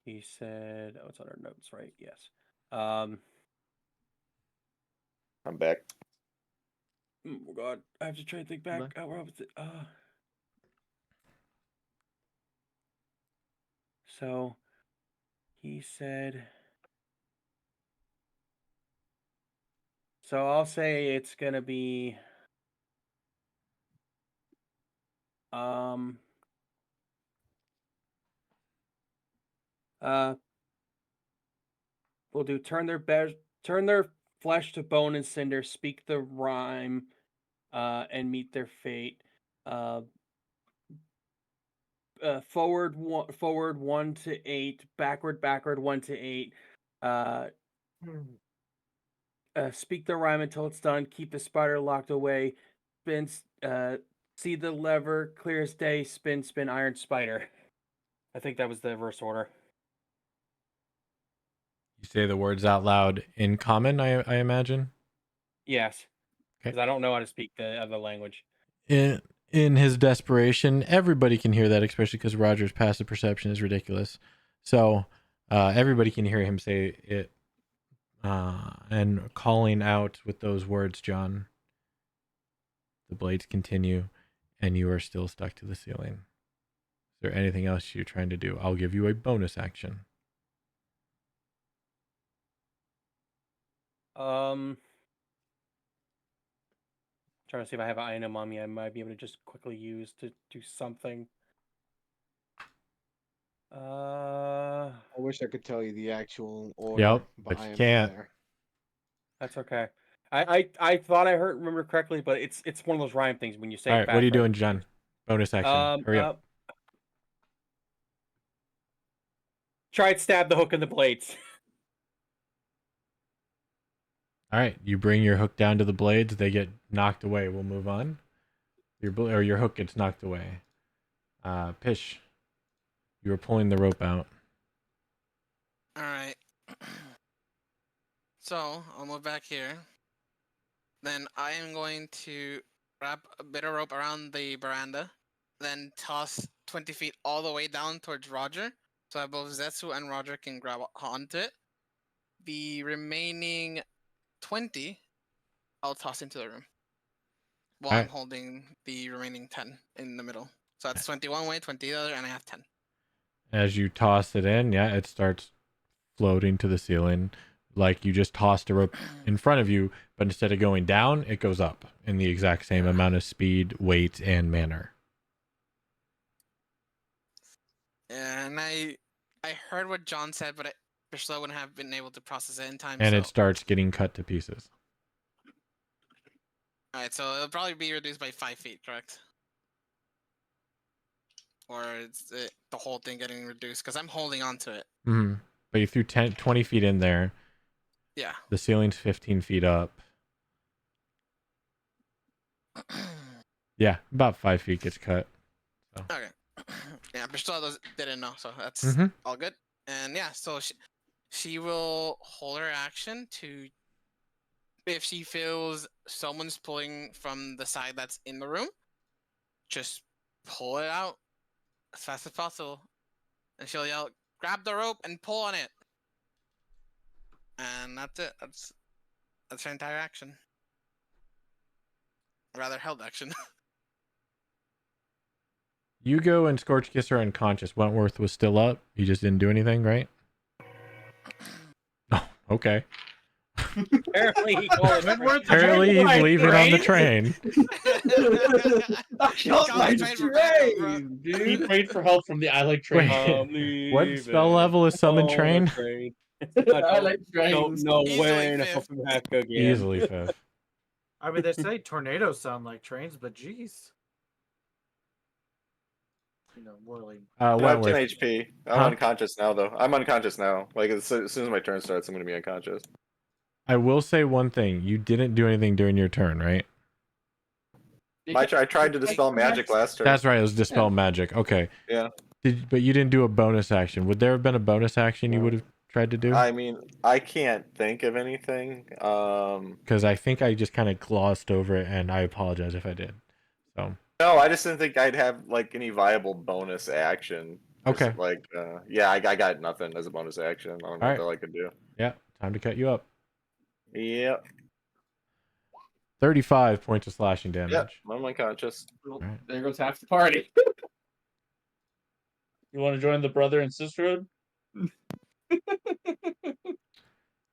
He said, oh, it's on our notes, right? Yes. I'm back. Oh God, I have to try to think back. No. Where was it? So he said. So I'll say it's gonna be. Um. We'll do turn their flesh to bone and cinder, speak the rhyme, and meet their fate. Forward 1 to 8, backward 1 to 8. Speak the rhyme until it's done. Keep the spider locked away. Spin. See the lever, clear as day. Spin, iron spider. I think that was the verse order. You say the words out loud in common, I imagine. Yes, Okay. because I don't know how to speak the other language. In his desperation, everybody can hear that, especially because Roger's passive perception is ridiculous. So everybody can hear him say it and calling out with those words, John. The blades continue, and you are still stuck to the ceiling. Is there anything else you're trying to do? I'll give you a bonus action. Trying to see if I have an item on me I might be able to just quickly use to do something. I wish I could tell you the actual order, Yep, but but I you am can't. there. That's okay. I thought I remember correctly, but it's one of those rhyme things when you say All it right, fast. what are you right? doing, John? Bonus action. Hurry up. Try and stab the hook in the blades. All right, you bring your hook down to the blades. They get knocked away. We'll move on. Your hook gets knocked away. Pish, you were pulling the rope out. All right. So I'll move back here. Then I am going to wrap a bit of rope around the veranda, then toss 20 feet all the way down towards Roger, so that both Zetsu and Roger can grab onto it. the remaining 20, I'll toss into the room. While I'm Alright. holding the remaining 10 in the middle. So that's 20 one way, 20 the other, and I have 10. As you toss it in, yeah, it starts floating to the ceiling, like you just tossed a rope in front of you, but instead of going down, it goes up in the exact same amount of speed, weight, and manner. And I heard what John said, but I wouldn't have been able to process it in time. And so. it starts getting cut to pieces. Alright, so it'll probably be reduced by 5 feet, correct? Or is it the whole thing getting reduced? Because I'm holding on to it. Mm-hmm. But you threw 20 feet in there. Yeah. The ceiling's 15 feet up. Yeah, about 5 feet gets cut. So. Okay. Yeah, Priscilla didn't know, so that's Mhm. all good. And yeah, so she will hold her action to, if she feels someone's pulling from the side that's in the room, just pull it out as fast as possible. And she'll yell, grab the rope and pull on it. And that's it. That's her entire action. Or rather, held action. Hugo and Scorch Kiss are unconscious. Wentworth was still up. He just didn't do anything, right? Oh, okay. Apparently, he called it Apparently he's leaving on the train. I got Call my the train for backup, bro. train, He dude. prayed for help from the I Like Train. Wait, what spell level is summon train? I like trains. No Easily way to fifth. help him hack again. Easily fifth. I mean, they say tornadoes sound like trains, but geez. You know, whirling. I have 10 Wentworth. HP. I'm Huh? unconscious now, though. I'm unconscious now. Like, as soon as my turn starts, I'm going to be unconscious. I will say one thing. You didn't do anything during your turn, right? I tried to dispel magic last turn. That's right. It was dispel magic. Okay. Yeah. But you didn't do a bonus action. Would there have been a bonus action you would have tried to do? I mean, I can't think of anything. Because I think I just kind of glossed over it, and I apologize if I did. So. No, I just didn't think I'd have like any viable bonus action. Okay. Like, yeah, I got nothing as a bonus action. I don't know what the hell I could do. Yeah, time to cut you up. Yep. 35 points of slashing damage. Yep, I'm unconscious. Right. There goes half the party. You want to join the brother and sisterhood?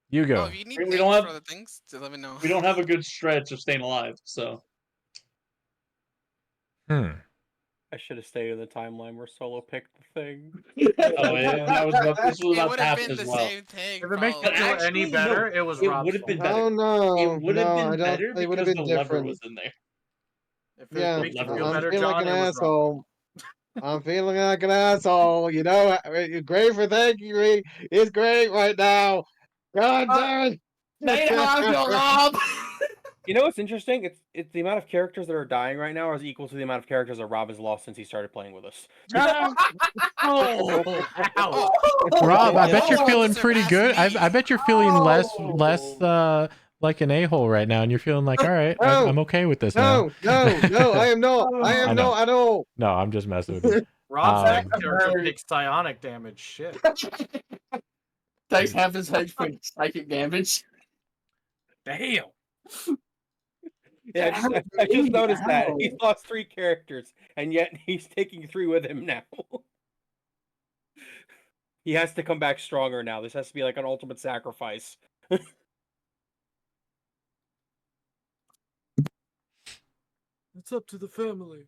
You go. Oh, if you need We things don't have- for other things, just let me know. We don't have a good stretch of staying alive, so. I should have stayed in the timeline where Solo picked the thing. Oh, yeah, this was It about would to have happen been as the well. same thing. If it makes probably. you feel Actually, any no, better, it was it Rob's would have been fault. better. Oh no, It would have no, been I don't. better It would have because been the lever different. was in there. If it Yeah, makes you lever feel was- better, I'm feeling John, like an it was Rob's fault. asshole. I'm feeling like an asshole. You know, great for thanking me. It's great right now. God damn it. They know how I feel, Rob. You know what's interesting? It's the amount of characters that are dying right now is equal to the amount of characters that Rob has lost since he started playing with us. Oh, ouch. Rob, I bet Oh, you're feeling surpass pretty good. me. I bet you're feeling less like an a-hole right now, and you're feeling like, all right, No. I'm okay with this now. No, I am not. I I am know. not at all. No, I'm just messing with you. Rob's next Um, character takes psionic damage. Shit. Takes half his HP psychic damage. Damn. Yeah, I just noticed that. He's lost 3 characters, and yet he's taking 3 with him now. He has to come back stronger now. This has to be like an ultimate sacrifice. It's up to the family.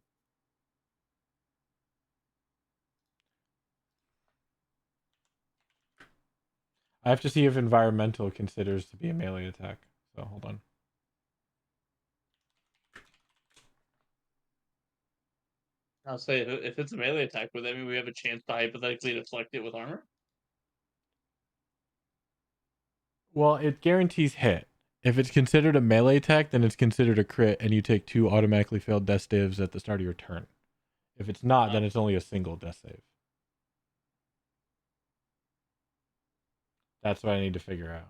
I have to see if environmental considers to be a melee attack. So hold on. I'll say if it's a melee attack, would that mean we have a chance to hypothetically deflect it with armor? Well, it guarantees hit. If it's considered a melee attack, then it's considered a crit, and you take 2 automatically failed death saves at the start of your turn. If it's not, then it's only a single death save. That's what I need to figure out.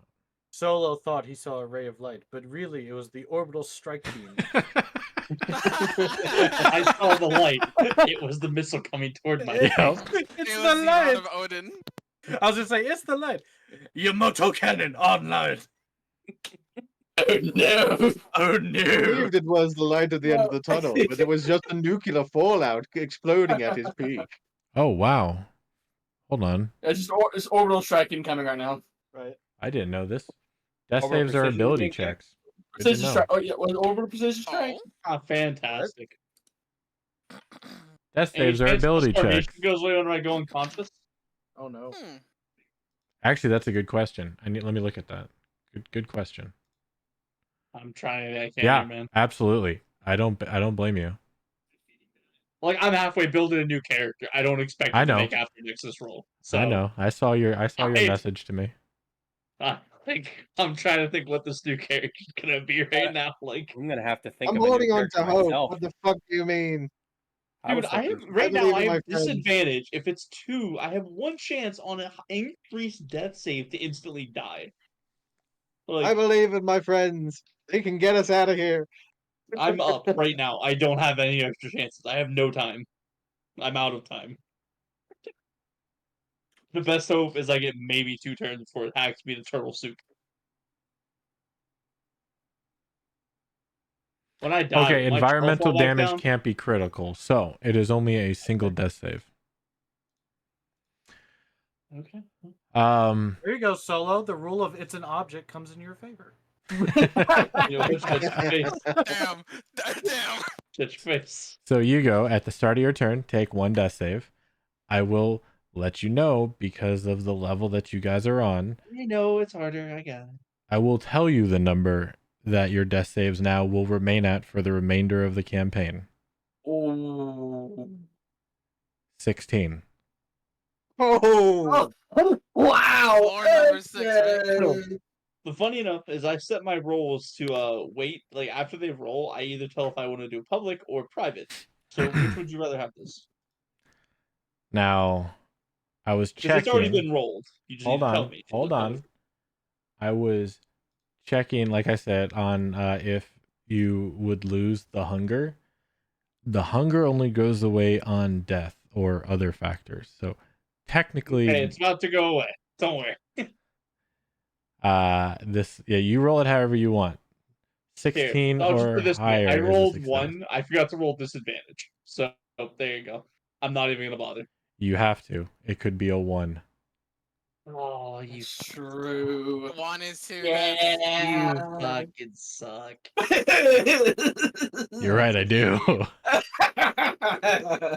Solo thought he saw a ray of light, but really it was the orbital strike beam. I saw the light. It was the missile coming toward my Yeah. It's the light of Odin. I was just saying, it's the light. Yamato cannon online. Oh no! Oh I no. believed it was the light at the end of the tunnel, but it was just a nuclear fallout exploding at his peak. Oh wow. Hold on. It's just it's orbital strike incoming right now. Right. I didn't know this. Death Orbital saves are precision ability being there. checks. Good to Precision know. strike. Oh yeah, was orbital precision strike? Oh. Ah, fantastic. Death Any saves are chance the ability starvation checks. goes away when I go unconscious? Oh no. Hmm. Actually, that's a good question. Let me look at that. Good question. I'm trying. I can't Yeah, hear, man. absolutely. I don't blame you. Like I'm halfway building a new character. I don't expect I it to know. make after Nexus roll. So I know. I saw your I- message to me. I think I'm trying to think what this new character's gonna be right now. Like, I'm gonna have to think I'm of a new holding on character to hope. myself. What the fuck do you mean? I dude, was I hoping have for right now. believe I in my have friends. disadvantage. If it's 2, I have one chance on an increased death save to instantly die. I Like believe in my friends. They can get us out of here. I'm up right now. I don't have any extra chances. I have no time. I'm out of time. The best hope is I get maybe 2 turns before it hacks me to turtle soup. When I die, Okay, will my troll environmental fall back damage down? can't be critical, so it is only a single death save. Okay. There you go, Solo. The rule of it's an object comes in your favor. You know, touch your face. Damn. Damn. Touch your face. So you go at the start of your turn, take 1 death save. I will let you know because of the level that you guys are on. I know it's harder. I got it. I will tell you the number that your death saves now will remain at for the remainder of the campaign. Oh. 16. Oh, Wow! Floor number 6, right? Okay. The funny enough is I set my roles to wait. Like after they roll, I either tell if I want to do public or private. So which would you rather have this? Now, I was Because it's already checking. been rolled. You just Hold need to tell on. me. if you Hold want public. on. I was checking, like I said, on if you would lose the hunger. The hunger only goes away on death or other factors. So technically, Hey, it's about to go away. Don't worry. you roll it however you want. Here, 16 I'll just or put it this way. higher I is a rolled success. 1. I forgot to roll disadvantage. So there you go. I'm not even gonna bother. You have to. It could be a 1. Oh, you It's true. 1 is 2. Yeah. you fucking suck. You're right, I do.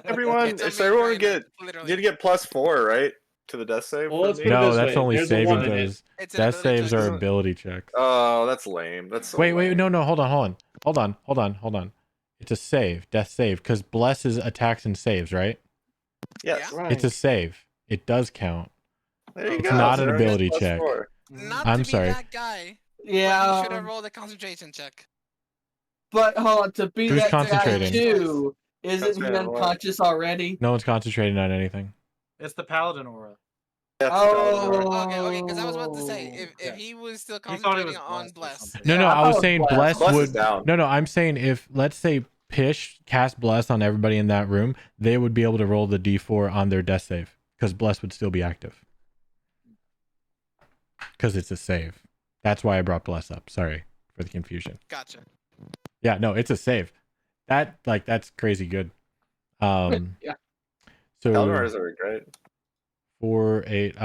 Everyone, It's a so everyone no-brainer, get literally. need to get +4, right, to the death save. Well, for let's me? put it No, this that's way. only There's a saving 1 in it. throws. It's an Death ability saves check. are Isn't- ability checks. Oh, that's lame. That's so Wait, lame. no, hold on. It's a save, death save, because bless is attacks and saves, right? Yes, Yeah. Right. It's a save. It does count. there you It's go. not so an everyone gets ability check. +4. Not I'm to be sorry. that guy, but Yeah. he should have rolled a concentration check. But hold on, to be Who's that guy concentrating? too, isn't he Concentrating on what? unconscious already? No one's concentrating on anything. It's the paladin aura. Yes, Oh. Okay, because I was about to say, if Yeah. he was still He thought he concentrating was on blessed or Bless. something. No, Yeah, I I was thought it saying was bless Bless is would. down. No, I'm saying if let's say Pish cast bless on everybody in that room, they would be able to roll the d4 on their death save because bless would still be active. Because it's a save. That's why I brought bless up. Sorry for the confusion. Gotcha. Yeah, no, it's a save. That's crazy good. Yeah. So Eldar are great. 4, 8.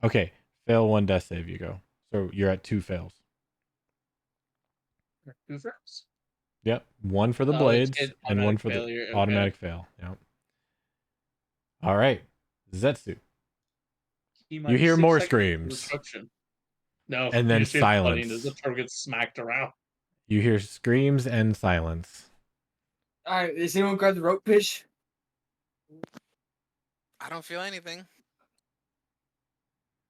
Okay, fail 1 death save. You go. So you're at 2 fails. 2 fails. Yep, 1 for the Oh, blades it's and 1 automatic for failure, the okay. automatic fail. Yep. All right, Zetsu. You hear more screams. Destruction. No, And you then just hear thudding silence. as the turtle gets smacked around. You hear screams and silence. Alright, does anyone grab the rope fish? I don't feel anything.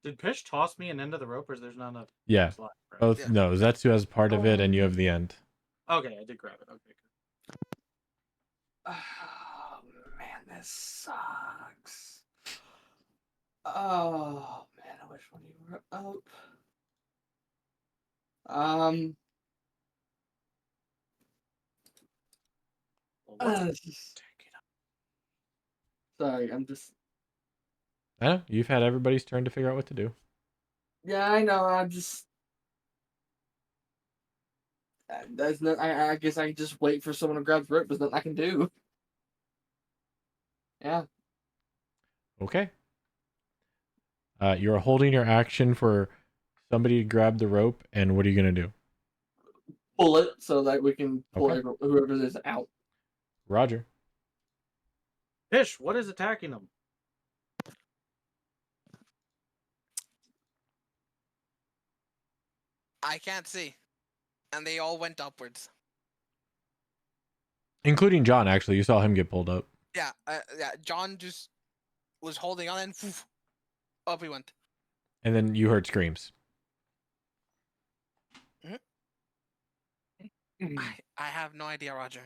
Did Pish toss me an end of the rope, or is there's not enough Yeah, slot? Right. both. Yeah. No, Zetsu has part of it, and you have the end. Okay, I did grab it. Okay, good. Oh man, this sucks. Oh man, I wish one of you were up. Well, what's Sorry, I'm just. I know you've had everybody's turn to figure out what to do. Yeah, I know. I'm just. That's not. I guess I can just wait for someone to grab the rope. There's nothing I can do. Yeah. Okay. You're holding your action for somebody to grab the rope, and what are you gonna do? Pull it so that we can pull Okay. whoever is out. Roger. Fish, what is attacking them? I can't see, and they all went upwards. Including John, actually. You saw him get pulled up. Yeah, yeah. John just was holding on, and poof, up he went. And then you heard screams. I have no idea, Roger.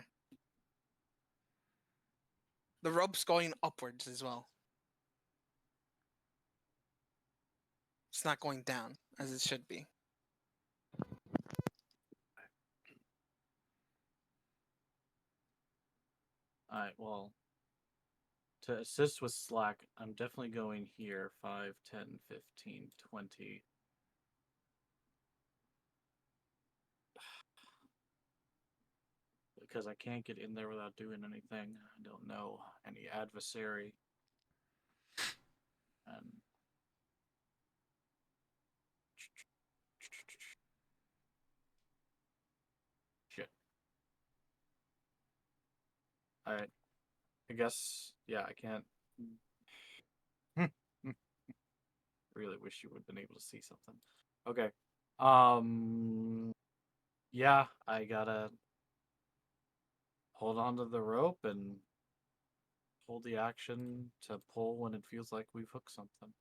The rope's going upwards as well. It's not going down as it should be. Alright, well, to assist with slack, I'm definitely going here. 5, 10, 15, 20. Because I can't get in there without doing anything. I don't know any adversary. And shit. I guess, yeah, I can't. Really wish you would have been able to see something. Okay. Yeah, I gotta hold on to the rope and hold the action to pull when it feels like we've hooked something.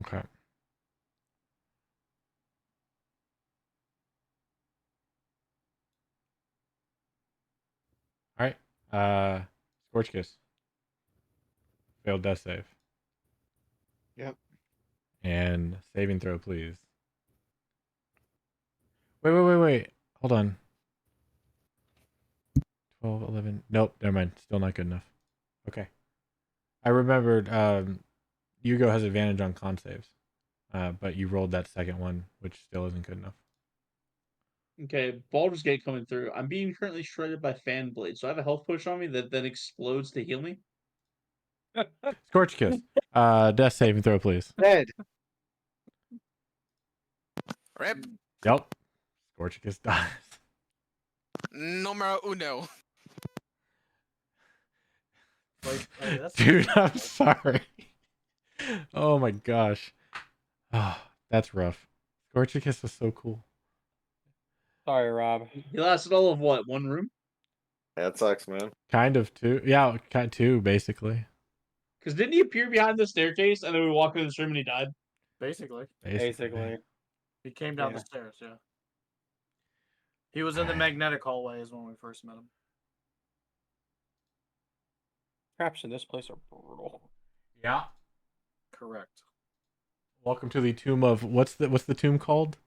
Okay. All right. Scorch Kiss. Failed death save. Yep. And saving throw, please. Wait. Hold on. 12, 11. Nope, never mind. Still not good enough. Okay. I remembered Hugo has advantage on con saves. But you rolled that second one, which still isn't good enough. Okay, Baldur's Gate coming through. I'm being currently shredded by Fan Blade, so I have a health push on me that then explodes to heal me. Scorch Kiss. Death saving throw, please. Dead. Rip. Yep. Scorch Kiss dies. Numero uno. Like, that's Dude, I'm sorry. Oh my gosh. Oh, that's rough. Scorch Kiss was so cool. Sorry, Rob. He lasted all of what? One room? That sucks, man. Kind of two. Yeah, kind of two, basically. Because didn't he appear behind the staircase and then we walked in this room and he died? basically. Basically. He came down the Yeah. stairs, yeah. He was in the magnetic hallways when we first met him. Traps in this place are brutal. Yeah. Correct. Welcome to the tomb of what's the tomb called?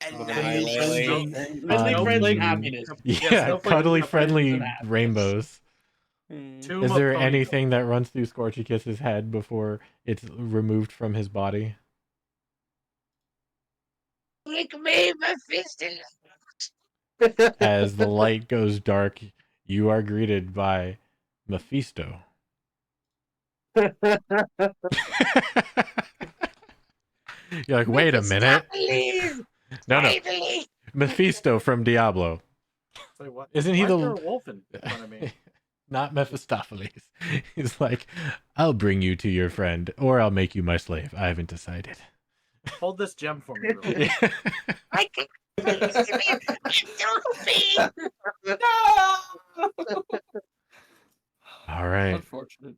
Annihilation. Friendly, friendly Um, happiness. Yeah, Snowflake cuddly, with friendly friends and happiness. rainbows. Tomb Is of there Ponytail. anything that runs through Scorchy Kiss's head before it's removed from his body? Lick me, Mephisto. As the light goes dark, you are greeted by Mephisto. You're like, wait a minute. No. Mephisto from Diablo. Say what? Isn't he Why the- is there a wolf in front of me? Not Mephistopheles. He's like, I'll bring you to your friend, or I'll make you my slave. I haven't decided. Hold this gem for me, real quick. I can All right, Unfortunate.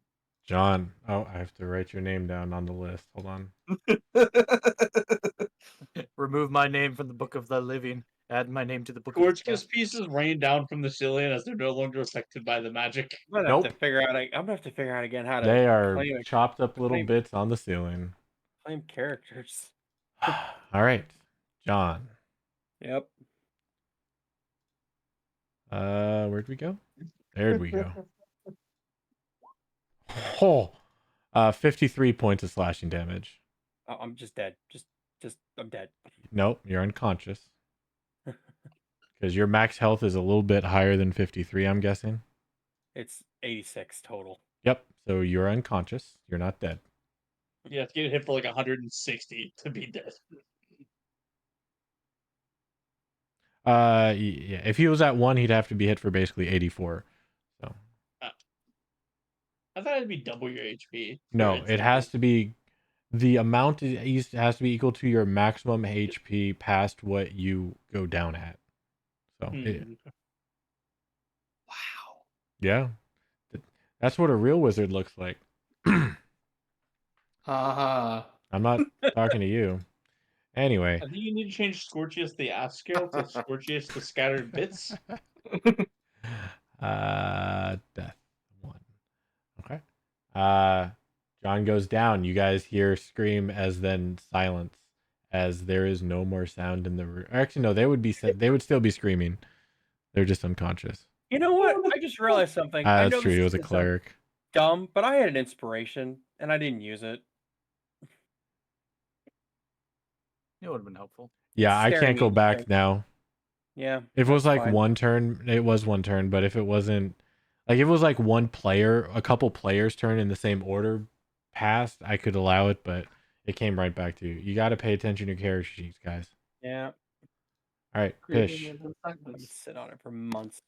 John. Oh, I have to write your name down on the list. Hold on. Remove my name from the book of the living. Add my name to the book of Scorch the Kiss dead. pieces rain down from the ceiling as they're no longer affected by the magic. I'm gonna Nope. have to figure out. I'm gonna have to figure out again how to They are claim, chopped up little claim- bits on the ceiling. claim characters. All right, John. Yep. Where'd we go? There'd we go. Oh, 53 points of slashing damage. Oh, I'm just dead. I'm dead. Nope, you're unconscious. Because your max health is a little bit higher than 53, I'm guessing. It's 86 total. Yep, so you're unconscious. You're not dead. You have to get hit for like 160 to be dead. Yeah, if he was at 1, he'd have to be hit for basically 84. So I thought it'd be double your HP. no, it has to be the amount has to be equal to your maximum HP past what you go down at. So Wow. yeah, that's what a real wizard looks like. Haha. I'm not talking to you. Anyway, I think you need to change Scorchius the ass scale to Scorchius the scattered bits. death 1. Okay. John goes down. You guys hear scream as then silence as there is no more sound in the room. Actually, no, they would still be screaming. They're just unconscious. You know what? I just realized something. I That's know true. this He is was a gonna sound cleric. dumb, but I had an inspiration and I didn't use it. It would have been helpful. Yeah, It's I staring can't me go in the back face. now. Yeah. If it was that's like fine. one turn, it was one turn. But if it wasn't, like if it was like one player, a couple players' turn in the same order passed, I could allow it. But it came right back to you. You got to pay attention to character sheets, guys. Yeah. All right, Pish. I've been sitting on it for months.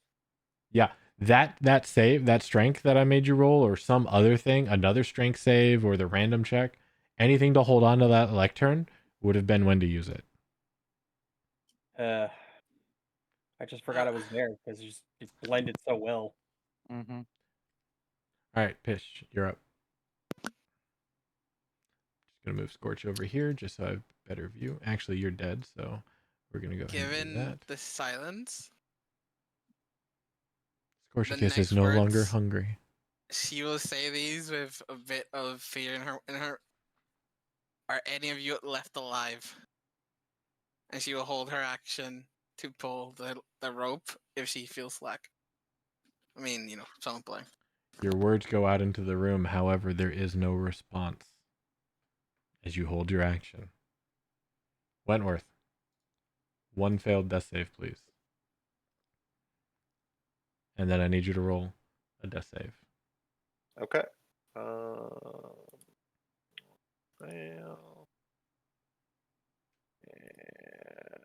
Yeah, that save, that strength that I made you roll, or some other thing, another strength save, or the random check, anything to hold on to that lectern would have been when to use it. I just forgot it was there because it blended so well. Mm-hmm. All right, Pish, you're up. Just gonna move Scorch over here just so I have better view. Actually, you're dead, so we're gonna go ahead and do Given that. the silence, Scorchicus is next no longer words- hungry. she will say these with a bit of fear in her. Are any of you left alive? And she will hold her action to pull the rope if she feels slack. I mean, someone playing. Your words go out into the room, however, there is no response as you hold your action. Wentworth, 1 failed death save, please. And then I need you to roll a death save. Okay. Fail. And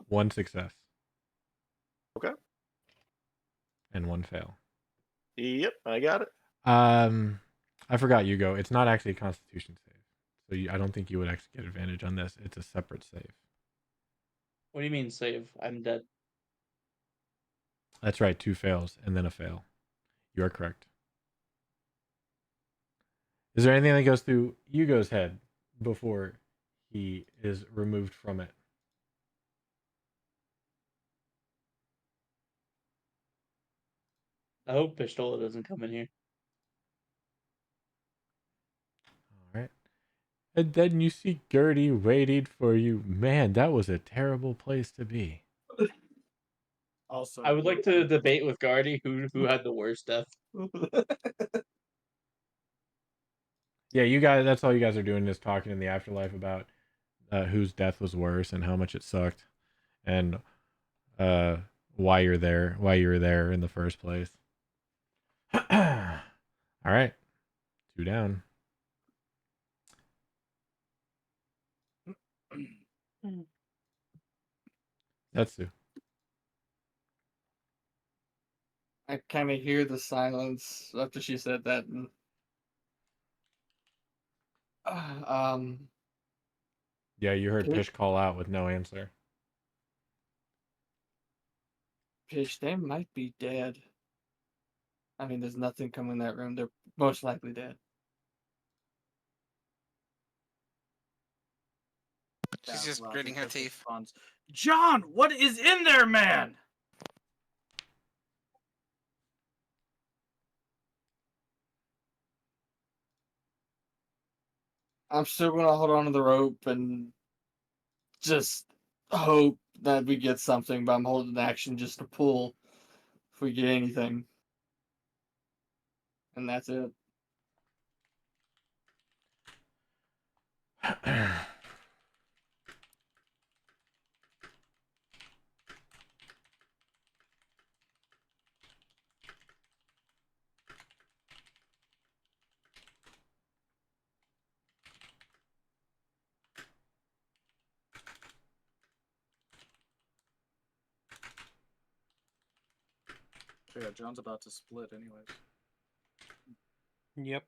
1 success. Okay. And 1 fail. Yep, I got it. I forgot you go. It's not actually a Constitution save, so I don't think you would actually get advantage on this. It's a separate save. What do you mean save? I'm dead. That's right. 2 fails and then a fail. You are correct. Is there anything that goes through Hugo's head before he is removed from it? I hope Pistola doesn't come in here. All right. And then you see Gertie waiting for you. Man, that was a terrible place to be. Also, I would like to debate with Guardy who had the worst death. Yeah, you guys, that's all you guys are doing is talking in the afterlife about whose death was worse and how much it sucked and why you were there in the first place. All right. 2 down. Setsu. I kind of hear the silence after she said that. And, Yeah, you heard Can we- Pish call out with no answer. Pish, they might be dead. I mean, there's nothing coming in that room. They're most likely dead. She's just Logic gritting her just teeth. responds, John, what is in there, man? I'm still gonna hold on to the rope and just hope that we get something, but I'm holding action just to pull if we get anything. And that's it. So yeah, John's about to split anyways. Yep.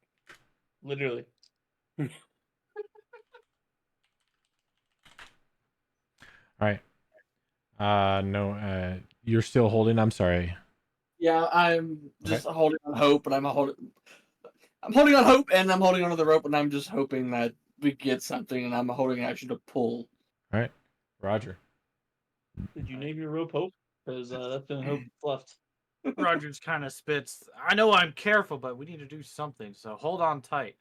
Literally. All right. No. You're still holding. I'm sorry. Yeah, I'm just holding on hope, and I'm holding on hope, and I'm holding onto the rope, and I'm just hoping that we get something, and I'm holding action to pull. All right. Roger. Did you name your rope Hope? Because that's the only hope left. Rogers kind of spits. I know I'm careful, but we need to do something. So hold on tight,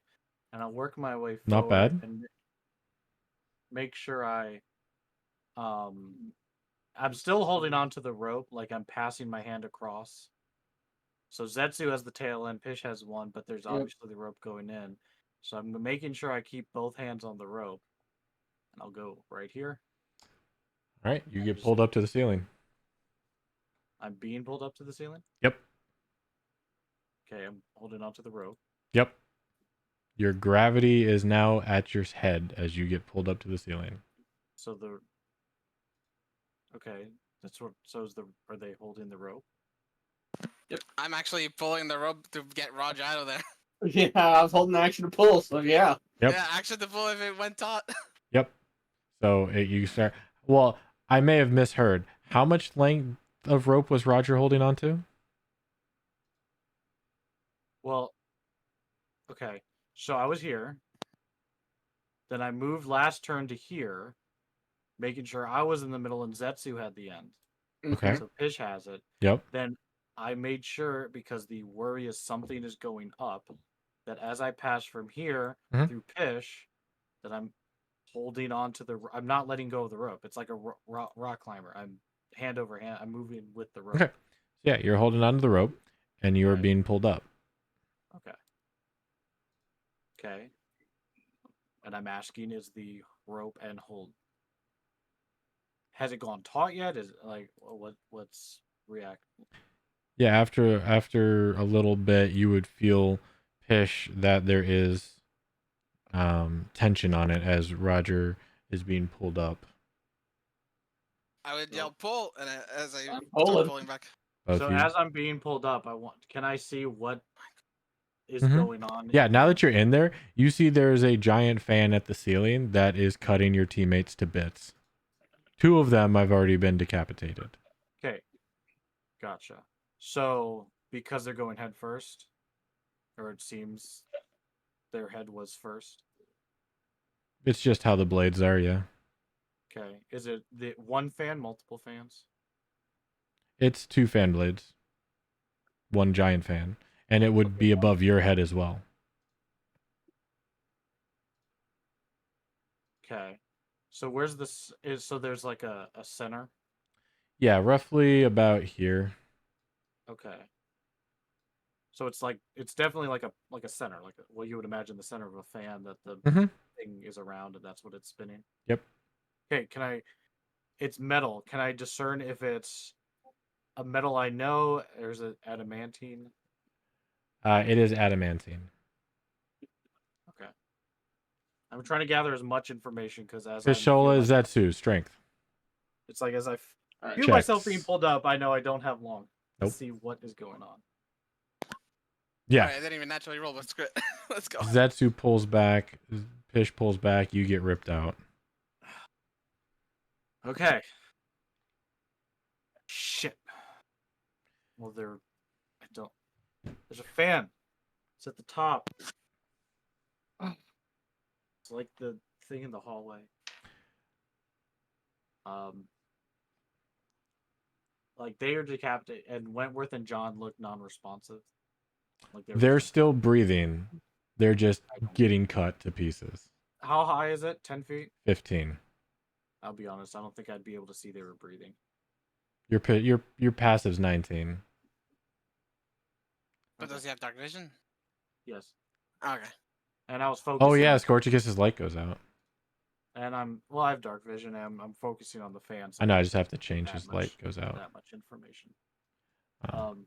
and I'll work my way forward. Not bad. And make sure I'm still holding on to the rope, like I'm passing my hand across. So Zetsu has the tail end, Pish has one, but there's obviously the rope going in. So I'm making sure I keep both hands on the rope. And I'll go right here. All right. You get pulled up to the ceiling. I'm being pulled up to the ceiling? Yep. Okay, I'm holding on to the rope. Yep. Your gravity is now at your head as you get pulled up to the ceiling. So okay, that's what. Are they holding the rope? Yep. I'm actually pulling the rope to get Raj out of there. Yeah, I was holding action to pull, so yeah. Yep. Yeah, action to pull if it went taut. Yep. So you start. Well, I may have misheard. How much length of rope was Roger holding on to? Well, okay. So I was here. Then I moved last turn to here, making sure I was in the middle and Zetsu had the end. Okay. So Pish has it. Yep. Then I made sure, because the worry is something is going up, that as I pass from here through Pish, that I'm holding on to the. I'm not letting go of the rope. It's like a rock climber. I'm hand over hand. I'm moving with the rope. Okay. Yeah, you're holding on to the rope, and you are Right. being pulled up. Okay. Okay. And I'm asking, is the rope and hold? Has it gone taut yet? Is like what's react? Yeah, after a little bit, you would feel Pish that there is tension on it as Roger is being pulled up. I would yell pull, and as I I'm start pulling. pulling back. Both So of you. as I'm being pulled up, can I see what is Mhm. going on? Yeah, now that you're in there, you see there is a giant fan at the ceiling that is cutting your teammates to bits. 2 of them have already been decapitated. Okay. Gotcha. So because they're going head first, or it seems their head was first. It's just how the blades are, yeah. Okay. Is it the one fan, multiple fans? It's 2 fan blades. 1 giant fan. And it would be above your head as well. Okay. So where's this? So there's like a center. Yeah, roughly about here. Okay. So it's definitely like a center, well, you would imagine the center of a fan that the thing is around, and that's what it's spinning. Yep. Okay, it's metal. Can I discern if it's a metal I know, or is it adamantine? It is adamantine. Okay. I'm trying to gather as much information because Pishola Zetsu, strength. it's like as I Alright. feel myself being pulled up, I know I don't have long to Nope. see what is going on. Yeah. Alright, I didn't even naturally roll, but screw it. Let's go. Zetsu pulls back. Pish pulls back. You get ripped out. Okay. Shit. Well, there's a fan. It's at the top. It's like the thing in the hallway. Like they are decapitated, and Wentworth and John look non-responsive. Like They're still breathing. They're just getting cut to pieces. How high is it? 10 feet? 15. I'll be honest. I don't think I'd be able to see they were breathing. Your passive's 19. But Okay. does he have dark vision? Yes. Okay. And I was focusing. Oh yeah, on- Scorchicus's light goes out. And I have dark vision. And I'm focusing on the fan. So I know. I don't just have to get change that his much- light goes out. That much information. Um,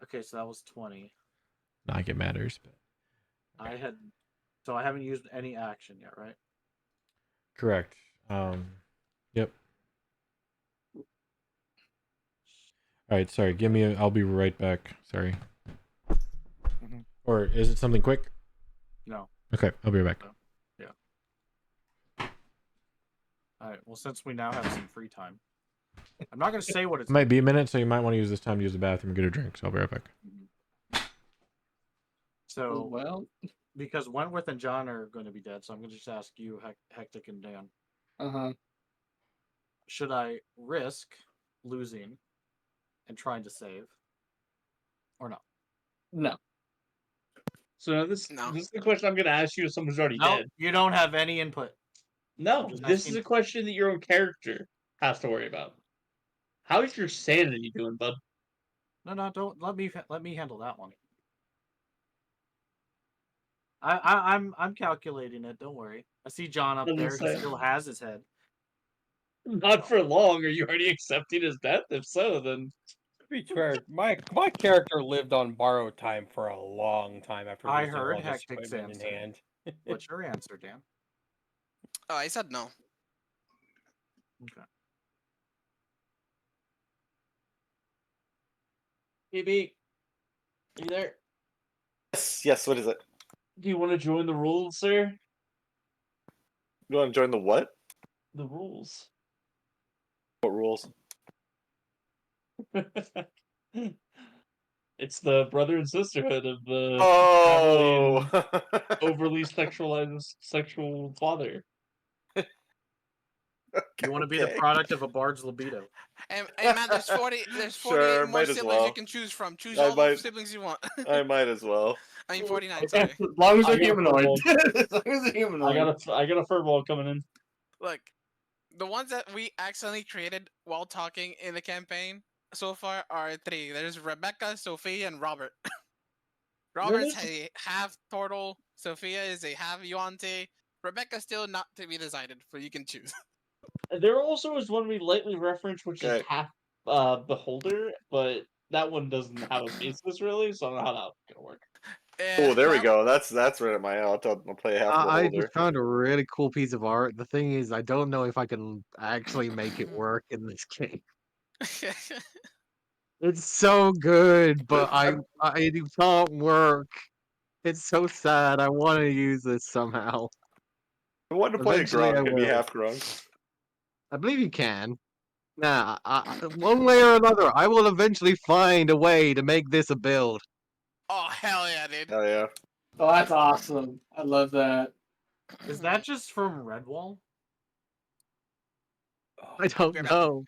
Okay, so that was 20. not like it matters, but I haven't used any action yet, right? correct. Yep. All right. Sorry. Give me. I'll be right back. Sorry. Mhm. Or is it something quick? No. Okay. I'll be right back. All right. Well, since we now have some free time, I'm not going to say what it's. It might be a minute, so you might want to use this time to use the bathroom and get a drink. So I'll be right back. So, Well, because Wentworth and John are going to be dead, so I'm going to just ask you, Hectic and Dan, should I risk losing and trying to save, or not? no. So now this No. is the question I'm going to ask you as someone who's already No, dead. you don't have any input. No, just this asking- is a question that your own character has to worry about. How is your sanity doing, bud? No, don't let me handle that one. I'm calculating it. Don't worry. I see John up Doesn't there. He say. still has his head. Not for long. Are you already accepting his death? If so, then To be fair, my character lived on borrowed time for a long time after I losing heard all this Hectic's equipment in answer. hand. What's your answer, Dan? Oh, I said no. Okay. BB, are you there? Yes. What is it? Do you want to join the rules, sir? You want to join the what? The rules. What rules? It's the brother and sisterhood of the Oh. overly sexualized sexual father. You want to be the Okay. product of a bard's libido. And man, there's 48 Sure, more might as siblings you well. can choose from. Choose I all the might- siblings you want. I might as well. I mean 49. As Sorry. long as I they're got a humanoid. furball. As long as they're humanoid. I got a furball coming in. Look, the ones that we accidentally created while talking in the campaign so far are 3. There's Rebecca, Sophia, and Robert. Robert's Really? a half turtle. Sophia is a half Yuante. Rebecca's still not to be decided, but you can choose. There also is one we lightly referenced, which is Okay. half beholder, but that one doesn't have a basis really, so I don't know how that's gonna work. Oh, there we Well, go. That's right at my alley. I'll play half I beholder. just found a really cool piece of art. The thing is, I don't know if I can actually make it work in this game. It's so good, but it can't work. It's so sad. I want to use this somehow. I want to play a Eventually I grunk and be will. half grunk. I believe you can. Nah, one way or another, I will eventually find a way to make this a build. oh hell yeah, dude. Oh yeah. Oh, that's awesome. I love that. Is that just from Redwall? I don't Fair know.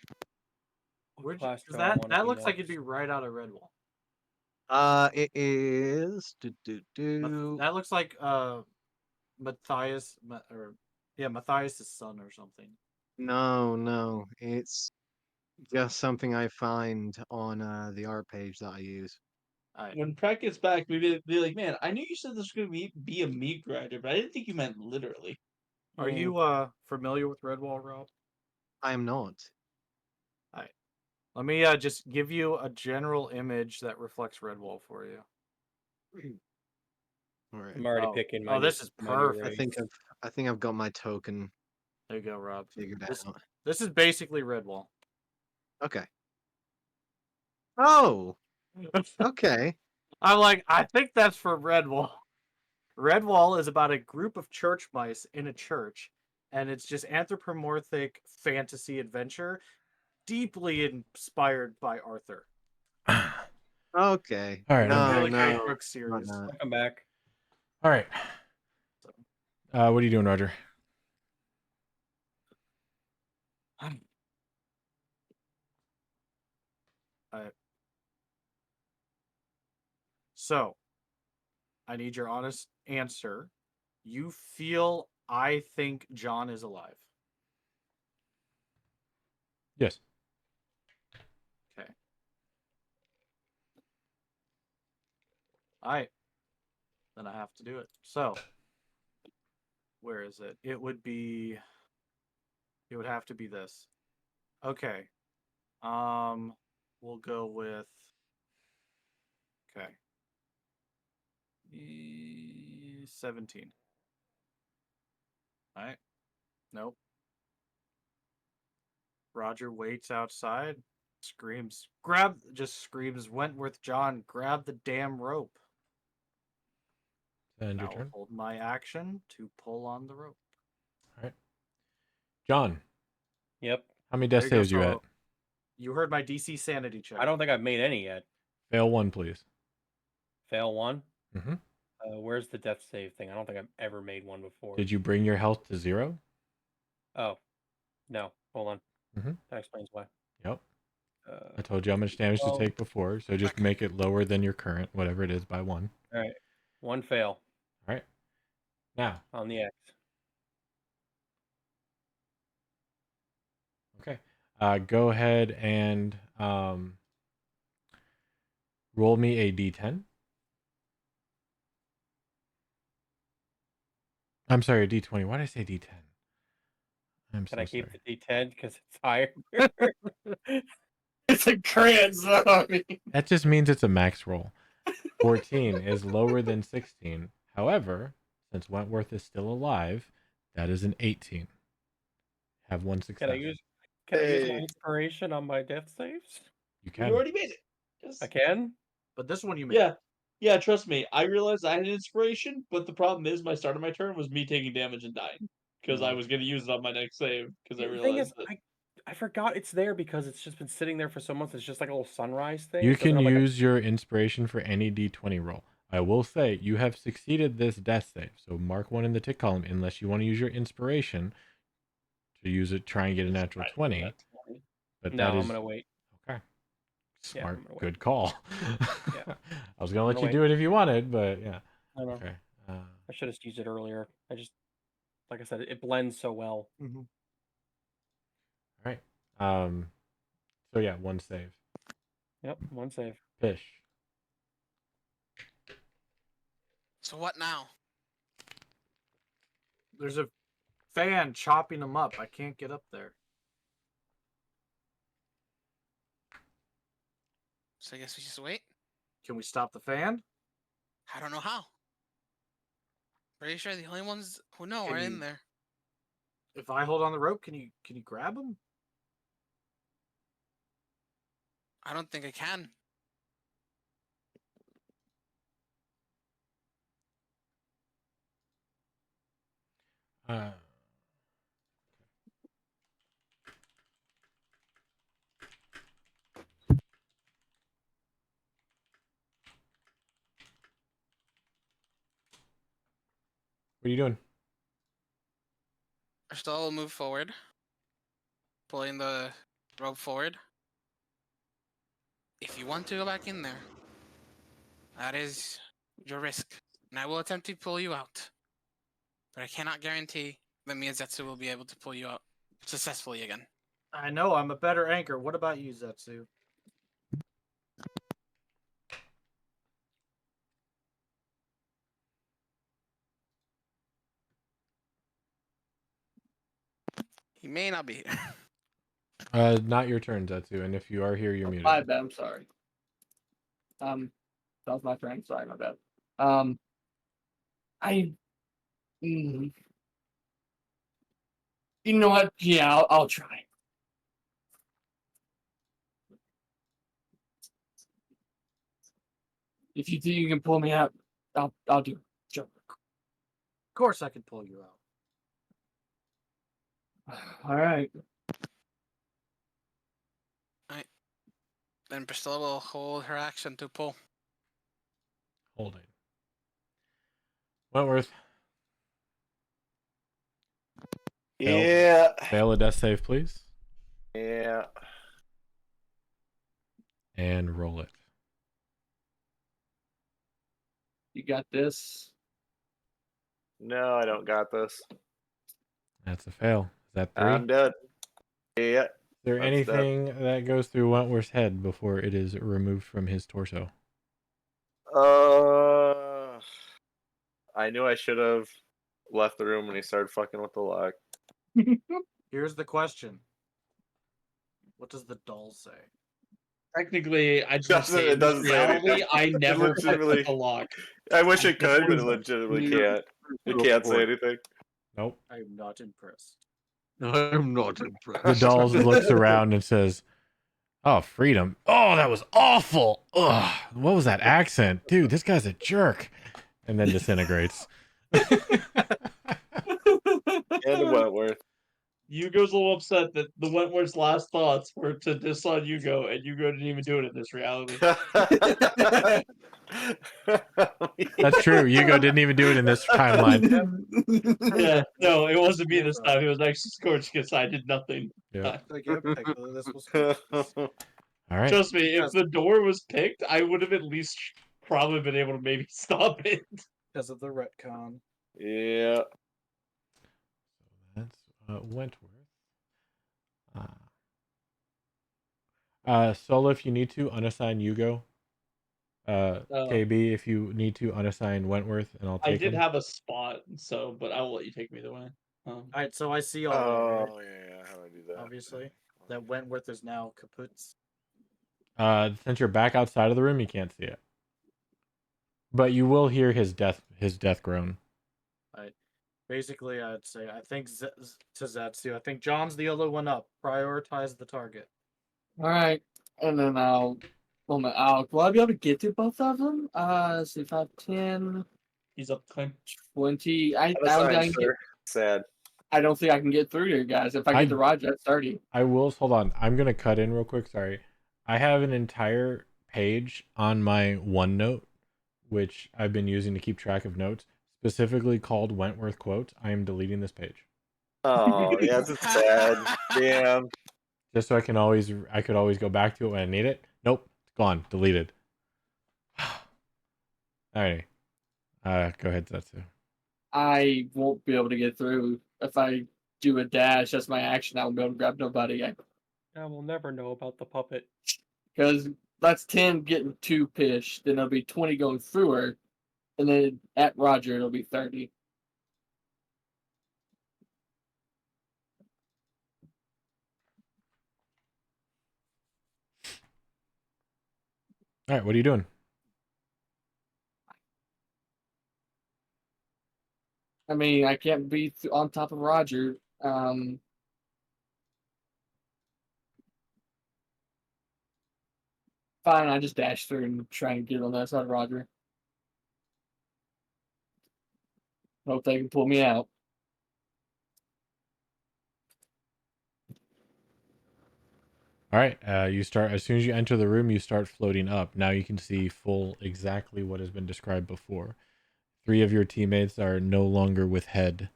What Because class do I wanna that be looks like it'd next? be right out of Redwall. It is. That looks like Matthias, Matthias' son or something. No. It's just something I find on the art page that I use. Alright. When Pratt gets back, we'd be like, man, I knew you said this was gonna be a meat grinder, but I didn't think you meant literally. Are you familiar with Redwall, Rob? I am not. Let me just give you a general image that reflects Redwall for you. All right. I'm already picking my. this is my new perfect. race. I think I've got my token There you go, Rob. figured This, out. this is basically Redwall. Okay. Oh, okay. I'm like, I think that's for Redwall. Redwall is about a group of church mice in a church, and it's just anthropomorphic fantasy adventure, deeply inspired by Arthur. Okay. All right, No, Really great no. book not series. that. I'll come back. All right. What are you doing, Roger? So, I need your honest answer You feel I think John is alive. Yes. Okay. All right. Then I have to do it. So, where is it? It would have to be this. Okay. We'll go with okay. 17. All right. Nope. Roger waits outside, screams Wentworth John, grab the damn rope. And your I'll turn. hold my action to pull on the rope. All right. John, Yep. how many There death you go, saves you at? Solo. You heard my DC sanity check. I don't think I've made any yet. Fail 1, please. Fail 1. Mm-hmm. Where's the death save thing? I don't think I've ever made one before. Did you bring your health to 0? Oh, no. Hold on. Mm-hmm. That explains why. Yep. I told you how much damage to take before, so just make it lower than your current, whatever it is, by 1. All right. 1 fail. All right. Now. On the X. Okay. Go ahead and roll me a d10. I'm sorry, a d20. Why did I say d10? I'm Can so I keep sorry. the D10 because it's higher? It's a crit, so I mean. That just means it's a max roll. 14 is lower than 16. However, since Wentworth is still alive, that is an 18. Have 1 success. Can I use my Hey. inspiration on my death saves? You can. You already made it. Yes. I can? But this one you made. Yeah. Yeah, trust me. I realized I had an inspiration, but the problem is my start of my turn was me taking damage and dying. Because I was going to use it on my next save. Because I The thing realized is, that. I forgot it's there because it's just been sitting there for so months. It's just like a little sunrise thing. You so then can I'm like, use your inspiration for any d20 roll. I will say you have succeeded this death save, so mark 1 in the tick column unless you want to use your inspiration to use it, try and get a natural 20. But no, that is I'm gonna wait. okay. Yeah, Smart, I'm gonna wait. good call. Yeah. I was gonna let gonna you do it if you wanted, but yeah. I know. Okay. I should have used it earlier. I just, like I said, it blends so well. Mm-hmm. All right. So yeah, 1 save. Yep, 1 save. Fish. So what now? There's a fan chopping them up. I can't get up there. So I guess we just wait. Can we stop the fan? I don't know how. Pretty sure the only ones who know Can are you- in there. If I hold on the rope, can you grab them? I don't think I can. Uh, What are you doing? Still will move forward. Pulling the rope forward. If you want to go back in there, that is your risk. And I will attempt to pull you out. But I cannot guarantee that Miyazetsu will be able to pull you out successfully again. I know I'm a better anchor. What about you, Zetsu? He may not be here. Not your turn, Zetsu. And if you are here, you're muted. My bad. I'm sorry. That was my turn. Sorry, my bad. I. You know what? Yeah, I'll try. If you think you can pull me out, I'll do it. Sure. Of course I can pull you out. All right. Then Priscilla will hold her action to pull. Holding. Wentworth. Yeah. Fail a death save, please. Yeah. And roll it. You got this. No, I don't got this. That's a fail. Is that 3? I'm dead. Yeah. Is there that's anything that goes through Wentworth's head before it is removed from his torso? I knew I should have left the room when he started fucking with the lock. Here's the question. What does the doll say? Technically, I just say It in this doesn't say anything. reality, I never fuck legitimately- with the lock. I wish I it could, but it always legitimately clear can't. It the can't say report. anything. Nope. I am not impressed. I'm not impressed. The doll looks around and says, "Oh, freedom. Oh, that was awful. Ugh, what was that accent? Dude, this guy's a jerk." And then disintegrates. And Wentworth. Yugo's a little upset that the Wentworth's last thoughts were to diss on Yugo, and Yugo didn't even do it in this reality. That's true. Hugo didn't even do it in this timeline. Yeah, no, it wasn't me this time. It was actually Scorch because I did nothing. Yeah. Like, yep, technically this was. All right. Trust me, if the door was picked, I would have at least probably been able to maybe stop it. Because of the retcon. Yeah. That's Wentworth. Solo, if you need to unassign Hugo. KB, if you need to unassign Wentworth, and I'll take I did him. have a spot, so but I will let you take me either way. Alright, so I see all that, Oh, right? yeah. How do I do that? Obviously. That Wentworth is now kaputs. Since you're back outside of the room, you can't see it, but you will hear his death groan. Basically, I'd say, I think to Zetsu, I think John's the other one up. Prioritize the target. Alright. And then will I be able to get to both of them? Let's see, 5, 10, He's up claim. 20. I don't Unassigned, think I can get, sir. Sad. I don't think I can get through here, guys. If I get to Roger, that's 30. I will. Hold on. I'm gonna cut in real quick. Sorry. I have an entire page on my OneNote, which I've been using to keep track of notes, specifically called Wentworth quotes. I am deleting this page Oh, yeah, it's sad. Damn. just so I could always go back to it when I need it. Nope, it's gone. Deleted. Alrighty. Go ahead, Zetsu. I won't be able to get through. If I do a dash, that's my action. I won't be able to grab nobody. I will never know about the puppet. Because that's 10 getting 2 pish. Then it'll be 20 going through her. And then at Roger, it'll be 30. All right, what are you doing? I mean, I can't be on top of Roger. Fine, I just dash through and try and get on that side of Roger. Hope they can pull me out. All right, you start as soon as you enter the room. You start floating up. Now you can see full exactly what has been described before. 3 of your teammates are no longer with head,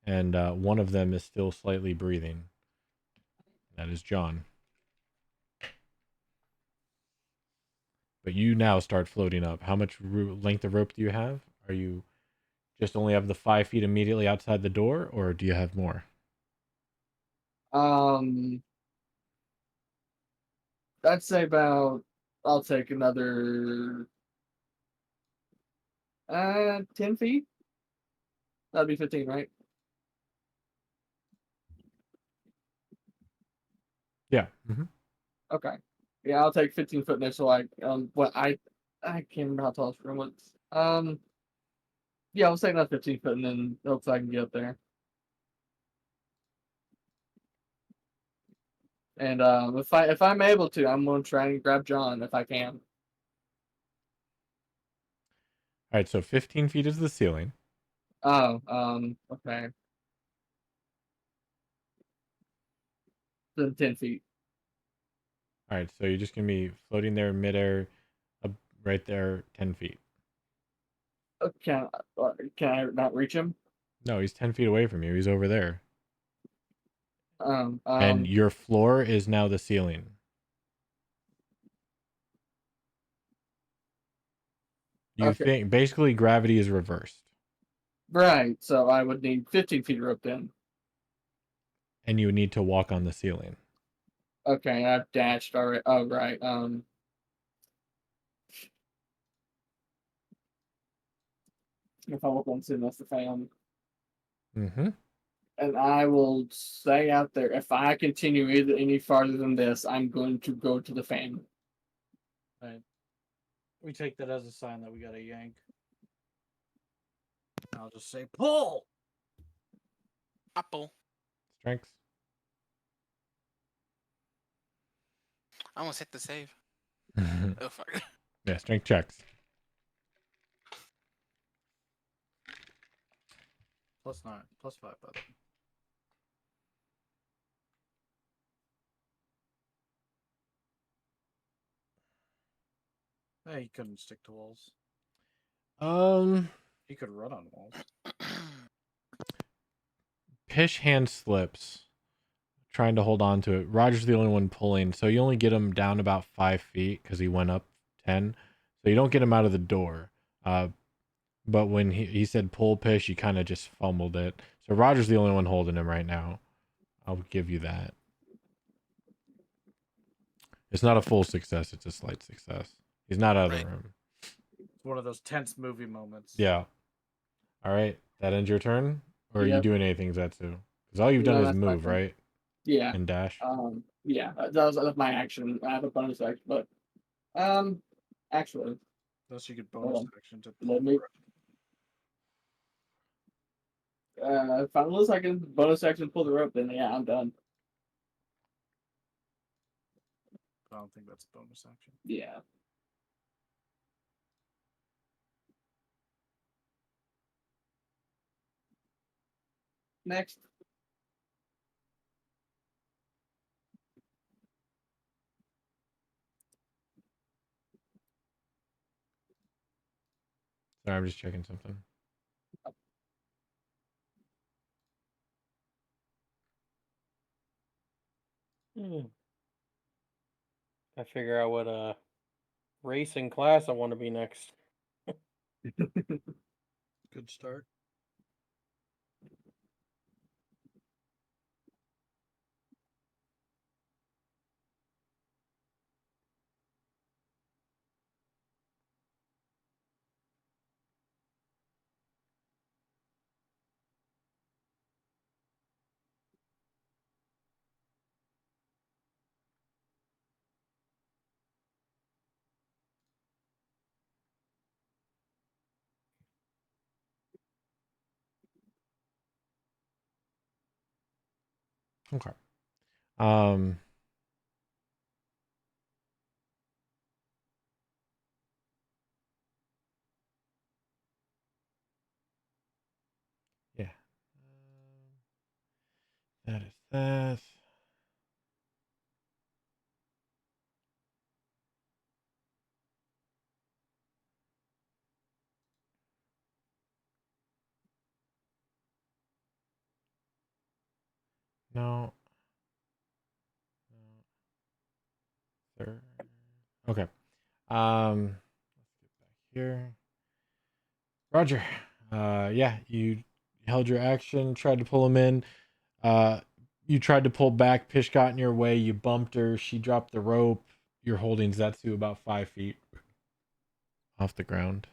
and one of them is still slightly breathing. That is John. But you now start floating up. How much length of rope do you have? Are you just only have the 5 feet immediately outside the door, or do you have more? I'd say about. I'll take another 10 feet. That'd be 15, right? Yeah. Mm-hmm. Okay. Yeah, I'll take 15 foot next. So I can't remember how tall this room was. Yeah, I'll take another 15 foot, and then hopefully I can get up there. And if I'm able to, I'm gonna try and grab John if I can. All right, so 15 feet is the ceiling. Oh, okay. Then 10 feet. All right, so you're just gonna be floating there in midair, right there, 10 feet. Can I not reach him? No, he's 10 feet away from you. He's over there. Um, And your floor is now the ceiling. You Okay. think basically gravity is reversed. Right. So I would need 15 feet of rope then. And you would need to walk on the ceiling. Okay, I've dashed already. Oh, right. If I walk on ceiling, that's the fan. Mm-hmm. And I will say out there, if I continue any farther than this, I'm going to go to the fan. Right. We take that as a sign that we got to yank. I'll just say pull. Apple. Strengths. I almost hit the save. Yeah, Oh fuck. strength checks. +9, +5, by the way. Hey, he couldn't stick to walls. He could run on walls. Pish hand slips, trying to hold on to it. Roger's the only one pulling, so you only get him down about 5 feet because he went up 10. So you don't get him out of the door. But when he said pull Pish, you kind of just fumbled it. So Roger's the only one holding him right now. I'll give you that. It's not a full success, it's a slight success. He's not out of the room. It's one of those tense movie moments. Yeah. All right. That ends your turn? Or are you Yep. doing anything, Zetsu? Because all you've done No, is that's my move, turn. right? Yeah. And dash. Yeah, that's my action. I have a bonus action, but actually, Unless you could bonus on. action to Let me. Unless I can bonus action pull the rope, then yeah, I'm done. I don't think that's a bonus action. Yeah. Next. Sorry, I'm just checking something. I figure out what racing class I want to be next. Good start. Okay. Um. Yeah. That is that. No. Third. Okay. Let's get back here. Roger. Yeah, you held your action, tried to pull him in. You tried to pull back. Pish got in your way. You bumped her. She dropped the rope. You're holding Zetsu about 5 feet off the ground.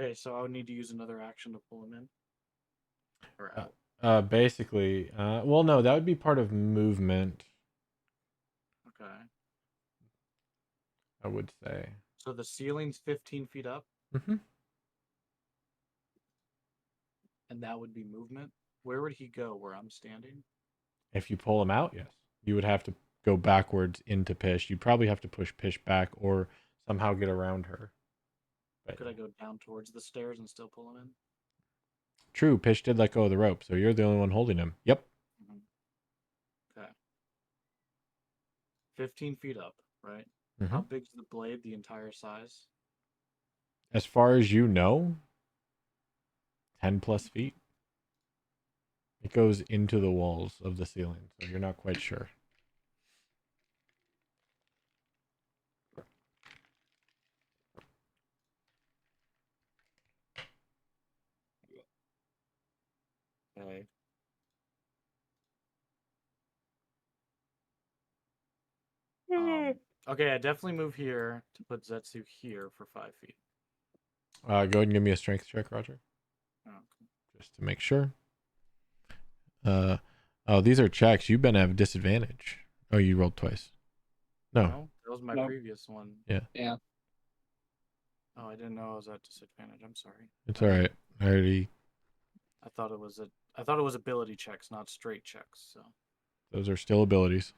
Okay, so I would need to use another action to pull him in. Or out. Basically, well, no, that would be part of movement, Okay. I would say. So the ceiling's 15 feet up, Mm-hmm. and that would be movement. Where would he go where I'm standing? If you pull him out, yes. You would have to go backwards into Pish. You'd probably have to push Pish back or somehow get around her. But Could I go down towards the stairs and still pull him in? true, Pish did let go of the rope, so you're the only one holding him. Yep. Okay. 15 feet up, right? Mm-hmm. How big's the blade? The entire size? As far as you know, 10 plus feet. It goes into the walls of the ceiling, so you're not quite sure. Okay. Okay, I definitely move here to put Zetsu here for 5 feet. Go ahead and give me a strength check, Roger, Okay. just to make sure. Oh, these are checks. You've been at a disadvantage. Oh, you rolled twice. No. That was my Nope. previous one. Yeah. Oh, I didn't know I was at disadvantage. I'm sorry. It's all right. I already. I thought it was ability checks, not straight checks. So Those are still abilities.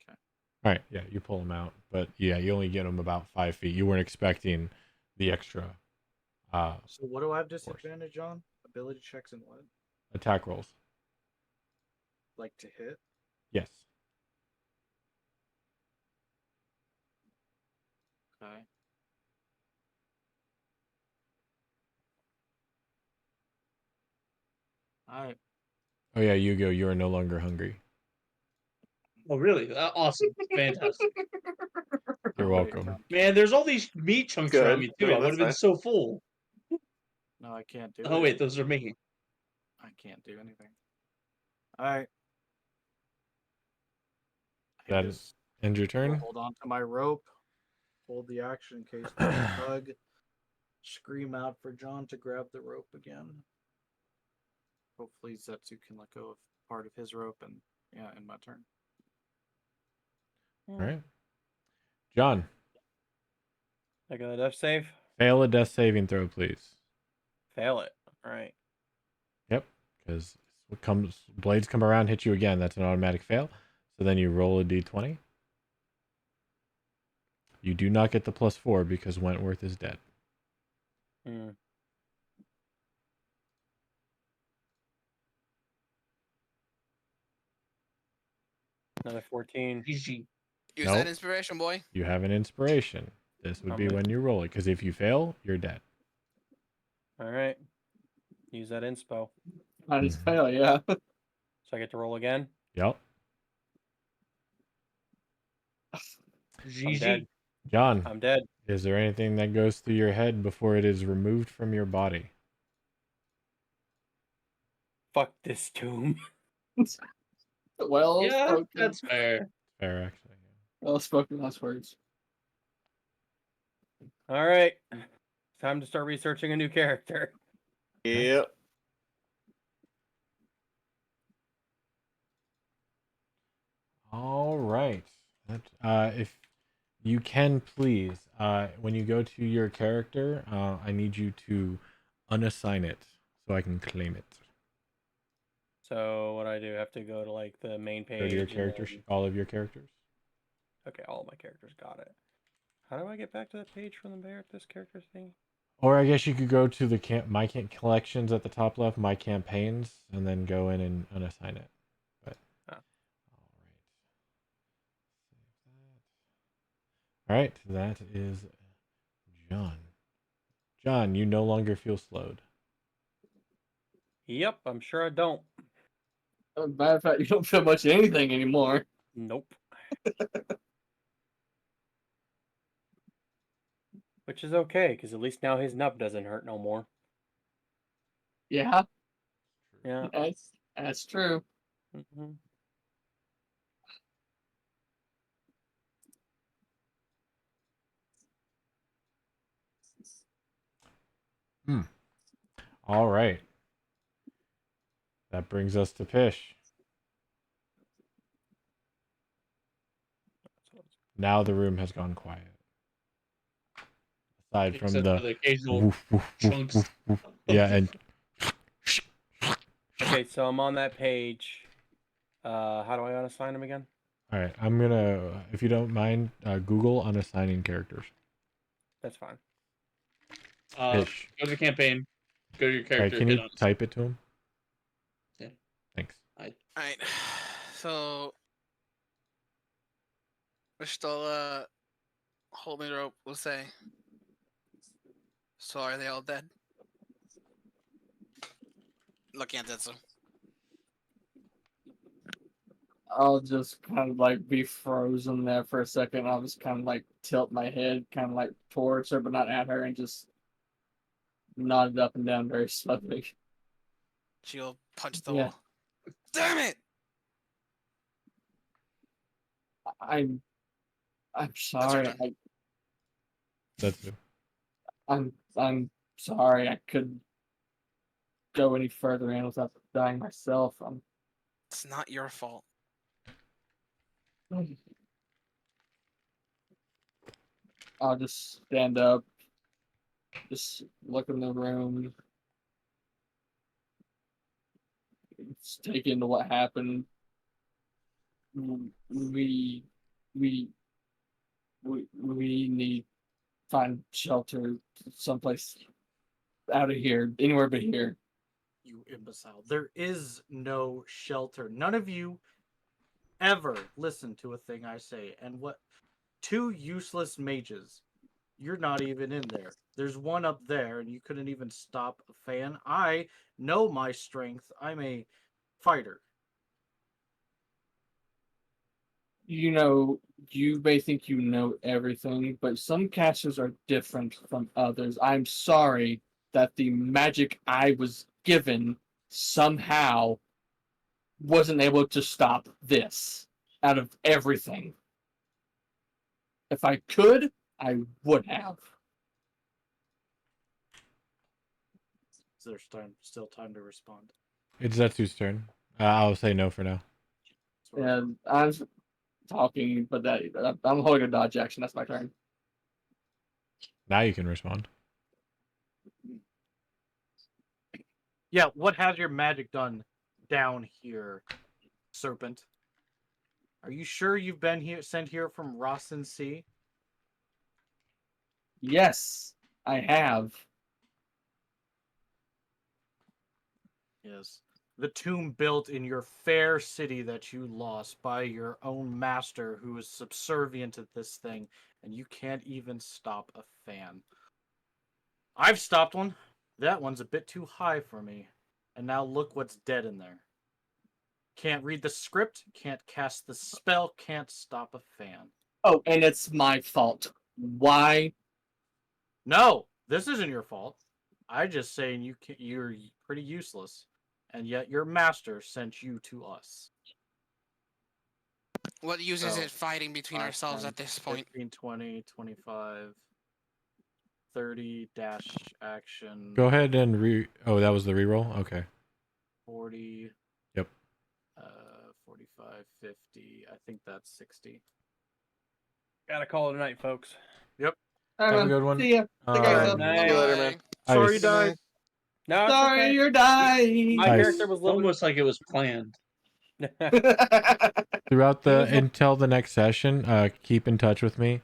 Okay. All right. Yeah, you pull them out, but yeah, you only get them about 5 feet. You weren't expecting the extra. So what do I have disadvantage on? Ability checks and what? Attack rolls. Like to hit? Yes. Okay. Alright. Oh yeah, Yugo, you are no longer hungry. Oh, really? Awesome. Fantastic. You're Oh, wait, welcome. no, Man, there's all these meat chunks Good. around me, too. Okay, I would have been that's so full. No, I can't do Oh, it. wait, those are me. I can't do anything. Alright. I That just end your turn. hold on to my rope. Hold the action in case there's a bug. Scream out for John to grab the rope again. Hopefully Zetsu can let go of part of his rope and yeah, end my turn. All right. John, I got a death save. fail a death saving throw, please. Fail it. All right. Yep, because what comes blades come around, hit you again. That's an automatic fail. So then you roll a d20. You do not get the +4 because Wentworth is dead. Hmm. Another 14. GG. Use Nope. that inspiration, boy. You have an inspiration. This would be when you roll it, because if you fail, you're dead. All right. Use that inspo. I just fail, yeah. So I get to roll again. Yep. I'm dead. GG. John, I'm dead. is there anything that goes through your head before it is removed from your body? Fuck this tomb. Well Yeah, spoken. that's fair. Fair, actually. Well spoken last words. All right. Time to start researching a new character. Yep. All right. If you can please, when you go to your character, I need you to unassign it so I can claim it. So what do? I have to go to like the main page. Go to your and character, then- all of your characters. Okay, all of my characters got it. How do I get back to that page from the bear at this character thing? Or I guess you could go to the my collections at the top left, my campaigns, and then go in and unassign it. But Oh. all right, that is John. John, you no longer feel slowed. Yep, I'm sure I don't. Matter of fact, you don't feel much of anything anymore. Nope. Which is okay, because at least now his nub doesn't hurt no more. Yeah, Yeah. that's true. Mm-hmm. All right. That brings us to Pish. Now the room has gone quiet. Aside from Except the for the occasional woof, woof, woof, chunks. woof, woof. Yeah, and Okay, so I'm on that page. How do I unassign him again? all right. I'm gonna, if you don't mind, Google unassigning characters. That's fine. Pish. Go to the campaign. Go to your All character. right, can hit you on type it to him? Yeah. Thanks. Alright. So we're still holding the rope, we'll say. So are they all dead? Looking at Zetsu. I'll just kind of like be frozen there for a second. I'll just kind of like tilt my head kind of like towards her, but not at her, and just nod it up and down very slowly. She'll punch the Yeah. wall. Damn it! I'm That's your sorry. turn. That's it. I'm sorry. I couldn't go any further in without dying myself. It's not your fault. I'll just stand up, just look in the room, just take into what happened. We we we need find shelter someplace out of here, anywhere but here. You imbecile. There is no shelter. None of you ever listen to a thing I say. And what? Two useless mages. You're not even in there. There's one up there, and you couldn't even stop a fan. I know my strength. I'm a fighter. You know, you may think you know everything, but some casters are different from others. I'm sorry that the magic I was given somehow wasn't able to stop this out of everything. If I could, I would have. So there's still time to respond. It's Zetsu's turn. I'll say no for now. And I'm talking, but I'm holding a dodge action. That's my turn. Now you can respond. Yeah, what has your magic done down here, serpent? Are you sure you've been sent here from Rossin Sea? Yes, I have. Yes. The tomb built in your fair city that you lost by your own master who is subservient to this thing, and you can't even stop a fan. I've stopped one. That one's a bit too high for me. And now look what's dead in there. Can't read the script, can't cast the spell, can't stop a fan. Oh, and it's my fault. Why? No, this isn't your fault. I just saying you're pretty useless, and yet your master sent you to us. What use is So, it fighting between 5, ourselves 10, at this point? 15, 20, 25, 30 dash action. Go ahead and Oh, that was the reroll? Okay. 40. Yep. 45, 50. I think that's 60. Gotta call it a night, folks. Yep. Have a good one. See ya. The guy's up. Night. See you later, man. Sorry, Ice. died. No, it's Sorry, okay. you're dying. My Nice. character was It's living. almost like it was planned. Throughout He was until the next session, keep in touch with me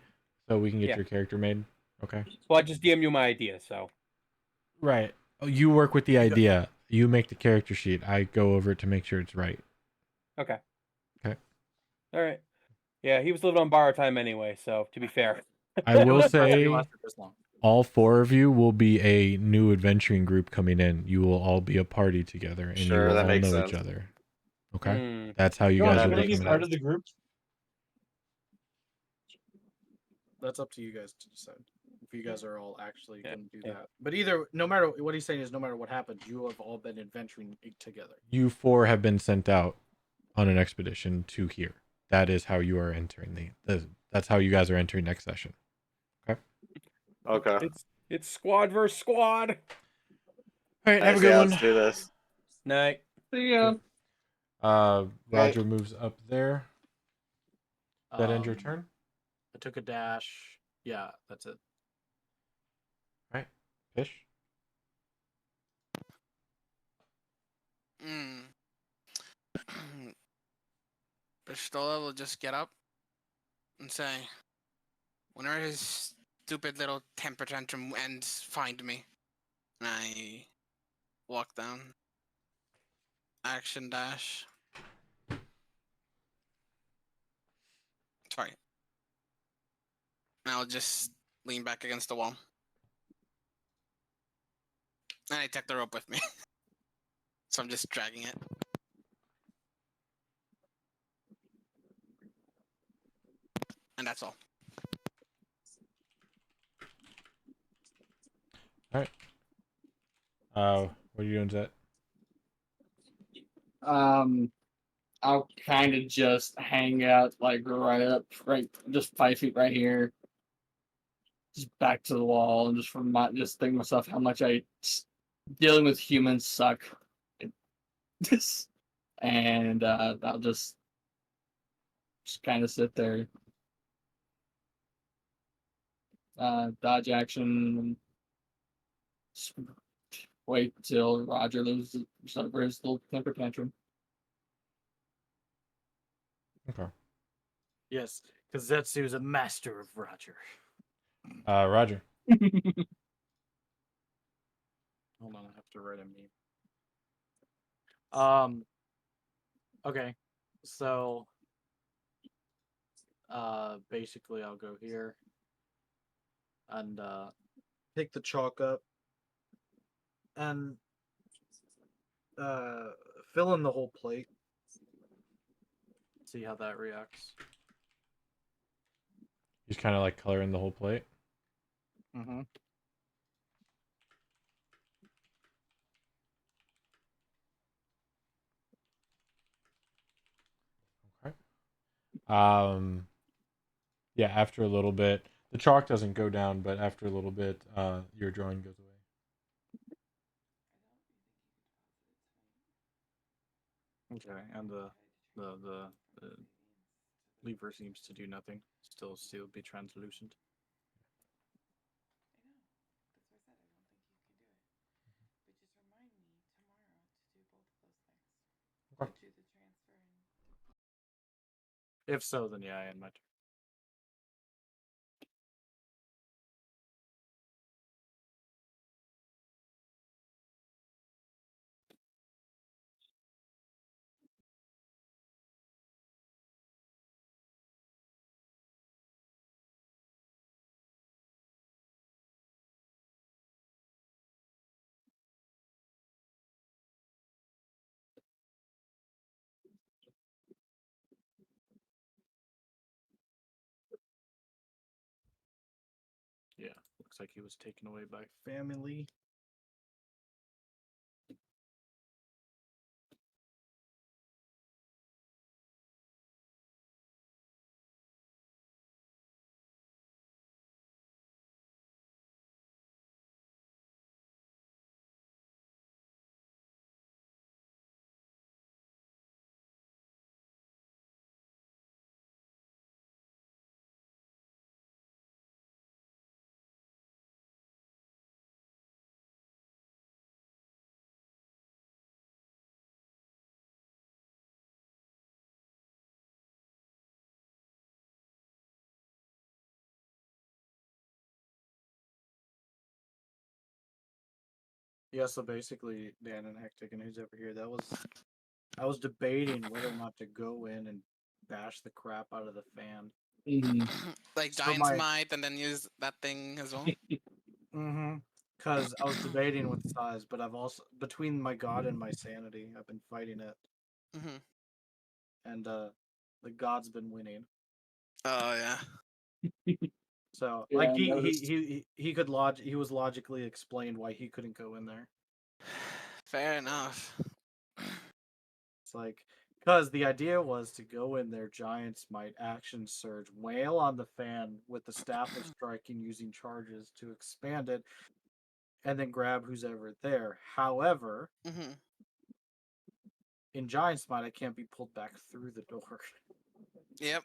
so we can get Yeah. your character made. Okay. Well, I just DM you my idea, so. Right. Oh, you work with the idea. You make the character sheet. I go over it to make sure it's right. Okay. Okay. All right. Yeah, he was living on borrowed time anyway, so to be fair. I will It say lasted this long. all four of you will be a new adventuring group coming in. You will all be a party together, and you Sure, will that all makes know each sense. other. Okay. Hmm. That's how you Josh, guys that will want be to be makes coming part in. of the group? That's up to you guys to decide. If you guys are all actually Yeah, going to do yeah. that. But no matter what he's saying is, no matter what happens, you have all been adventuring together. You four have been sent out on an expedition to here. That is how you are entering that's how you guys are entering next session. Okay. It's squad versus squad. All right, have a Nice, good yeah, one. let's do this. Night. See ya. Roger moves up there. That end your Um, turn? I took a dash. Yeah, that's it. Right. Fish. Pistola will just get up and say, whenever his stupid little temper tantrum ends, find me. And I walk down. Action dash. Sorry. And I'll just lean back against the wall. And I take the rope with me. So I'm just dragging it. And that's all. What are you doing, Zet? I'll kind of just hang out like right, just 5 feet right here, just back to the wall, and just think to myself how much dealing with humans suck. Just and I'll just kind of sit there, dodge action, s- wait till Roger loses over his little temper tantrum. Okay. Yes, because Zetsu is a master of Roger. Roger. Hold on, I have to write a meme. Okay, so basically I'll go here and pick the chalk up and uh fill in the whole plate. See how that reacts. Just kind of like coloring the whole plate. Mm-hmm. Okay. Yeah, after a little bit, the chalk doesn't go down, but after a little bit, your drawing goes away. Okay, and the lever seems to do nothing. Still be translucent. If so, then yeah, I end my turn. Yeah, looks like he was taken away by family. Yeah, so basically, Dan and Hectic and who's over here, I was debating whether or not to go in and bash the crap out of the fan. Like So giant my- smite and then use that thing as well. Mm-hmm. Because I was debating with size, but I've also between my god and my sanity, I've been fighting it, Mm-hmm. and the god's been winning. Oh yeah. So Yeah, like I noticed. he could he was logically explained why he couldn't go in there. Fair enough. It's like because the idea was to go in there, giant smite, action surge, wail on the fan with the staff of striking using charges to expand it, and then grab who's ever there. However, Mm-hmm. in giant smite, I can't be pulled back through the door. Yep.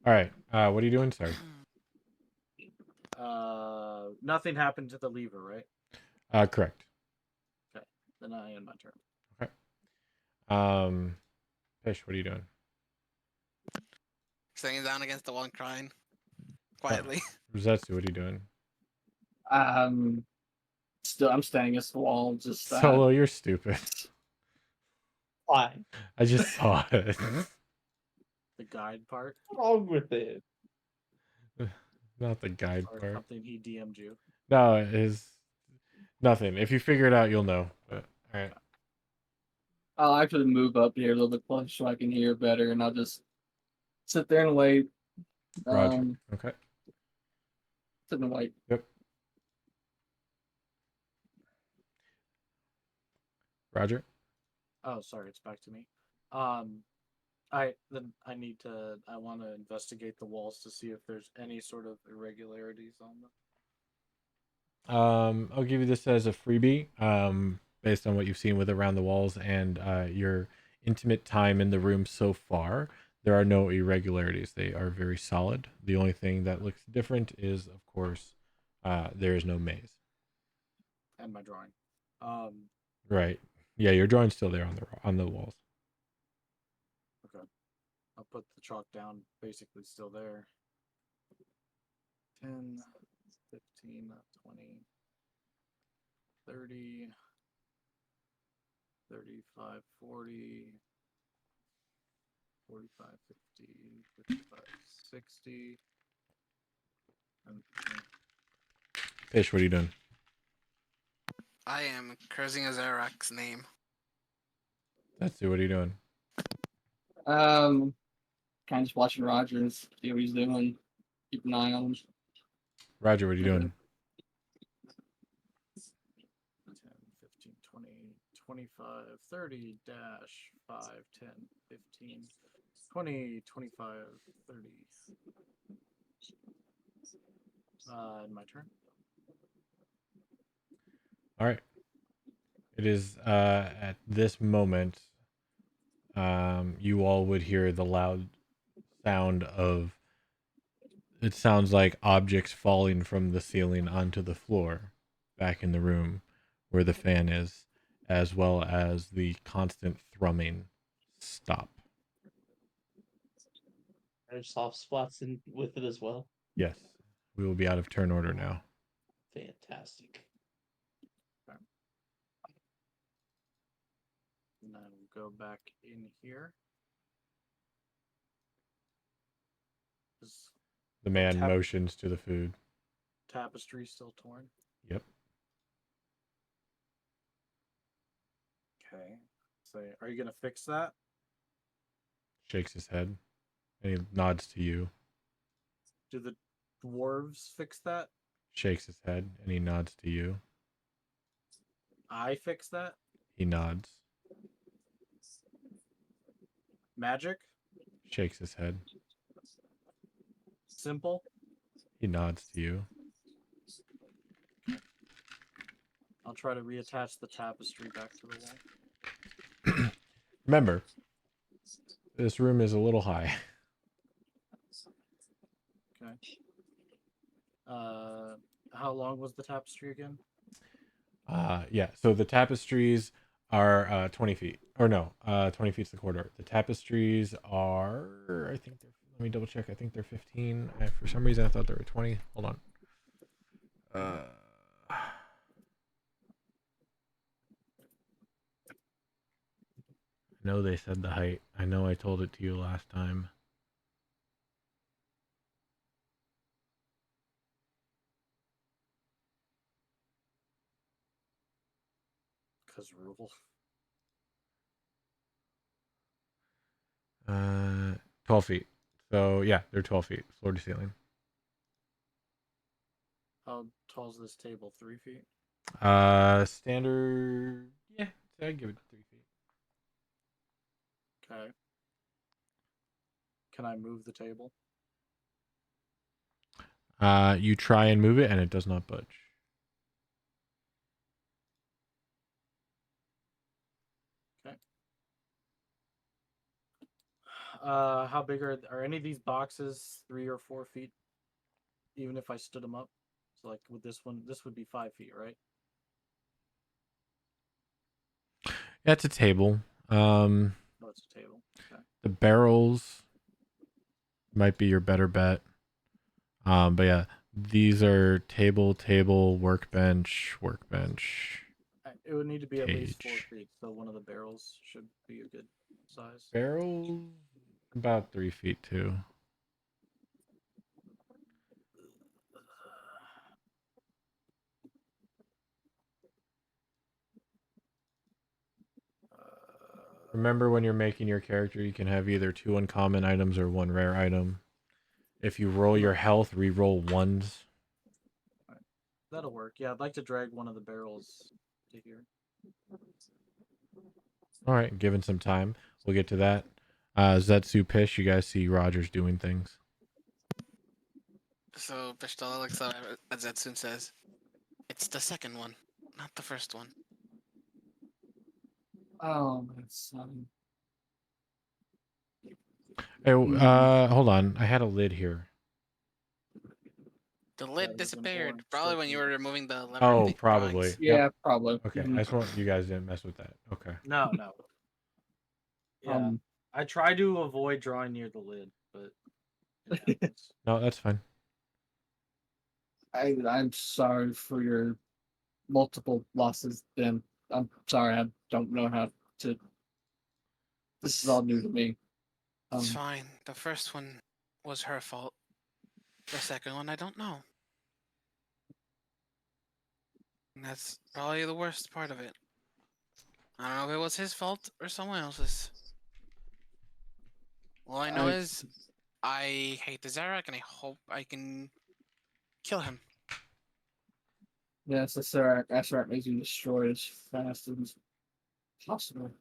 All right. What are you doing? Sorry. Nothing happened to the lever, right? Correct. Okay, then I end my turn. Okay. Fish, what are you doing? Sitting down against the wall and crying quietly. Zetsu, what are you doing? Still, I'm standing against the wall, just Solo, you're stupid. Why? I just saw it. The guide part, What's wrong with it? Not the guide or part. something he DM'd you. No, it is nothing. If you figure it out, you'll know. But all right. I'll actually move up here a little bit closer so I can hear better, and I'll just sit there and wait. Roger. Okay. Sit and wait. Yep. Roger. Oh, sorry, it's back to me. I need to. I want to investigate the walls to see if there's any sort of irregularities on them. I'll give you this as a freebie, based on what you've seen with around the walls and your intimate time in the room so far. There are no irregularities. They are very solid. The only thing that looks different is, of course, there is no maze. And my drawing. Um, Right. Yeah, your drawing's still there on the walls. okay. I'll put the chalk down. Basically, still there. 10, 15, 20, 30, 35, 40, 45, 50, 55, 60. And Fish, what are you doing? I am cursing Azarak's name. Tatsu, what are you doing? Kind of just watching Rogers, see what he's doing, keep an eye on him. Roger, what are you doing? 10, 15, 20, 25, 30, dash, 5, 10, 15, 20, 25, 30. My turn. All right. It is at this moment, you all would hear the loud sound of, it sounds like objects falling from the ceiling onto the floor back in the room where the fan is, as well as the constant thrumming stop. There's soft spots in with it as well. Yes, we will be out of turn order now. Fantastic. And then we'll go back in here. Is The man tap- motions to the food. tapestry still torn? Yep. Okay. Say, are you gonna fix that? Shakes his head. And he nods to you. Do the dwarves fix that? Shakes his head and he nods to you. I fix that? He nods. Magic? Shakes his head. Simple? He nods to you. I'll try to reattach the tapestry back to the wall. Remember, this room is a little high. Okay. How long was the tapestry again? Yeah. So the tapestries are 20 feet. Or no, 20 feet's the corridor. The tapestries are, I think they're, let me double check. I think they're 15. For some reason, I thought they were 20. Hold on. I know they said the height. I know I told it to you last time. Cause rule. 12 feet. So yeah, they're 12 feet, floor to ceiling. How tall is this table? 3 feet? Standard. Yeah, I'd give it 3 feet. Okay. Can I move the table? You try and move it, and it does not budge. Okay. How big are any of these boxes? 3 or 4 feet? Even if I stood them up. So like with this one, this would be 5 feet, right? Yeah, it's a table. Oh, it's a table. Okay. The barrels might be your better bet. But yeah, these are table, workbench. It would need to be at least 4 Cage. feet, so one of the barrels should be a good size. Barrels about 3 feet too. Remember, when you're making your character, you can have either 2 uncommon items or 1 rare item. If you roll your health, re-roll ones. That'll work. Yeah, I'd like to drag one of the barrels to here. All right, given some time. We'll get to that. Zetsu Pish, you guys see Rogers doing things. So Pistola looks at Zetsu and says, "It's the second one, not the first one." Oh, my son. Hey, hold on. I had a lid here. The That lid would've been disappeared. boring. Probably Still when you keep- were removing the lever Oh, probably. drawings. Yep. Yeah, probably. Okay, Mhm. I just want you guys didn't mess with that. Okay. No, no. Yeah, I try to avoid drawing near the lid, but it happens. No, that's fine. I'm sorry for your multiple losses, Ben. I'm sorry, I don't know how to. This is all new to me. It's fine. The first one was her fault. The second one, I don't know. And that's probably the worst part of it. I don't know if it was his fault or someone else's. All I know is I hate the Zarak and I hope I can kill him. Yes, the Serac needs to be destroyed as fast as possible.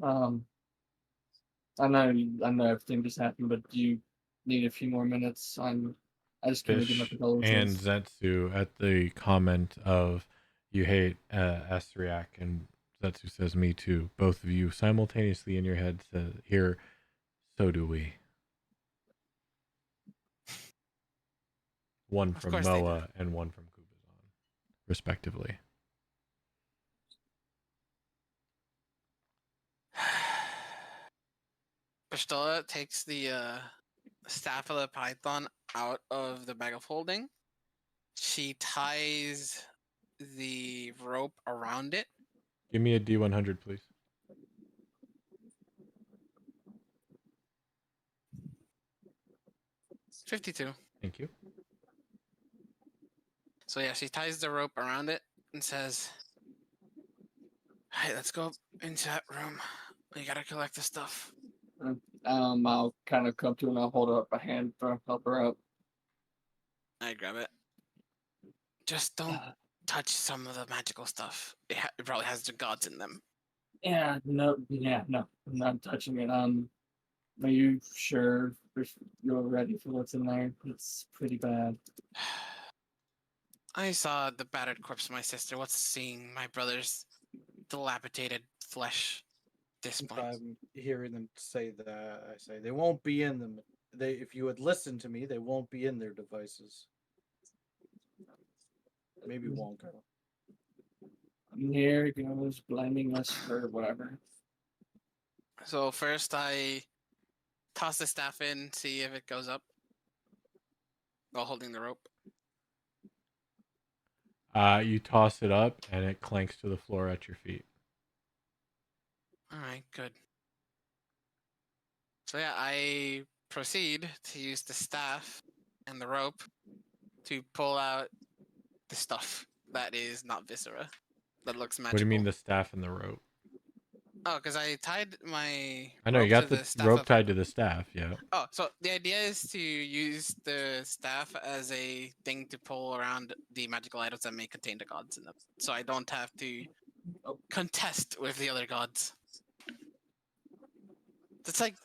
I know everything just happened, but do you need a few more minutes? I just can't give my Fish and condolences. Zetsu at the comment of you hate Asriak, and Zetsu says me too. Both of you simultaneously in your head hear, so do we. One Of from course they do. Moa and one from Kubazan, respectively. Pistola takes the staff of the python out of the bag of holding. She ties the rope around it. Give me a D100, please. It's 52. Thank you. So yeah, she ties the rope around it and says, "Hey, let's go into that room. We gotta collect the stuff." I'll kind of come to her and I'll hold up a hand to help her out. I grab it. Just don't touch some of the magical stuff. It probably has the gods in them. No, I'm not touching it. Are you sure you're ready for what's in there? It's pretty bad. I saw the battered corpse of my sister. What's seeing my brother's dilapidated flesh at this If point? I'm hearing them say that, I say they won't be in them. If you would listen to me, they won't be in their devices. Maybe Wonka. Here he goes, blaming us for whatever. So first I toss the staff in, see if it goes up while holding the rope. You toss it up and it clanks to the floor at your feet. All right, good. So yeah, I proceed to use the staff and the rope to pull out the stuff that is not viscera, that looks magical. What do you mean the staff and the rope? Oh, because I tied my I know rope you got to the the staff rope of... tied to the staff, yeah. Oh, so the idea is to use the staff as a thing to pull around the magical items that may contain the gods in them, so I don't have to contest with the other gods. It's like,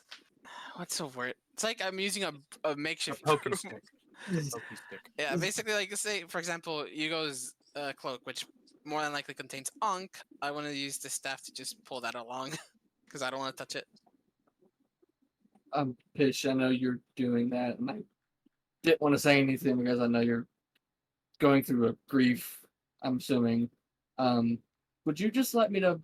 what's the word? It's like I'm using a makeshift A pokey broom. stick. Pokey stick. Yeah, basically, like, say, for example, Yugo's cloak, which more than likely contains Ankh, I want to use the staff to just pull that along, because I don't want to touch it. Pish, I know you're doing that, and I didn't want to say anything because I know you're going through a grief, I'm assuming. Would you just let me to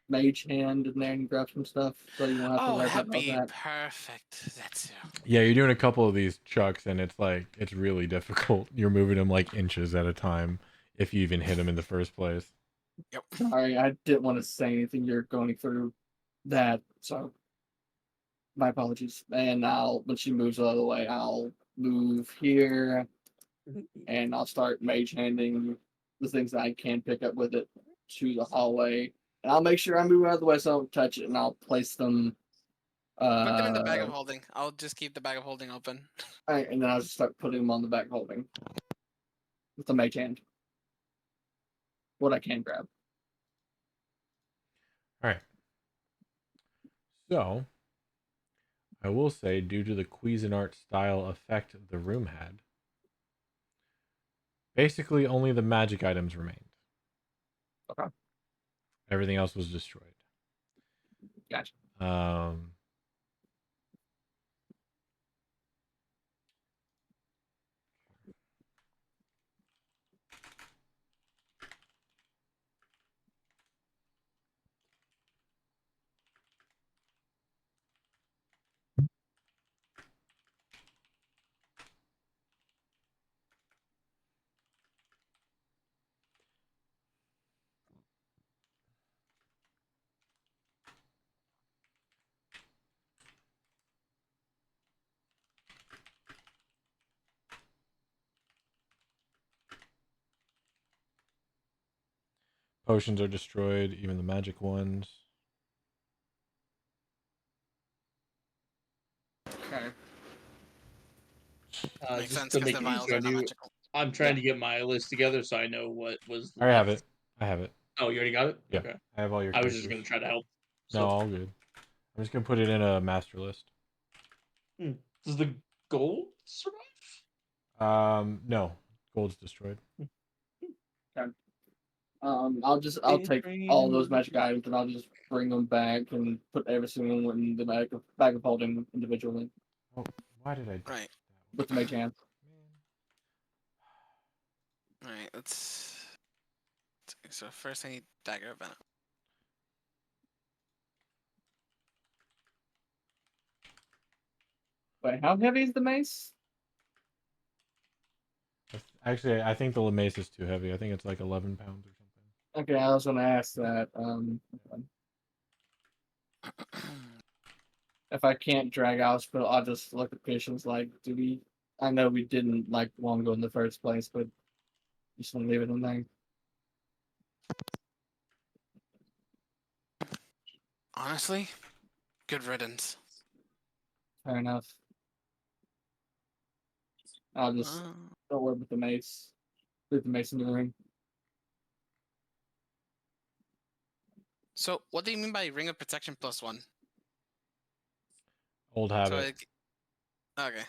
mage hand in there and grab some stuff so you don't have to Oh, worry about that'd all be that? perfect. That's Yeah, you're doing a couple of these chucks and it's really difficult. You're moving them like inches at a time if you even hit them in the first place. Yep. Sorry, I didn't want to say anything. You're going through that, so my apologies. And when she moves out of the way, I'll move here and I'll start mage handing the things that I can pick up with it to the hallway. And I'll make sure I move out of the way so I don't touch it, and I'll place them. Put them in the bag of holding. I'll just keep the bag of holding open. And then I'll just start putting them on the back holding with the mage hand. What I can grab. All right. So, I will say, due to the Cuisinart style effect the room had, basically only the magic items remained. Okay. Everything else was destroyed. Gotcha. Potions are destroyed, even the magic ones. Okay. Makes Just sense to because make the it vials easier are on not you, magical. I'm trying to get my list together so I know what was I have left. it. I have it. Oh, you already got it? Yeah. Okay. I have all your I was characters. just gonna try to help. No, So, all good. I'm just gonna put it in a master list. does the gold survive? No. Gold's destroyed. Okay. I'll take all those magic items and I'll just bring them back and put every single one in the bag of holding individually Oh, why did I do Right. with the mage hand. Alright, let's. So first I need Dagger of Venom. Wait, how heavy is the mace? Actually, I think the Lamaze is too heavy. I think it's like 11 pounds or something. Okay, I was gonna ask that. If I can't drag out, but I'll just look at patients like, do we? I know we didn't like Wongo in the first place, but just want to leave it in there. Honestly, good riddance. Fair enough. I'll just Uh, don't worry with the mace. Leave the mace in the ring. so what do you mean by Ring of Protection +1? Old So habit. okay,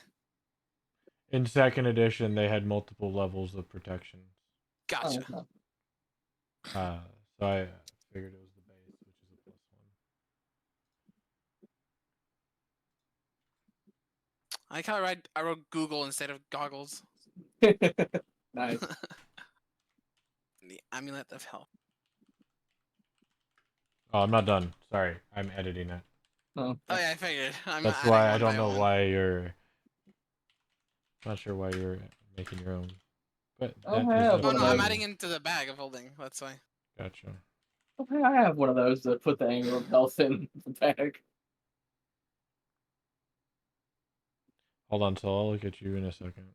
In second edition, they had multiple levels of protection. gotcha. Oh, no. So I figured it was the base, which is a +1. I like how I wrote Google instead of goggles. Nice. The Amulet of Health. Oh, I'm not done. Sorry, I'm editing it. Oh, Oh yeah, I figured. I'm That's adding why I one don't by know one. why you're. Not sure why you're making your own. But Oh, that I is have Oh one no, of I'm those. adding into the bag of holding. That's why. Gotcha. Okay, I have one of those to put the angle of health in the bag. Hold on, so I'll look at you in a second.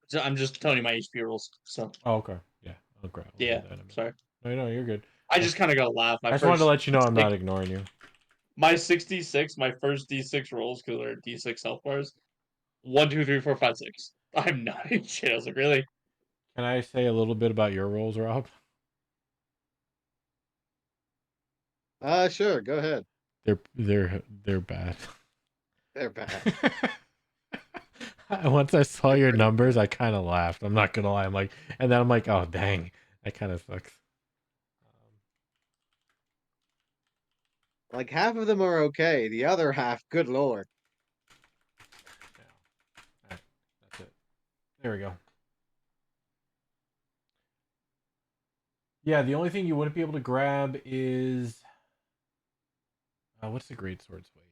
So I'm just telling you my HP rolls. So Oh, okay. Yeah, I'll grab. I'll do yeah, that in a minute. sorry. No, you're good. I just kind of got to laugh. I just wanted to let you know I'm not ignoring you. My 66, my first D6 rolls because they're D6 health bars. 1, 2, 3, 4, 5, 6. I'm not shit. I was like, really? Can I say a little bit about your rolls, Rob? Sure, go ahead. They're bad. They're bad. Once I saw They're your pretty numbers, bad. I kind of laughed. I'm not gonna lie. I'm like, and then I'm like, oh dang, that kind of sucks. Like half of them are okay. The other half, good lord. Yeah. All right, that's it. There we go. Yeah, the only thing you wouldn't be able to grab is what's the great sword's weight?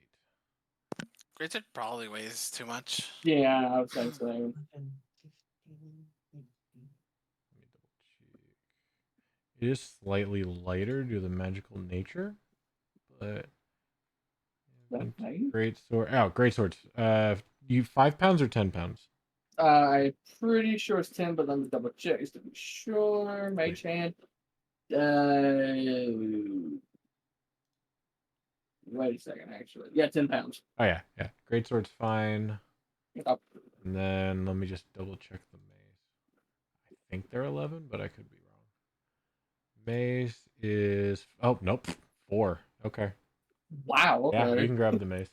Greatsword probably weighs too much. Yeah, I would say so. Let me double check. It is slightly lighter due to the magical nature, but Okay. great sword. Oh, great swords. You 5 pounds or 10 pounds? I'm pretty sure it's 10, but let me double check just to be sure. Mage hand. Wait a second, actually. Yeah, 10 pounds. Oh yeah. Great sword's fine. Oh, And then let me just double check the mace. I think they're 11, but I could be wrong. Mace is nope, 4. Okay. Wow. Yeah, you Okay. can grab the mace.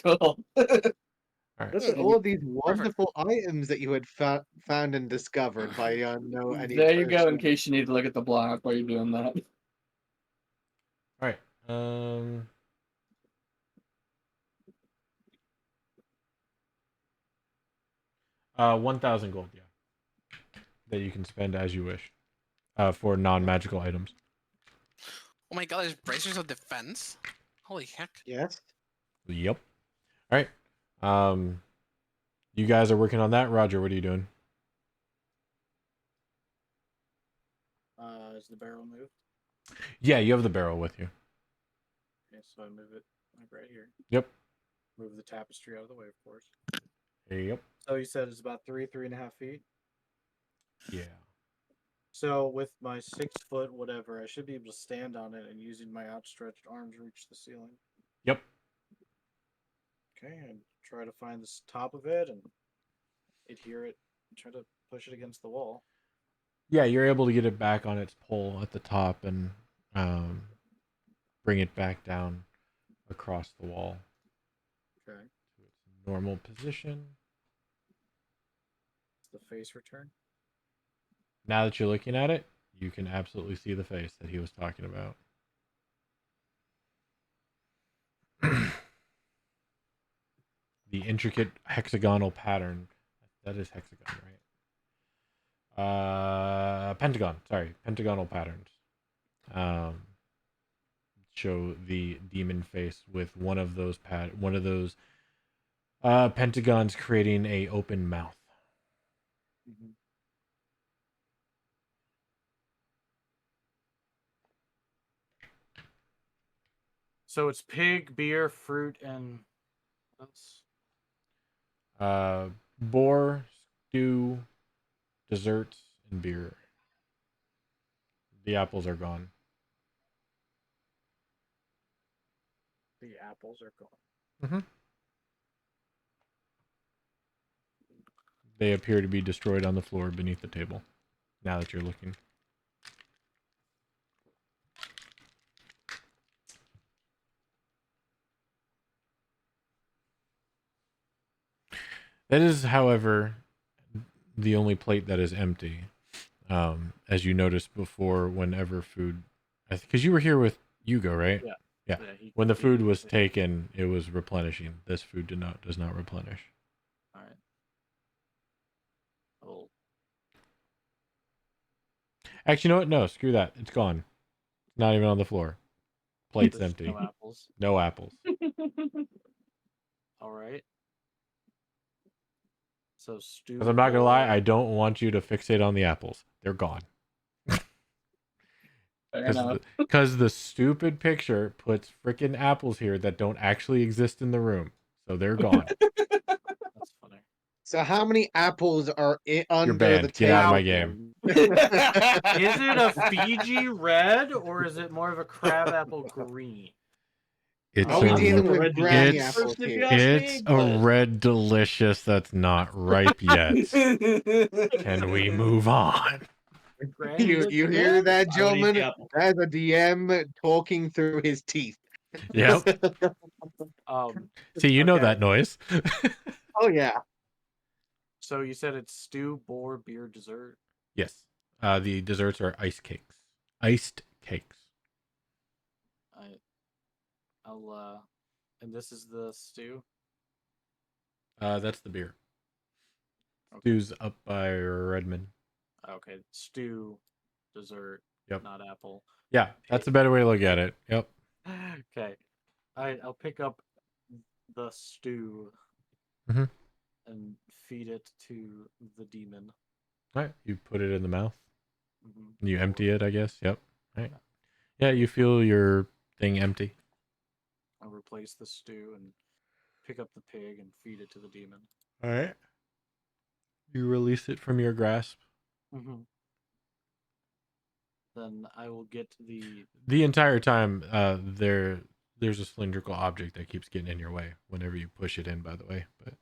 Cool. All right. Look at all of these wonderful items that you had found and discovered by any There you go. In person. case you need to look at the block while you're doing that. All right. 1,000 gold, yeah, that you can spend as you wish, for non-magical items. Oh my god, there's bracers of defense. Holy heck! Yes. Yep. All right. You guys are working on that. Roger, what are you doing? Is the barrel moved? Yeah, you have the barrel with you. Okay, so I move it like right here. Yep. Move the tapestry out of the way, of course. Yep. So you said it's about 3.5 feet. Yeah. So with my 6 foot whatever, I should be able to stand on it and using my outstretched arms reach the ceiling. Yep. Okay, and try to find the top of it and adhere it. And try to push it against the wall. Yeah, you're able to get it back on its pole at the top and bring it back down across the wall Okay. to its normal position. The face return. Now that you're looking at it, you can absolutely see the face that he was talking about. The intricate hexagonal pattern. That is hexagon, right? Pentagon. Sorry, pentagonal patterns. Show the demon face with one of those pentagons creating a open mouth. Mm-hmm. So it's pig, beer, fruit, and that's Boar, stew, desserts, and beer. The apples are gone. the apples are gone. Mm-hmm. They appear to be destroyed on the floor beneath the table. Now that you're looking. That is, however, the only plate that is empty. As you noticed before, whenever food, because you were here with Hugo, right? Yeah. Yeah. Yeah, When the food was taken, it was replenishing. This food does not replenish. All right. Oh, Actually, you know what? No, screw that. It's gone. It's not even on the floor. Plate's there's empty. no apples. No apples. All right. So stew. Because I'm not gonna lie, boar- I don't want you to fixate on the apples. They're gone. Fair enough. Because the stupid picture puts freaking apples here that don't actually exist in the room, so they're gone. That's funny. So how many apples are under You're the banned. table? Get out of my game. Is it a Fiji red or is it more of a crabapple green? It's Are we a dealing with red granny it's- apples If you here? ask it's me, a but- red delicious that's not ripe yet. Can we move on? Granny You looks hear good? that, I would eat the gentlemen? apple. That's a DM talking through his teeth. Yep. See, you know Okay. that noise. Oh yeah. So you said it's stew, boar, beer, dessert. Yes. The desserts are ice cakes. Iced cakes. I'll and this is the stew. That's the beer. Okay. Stew's up by Redmond. Okay, stew, dessert. Yep. Not apple. Yeah, that's a better way to look at it. Yep. Okay, I'll pick up the stew Mhm. and feed it to the demon. All right. You put it in the mouth. Mm-hmm. You empty it, I guess. Yep. Right. Yeah, you feel your thing empty. I'll replace the stew and pick up the pig and feed it to the demon. All right. You release it from your grasp. Mm-hmm. Then I will get the. The entire time, there's a cylindrical object that keeps getting in your way whenever you push it in. By the way, but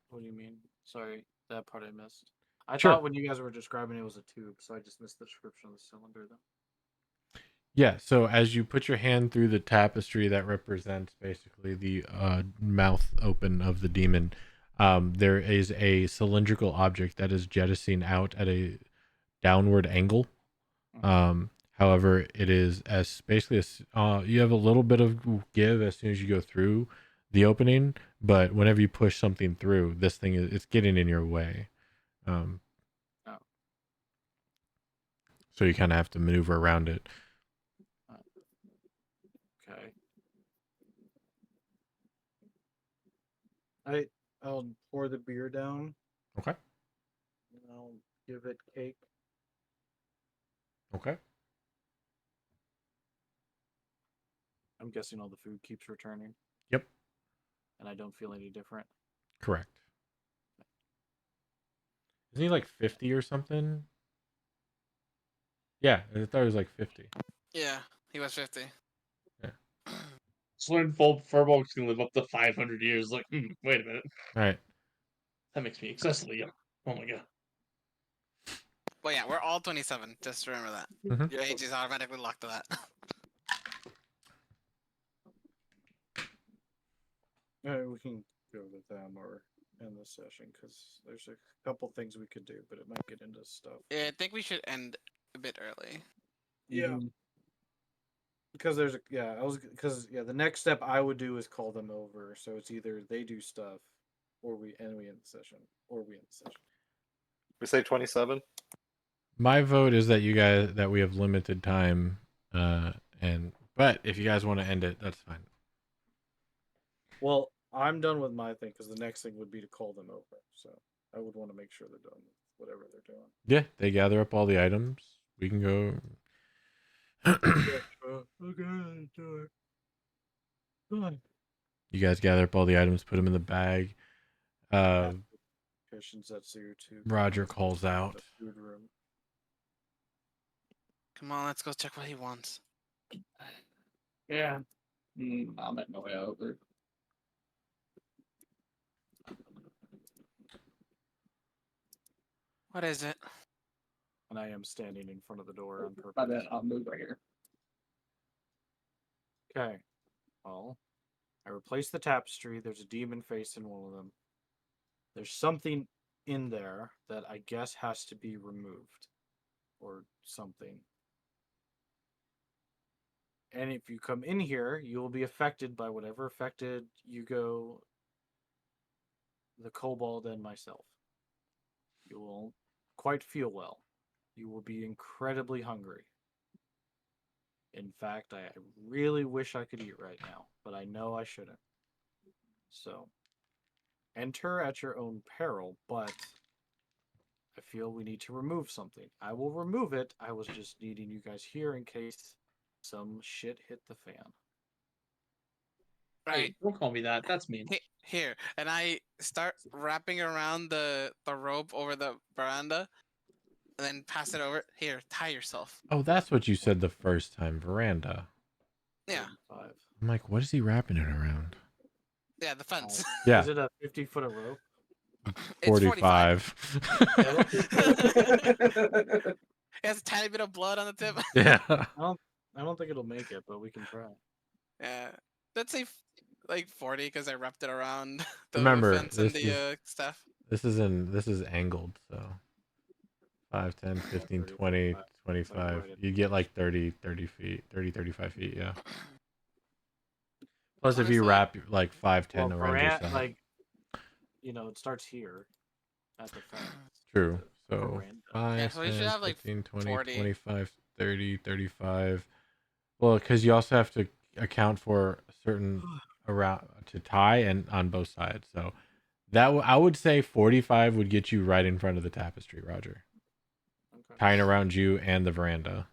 What do you mean? Sorry, that part I missed. I Sure. thought when you guys were describing it was a tube, so I just missed the description of the cylinder. Then. Yeah, so as you put your hand through the tapestry that represents basically the mouth open of the demon, there is a cylindrical object that is jettisoning out at a downward angle. However, it is as basically as you have a little bit of give as soon as you go through the opening, but whenever you push something through, this thing is it's getting in your way. Um, Oh. So you kind of have to maneuver around it. Okay. I'll pour the beer down. Okay. And I'll give it cake. Okay. I'm guessing all the food keeps returning. Yep. And I don't feel any different. Correct. Isn't he like 50 or something? Yeah, I thought it was like 50. Yeah, he was 50. Slurred Furbolg's gonna live up to 500 years. Like, wait a minute. All right. That makes me excessively young. Oh my god. Well, yeah, we're all 27. Just remember that. Mhm. Your age is automatically locked to that. We can go with them or end the session because there's a couple things we could do, but it might get into stuff. Yeah, I think we should end a bit early. Yeah. Because there's the next step I would do is call them over. So it's either they do stuff, or we end the session, or we end the session. We say 27. My vote is that we have limited time, but if you guys want to end it, that's fine. Well, I'm done with my thing because the next thing would be to call them over. So I would want to make sure they're done with whatever they're doing. Yeah, they gather up all the items. We can go. You guys gather up all the items, put them in the bag. Roger calls out. Food room. Come on, let's go check what he wants. Yeah. I'm at my way over. What is it? And I am standing in front of the door on purpose. By then, I'll move right here. Okay. Well, I replaced the tapestry. There's a demon face in one of them. There's something in there that I guess has to be removed. Or something. And if you come in here, you will be affected by whatever affected Hugo, the kobold, and myself. You won't quite feel well. You will be incredibly hungry. In fact, I really wish I could eat right now, but I know I shouldn't. So, enter at your own peril, but I feel we need to remove something. I will remove it. I was just needing you guys here in case some shit hit the fan. Right. Hey, don't call me that. That's mean. Here, and I start wrapping around the rope over the veranda, and then pass it over. Here, tie yourself. Oh, that's what you said the first time, veranda. Yeah. 5. I'm like, what is he wrapping it around? Yeah, the fence. Yeah, Is it a 50-foot of rope? It's 45. It has a tiny bit of blood on the tip. Yeah. I don't think it'll make it, but we can try. Yeah. Let's say like 40 because I wrapped it around the Remember, fence and the stuff. This is angled, so 5, 10, 15, 20, 25. You get like 30 feet, 35 feet, yeah. Plus, if you Honestly- wrap like 5, 10 Well, around yourself. like, it starts here at the fence. True. The So veranda. 5, Yeah, so we should 10, have, like, 15, 20, 40. 25, 30, 35. Well, because you also have to account for a certain around to tie and on both sides. So that I would say 45 would get you right in front of the tapestry, Roger. Okay. Tying around you and the veranda.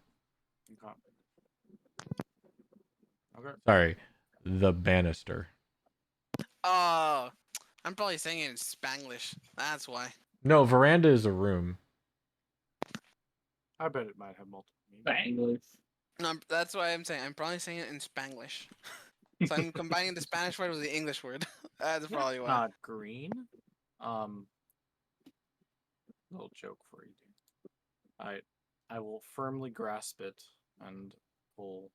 Okay. Sorry, the banister. Oh, I'm probably saying it in Spanglish. That's why. No, veranda is a room. I bet it might have multiple meanings. English. No, that's why I'm saying. I'm probably saying it in Spanglish. So I'm combining the Spanish word with the English word. That's probably why. Not green. Little joke for you. I will firmly grasp it and pull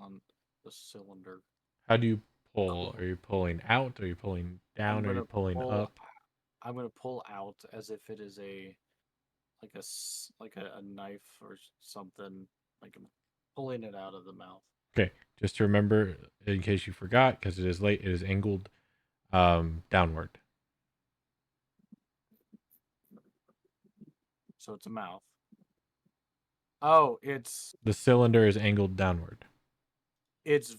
on the cylinder. How do you pull? Are you pulling out? Are you pulling down? Are you gonna pulling pull- up? I'm gonna pull out as if it is like a knife or something. Like I'm pulling it out of the mouth. Okay, just to remember, in case you forgot, because it is late, it is angled downward. So it's a mouth. Oh, it's The cylinder is angled downward. it's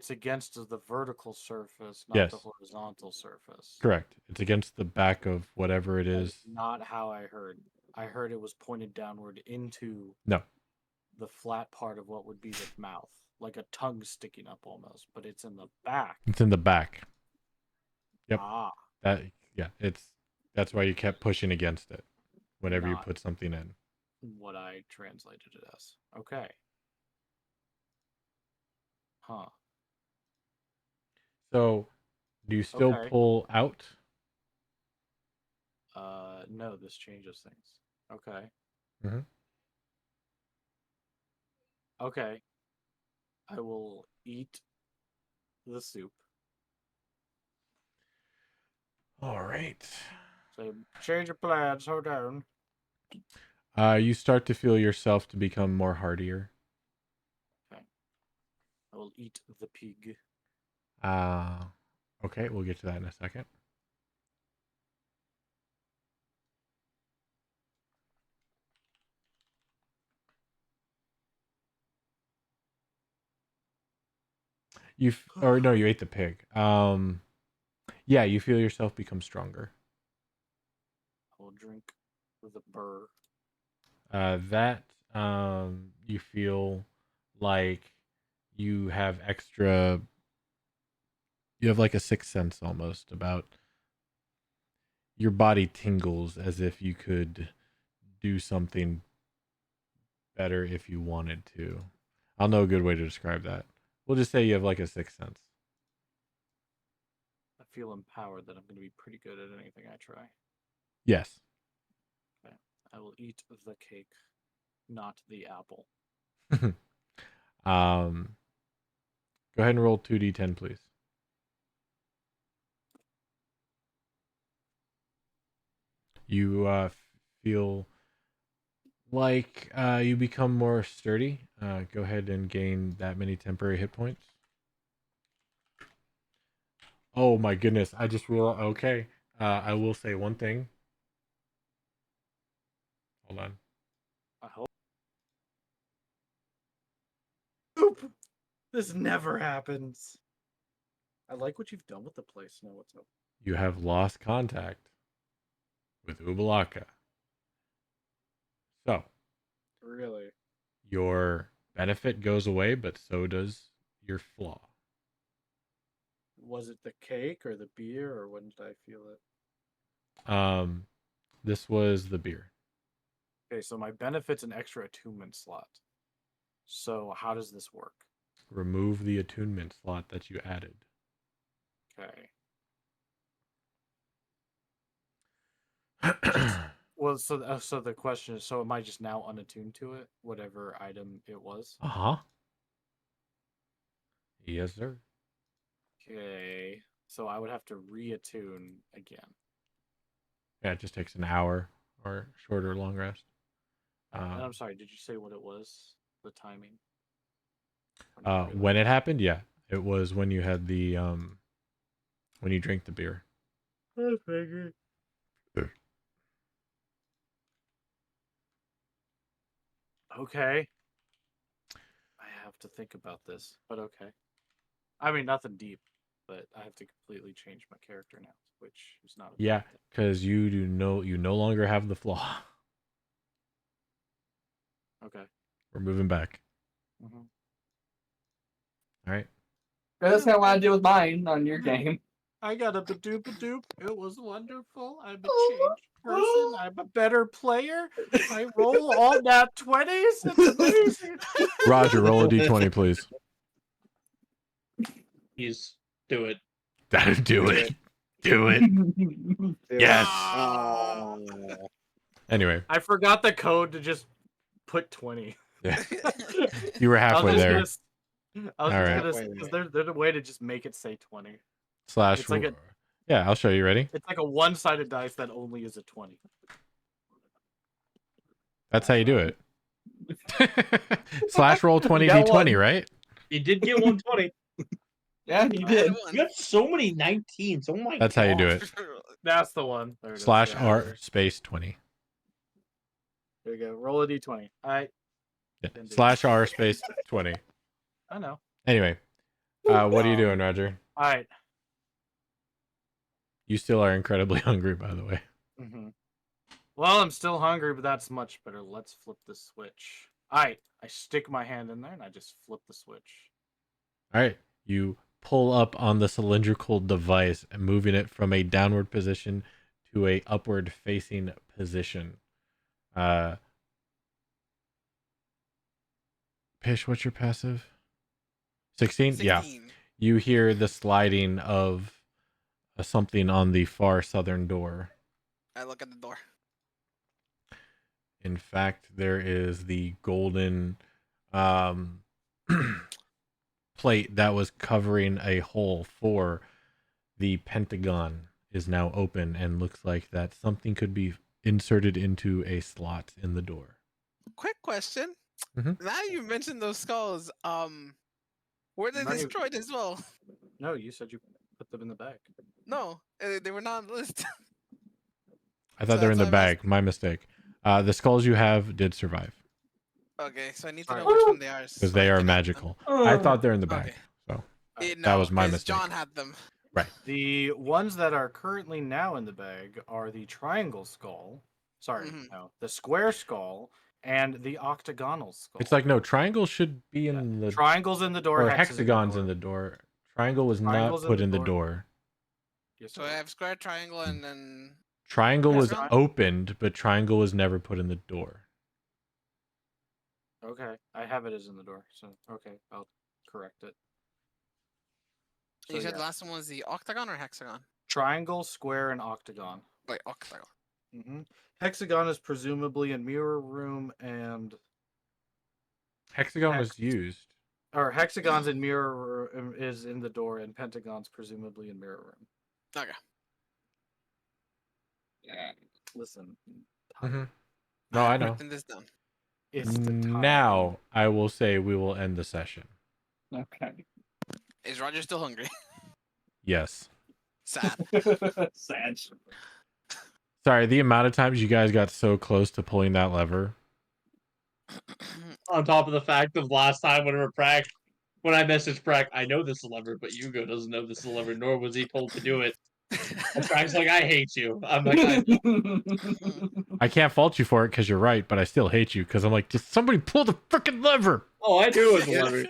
against the vertical surface, not the Yes. horizontal surface. Correct. It's against the back of whatever it That is. not how I heard. I heard it was pointed downward into No. the flat part of what would be the mouth, like a tongue sticking up almost, but it's in the back. It's in the back. Yep. Ah, That's why you kept pushing against it whenever you Not- put something in. what I translated it as. Okay. Huh. So, do you still Okay. pull out? No, this changes things. Okay. Mhm. Okay. I will eat the soup. All right. So change your plans. Hold down. You start to feel yourself to become more hardier. I will eat the pig. Okay, we'll get to that in a second. Or no, you ate the pig. Yeah, you feel yourself become stronger. I will drink the burr. That you feel like you have extra. You have like a sixth sense almost about your body tingles as if you could do something better if you wanted to. I'll know a good way to describe that. We'll just say you have like a sixth sense. I feel empowered that I'm going to be pretty good at anything I try. Yes. Okay. I will eat the cake, not the apple. Go ahead and roll 2d10, please. You feel like you become more sturdy. Go ahead and gain that many temporary hit points. Oh my goodness! I just realized. Okay, I will say one thing. Hold on. I hope. Oop! This never happens. I like what you've done with the place. Now what's up? You have lost contact with Ubalaka. So Really? your benefit goes away, but so does your flaw. Was it the cake or the beer, or when did I feel it? This was the beer. Okay, so my benefit's an extra attunement slot. So how does this work? Remove the attunement slot that you added. Okay. Well, so the question is, so am I just now unattuned to it, whatever item it was? Uh-huh. Yes, sir. Okay, so I would have to reattune again. Yeah, it just takes an hour or short or long rest. And I'm sorry, did you say what it was? The timing? When you When it happened, yeah. It was when you had the when you drank the beer. I figured. Okay. I have to think about this, but okay. I mean, nothing deep, but I have to completely change my character now, which is not a Yeah, bad thing. because you no longer have the flaw. Okay. We're moving back. Mm-hmm. All right. That's how I deal with mine on your game. I got a badoop. It was wonderful. I'm a changed person. I'm a better player. I roll all nat 20s. It's amazing. Roger, roll a d20, please. He's do it. Do it. Do it. Yes. Ah. Oh. Anyway, I forgot the code to just put 20. Yeah. You were I halfway was there. just gonna, I was All just right. gonna, because there's a way to just make it say 20. Slash. It's like Yeah, I'll show you. Ready? it's like a one-sided dice that only is a 20. That's how you do it. Slash roll 20 got d20, one. right? You did get 120. Yeah, you I had did. one. You got so many 19s. Oh my That's how you do gosh. it. That's the one. There it is. Slash Yeah, R space 20. There you go. Roll a d20. Yeah. Then do Slash R space 20. I know. Anyway, what are you doing, Roger? All right. You still are incredibly hungry, by the way. Mm-hmm. Well, I'm still hungry, but that's much better. Let's flip the switch. All right. I stick my hand in there and I just flip the switch. All right. You pull up on the cylindrical device, moving it from a downward position to a upward facing position. Pish, what's your passive? 16? Yeah. 16. You hear the sliding of something on the far southern door. I look at the door. In fact, there is the golden plate that was covering a hole for the Pentagon is now open and looks like that something could be inserted into a slot in the door. Quick question. Mhm. Now you mentioned those skulls. Were they Not even- destroyed as well? No, you said you put them in the bag. No, they were not on the list. I thought So they were in that's the why I'm bag. My mistake. The skulls you have did survive Okay, so I need to Sorry. know which one they are. because so they I are can have them. magical. I thought they're in the bag. Okay. So No, that was my 'cause mistake. John had them. The ones that are currently now in the bag are the triangle skull. Sorry, Mhm. no, the square skull and the octagonal skull. It's like, no, triangle should be in the triangles in the door, or hexes hexagons in in the the door. door. Triangle was Triangles not in put the in the door. door. Yes, So it I is. have square, triangle, and then Triangle was Hexagon? opened, but triangle was never put in the door. Okay, I have it as in the door, so okay, I'll correct it. So, you said yeah, the last one was the octagon or hexagon? triangle, square, and octagon. Wait, octagon. Hexagon is presumably in mirror room, and Hexagon was used. or hexagons in mirror room is in the door, and pentagons presumably in mirror room. Okay. Listen, Mhm. No, I I'm know. writing this down. it's the time. Now I will say we will end the session. Okay. Is Roger still hungry? Yes. Sad. Sad. Sorry, the amount of times you guys got so close to pulling that lever. On top of the fact of last time when I messaged Prack, I know this is a lever, but Hugo doesn't know this is a lever, nor was he told to do it. And Prack's like, I hate you. I'm like, I can't fault you for it because you're right, but I still hate you because I'm like, just somebody pull the freaking lever. oh, I knew it was a lever.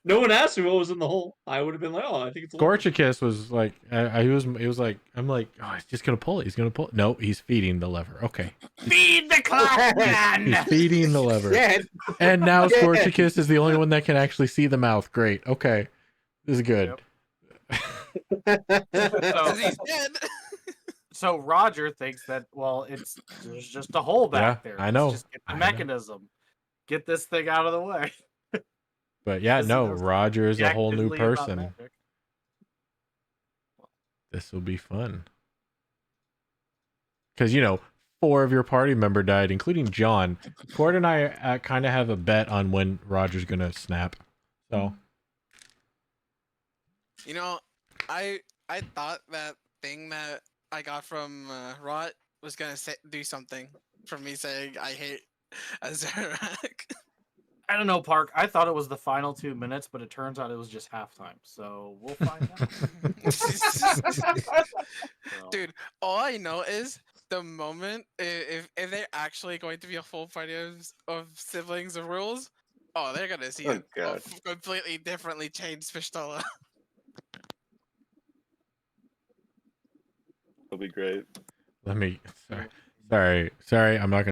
No one asked me what was in the hole. I would have been like, oh, I think it's a lever. Scorchicus was like, he was like, I'm like, oh, he's just gonna pull it. He's gonna pull it. No, he's feeding the lever. Okay, Feed the clown! he's feeding the lever. Yeah, And now Yeah. Scorchicus is the only one that can actually see the mouth. Great. Okay, this is good. Because he's dead. So Roger thinks that there's just a hole back Yeah, there. I know. Let's just get the I know. mechanism. Get this thing out of the way. But yeah, This is- no, there's Roger is a whole new Actively about person. magic. This will be fun. Because, 4 of your party member died, including John. Cord and I kind of have a bet on when Roger's going to snap. So, I thought that thing that I got from Rot was gonna do something for me saying I hate Azarak. I don't know, Park. I thought it was the final 2 minutes, but it turns out it was just halftime. So we'll find out. So, Dude, all I know is the moment if they're actually going to be a full party of siblings of rules, oh, they're gonna see Oh, a God. completely differently changed Pistola. It'll be great. sorry, I'm not going to.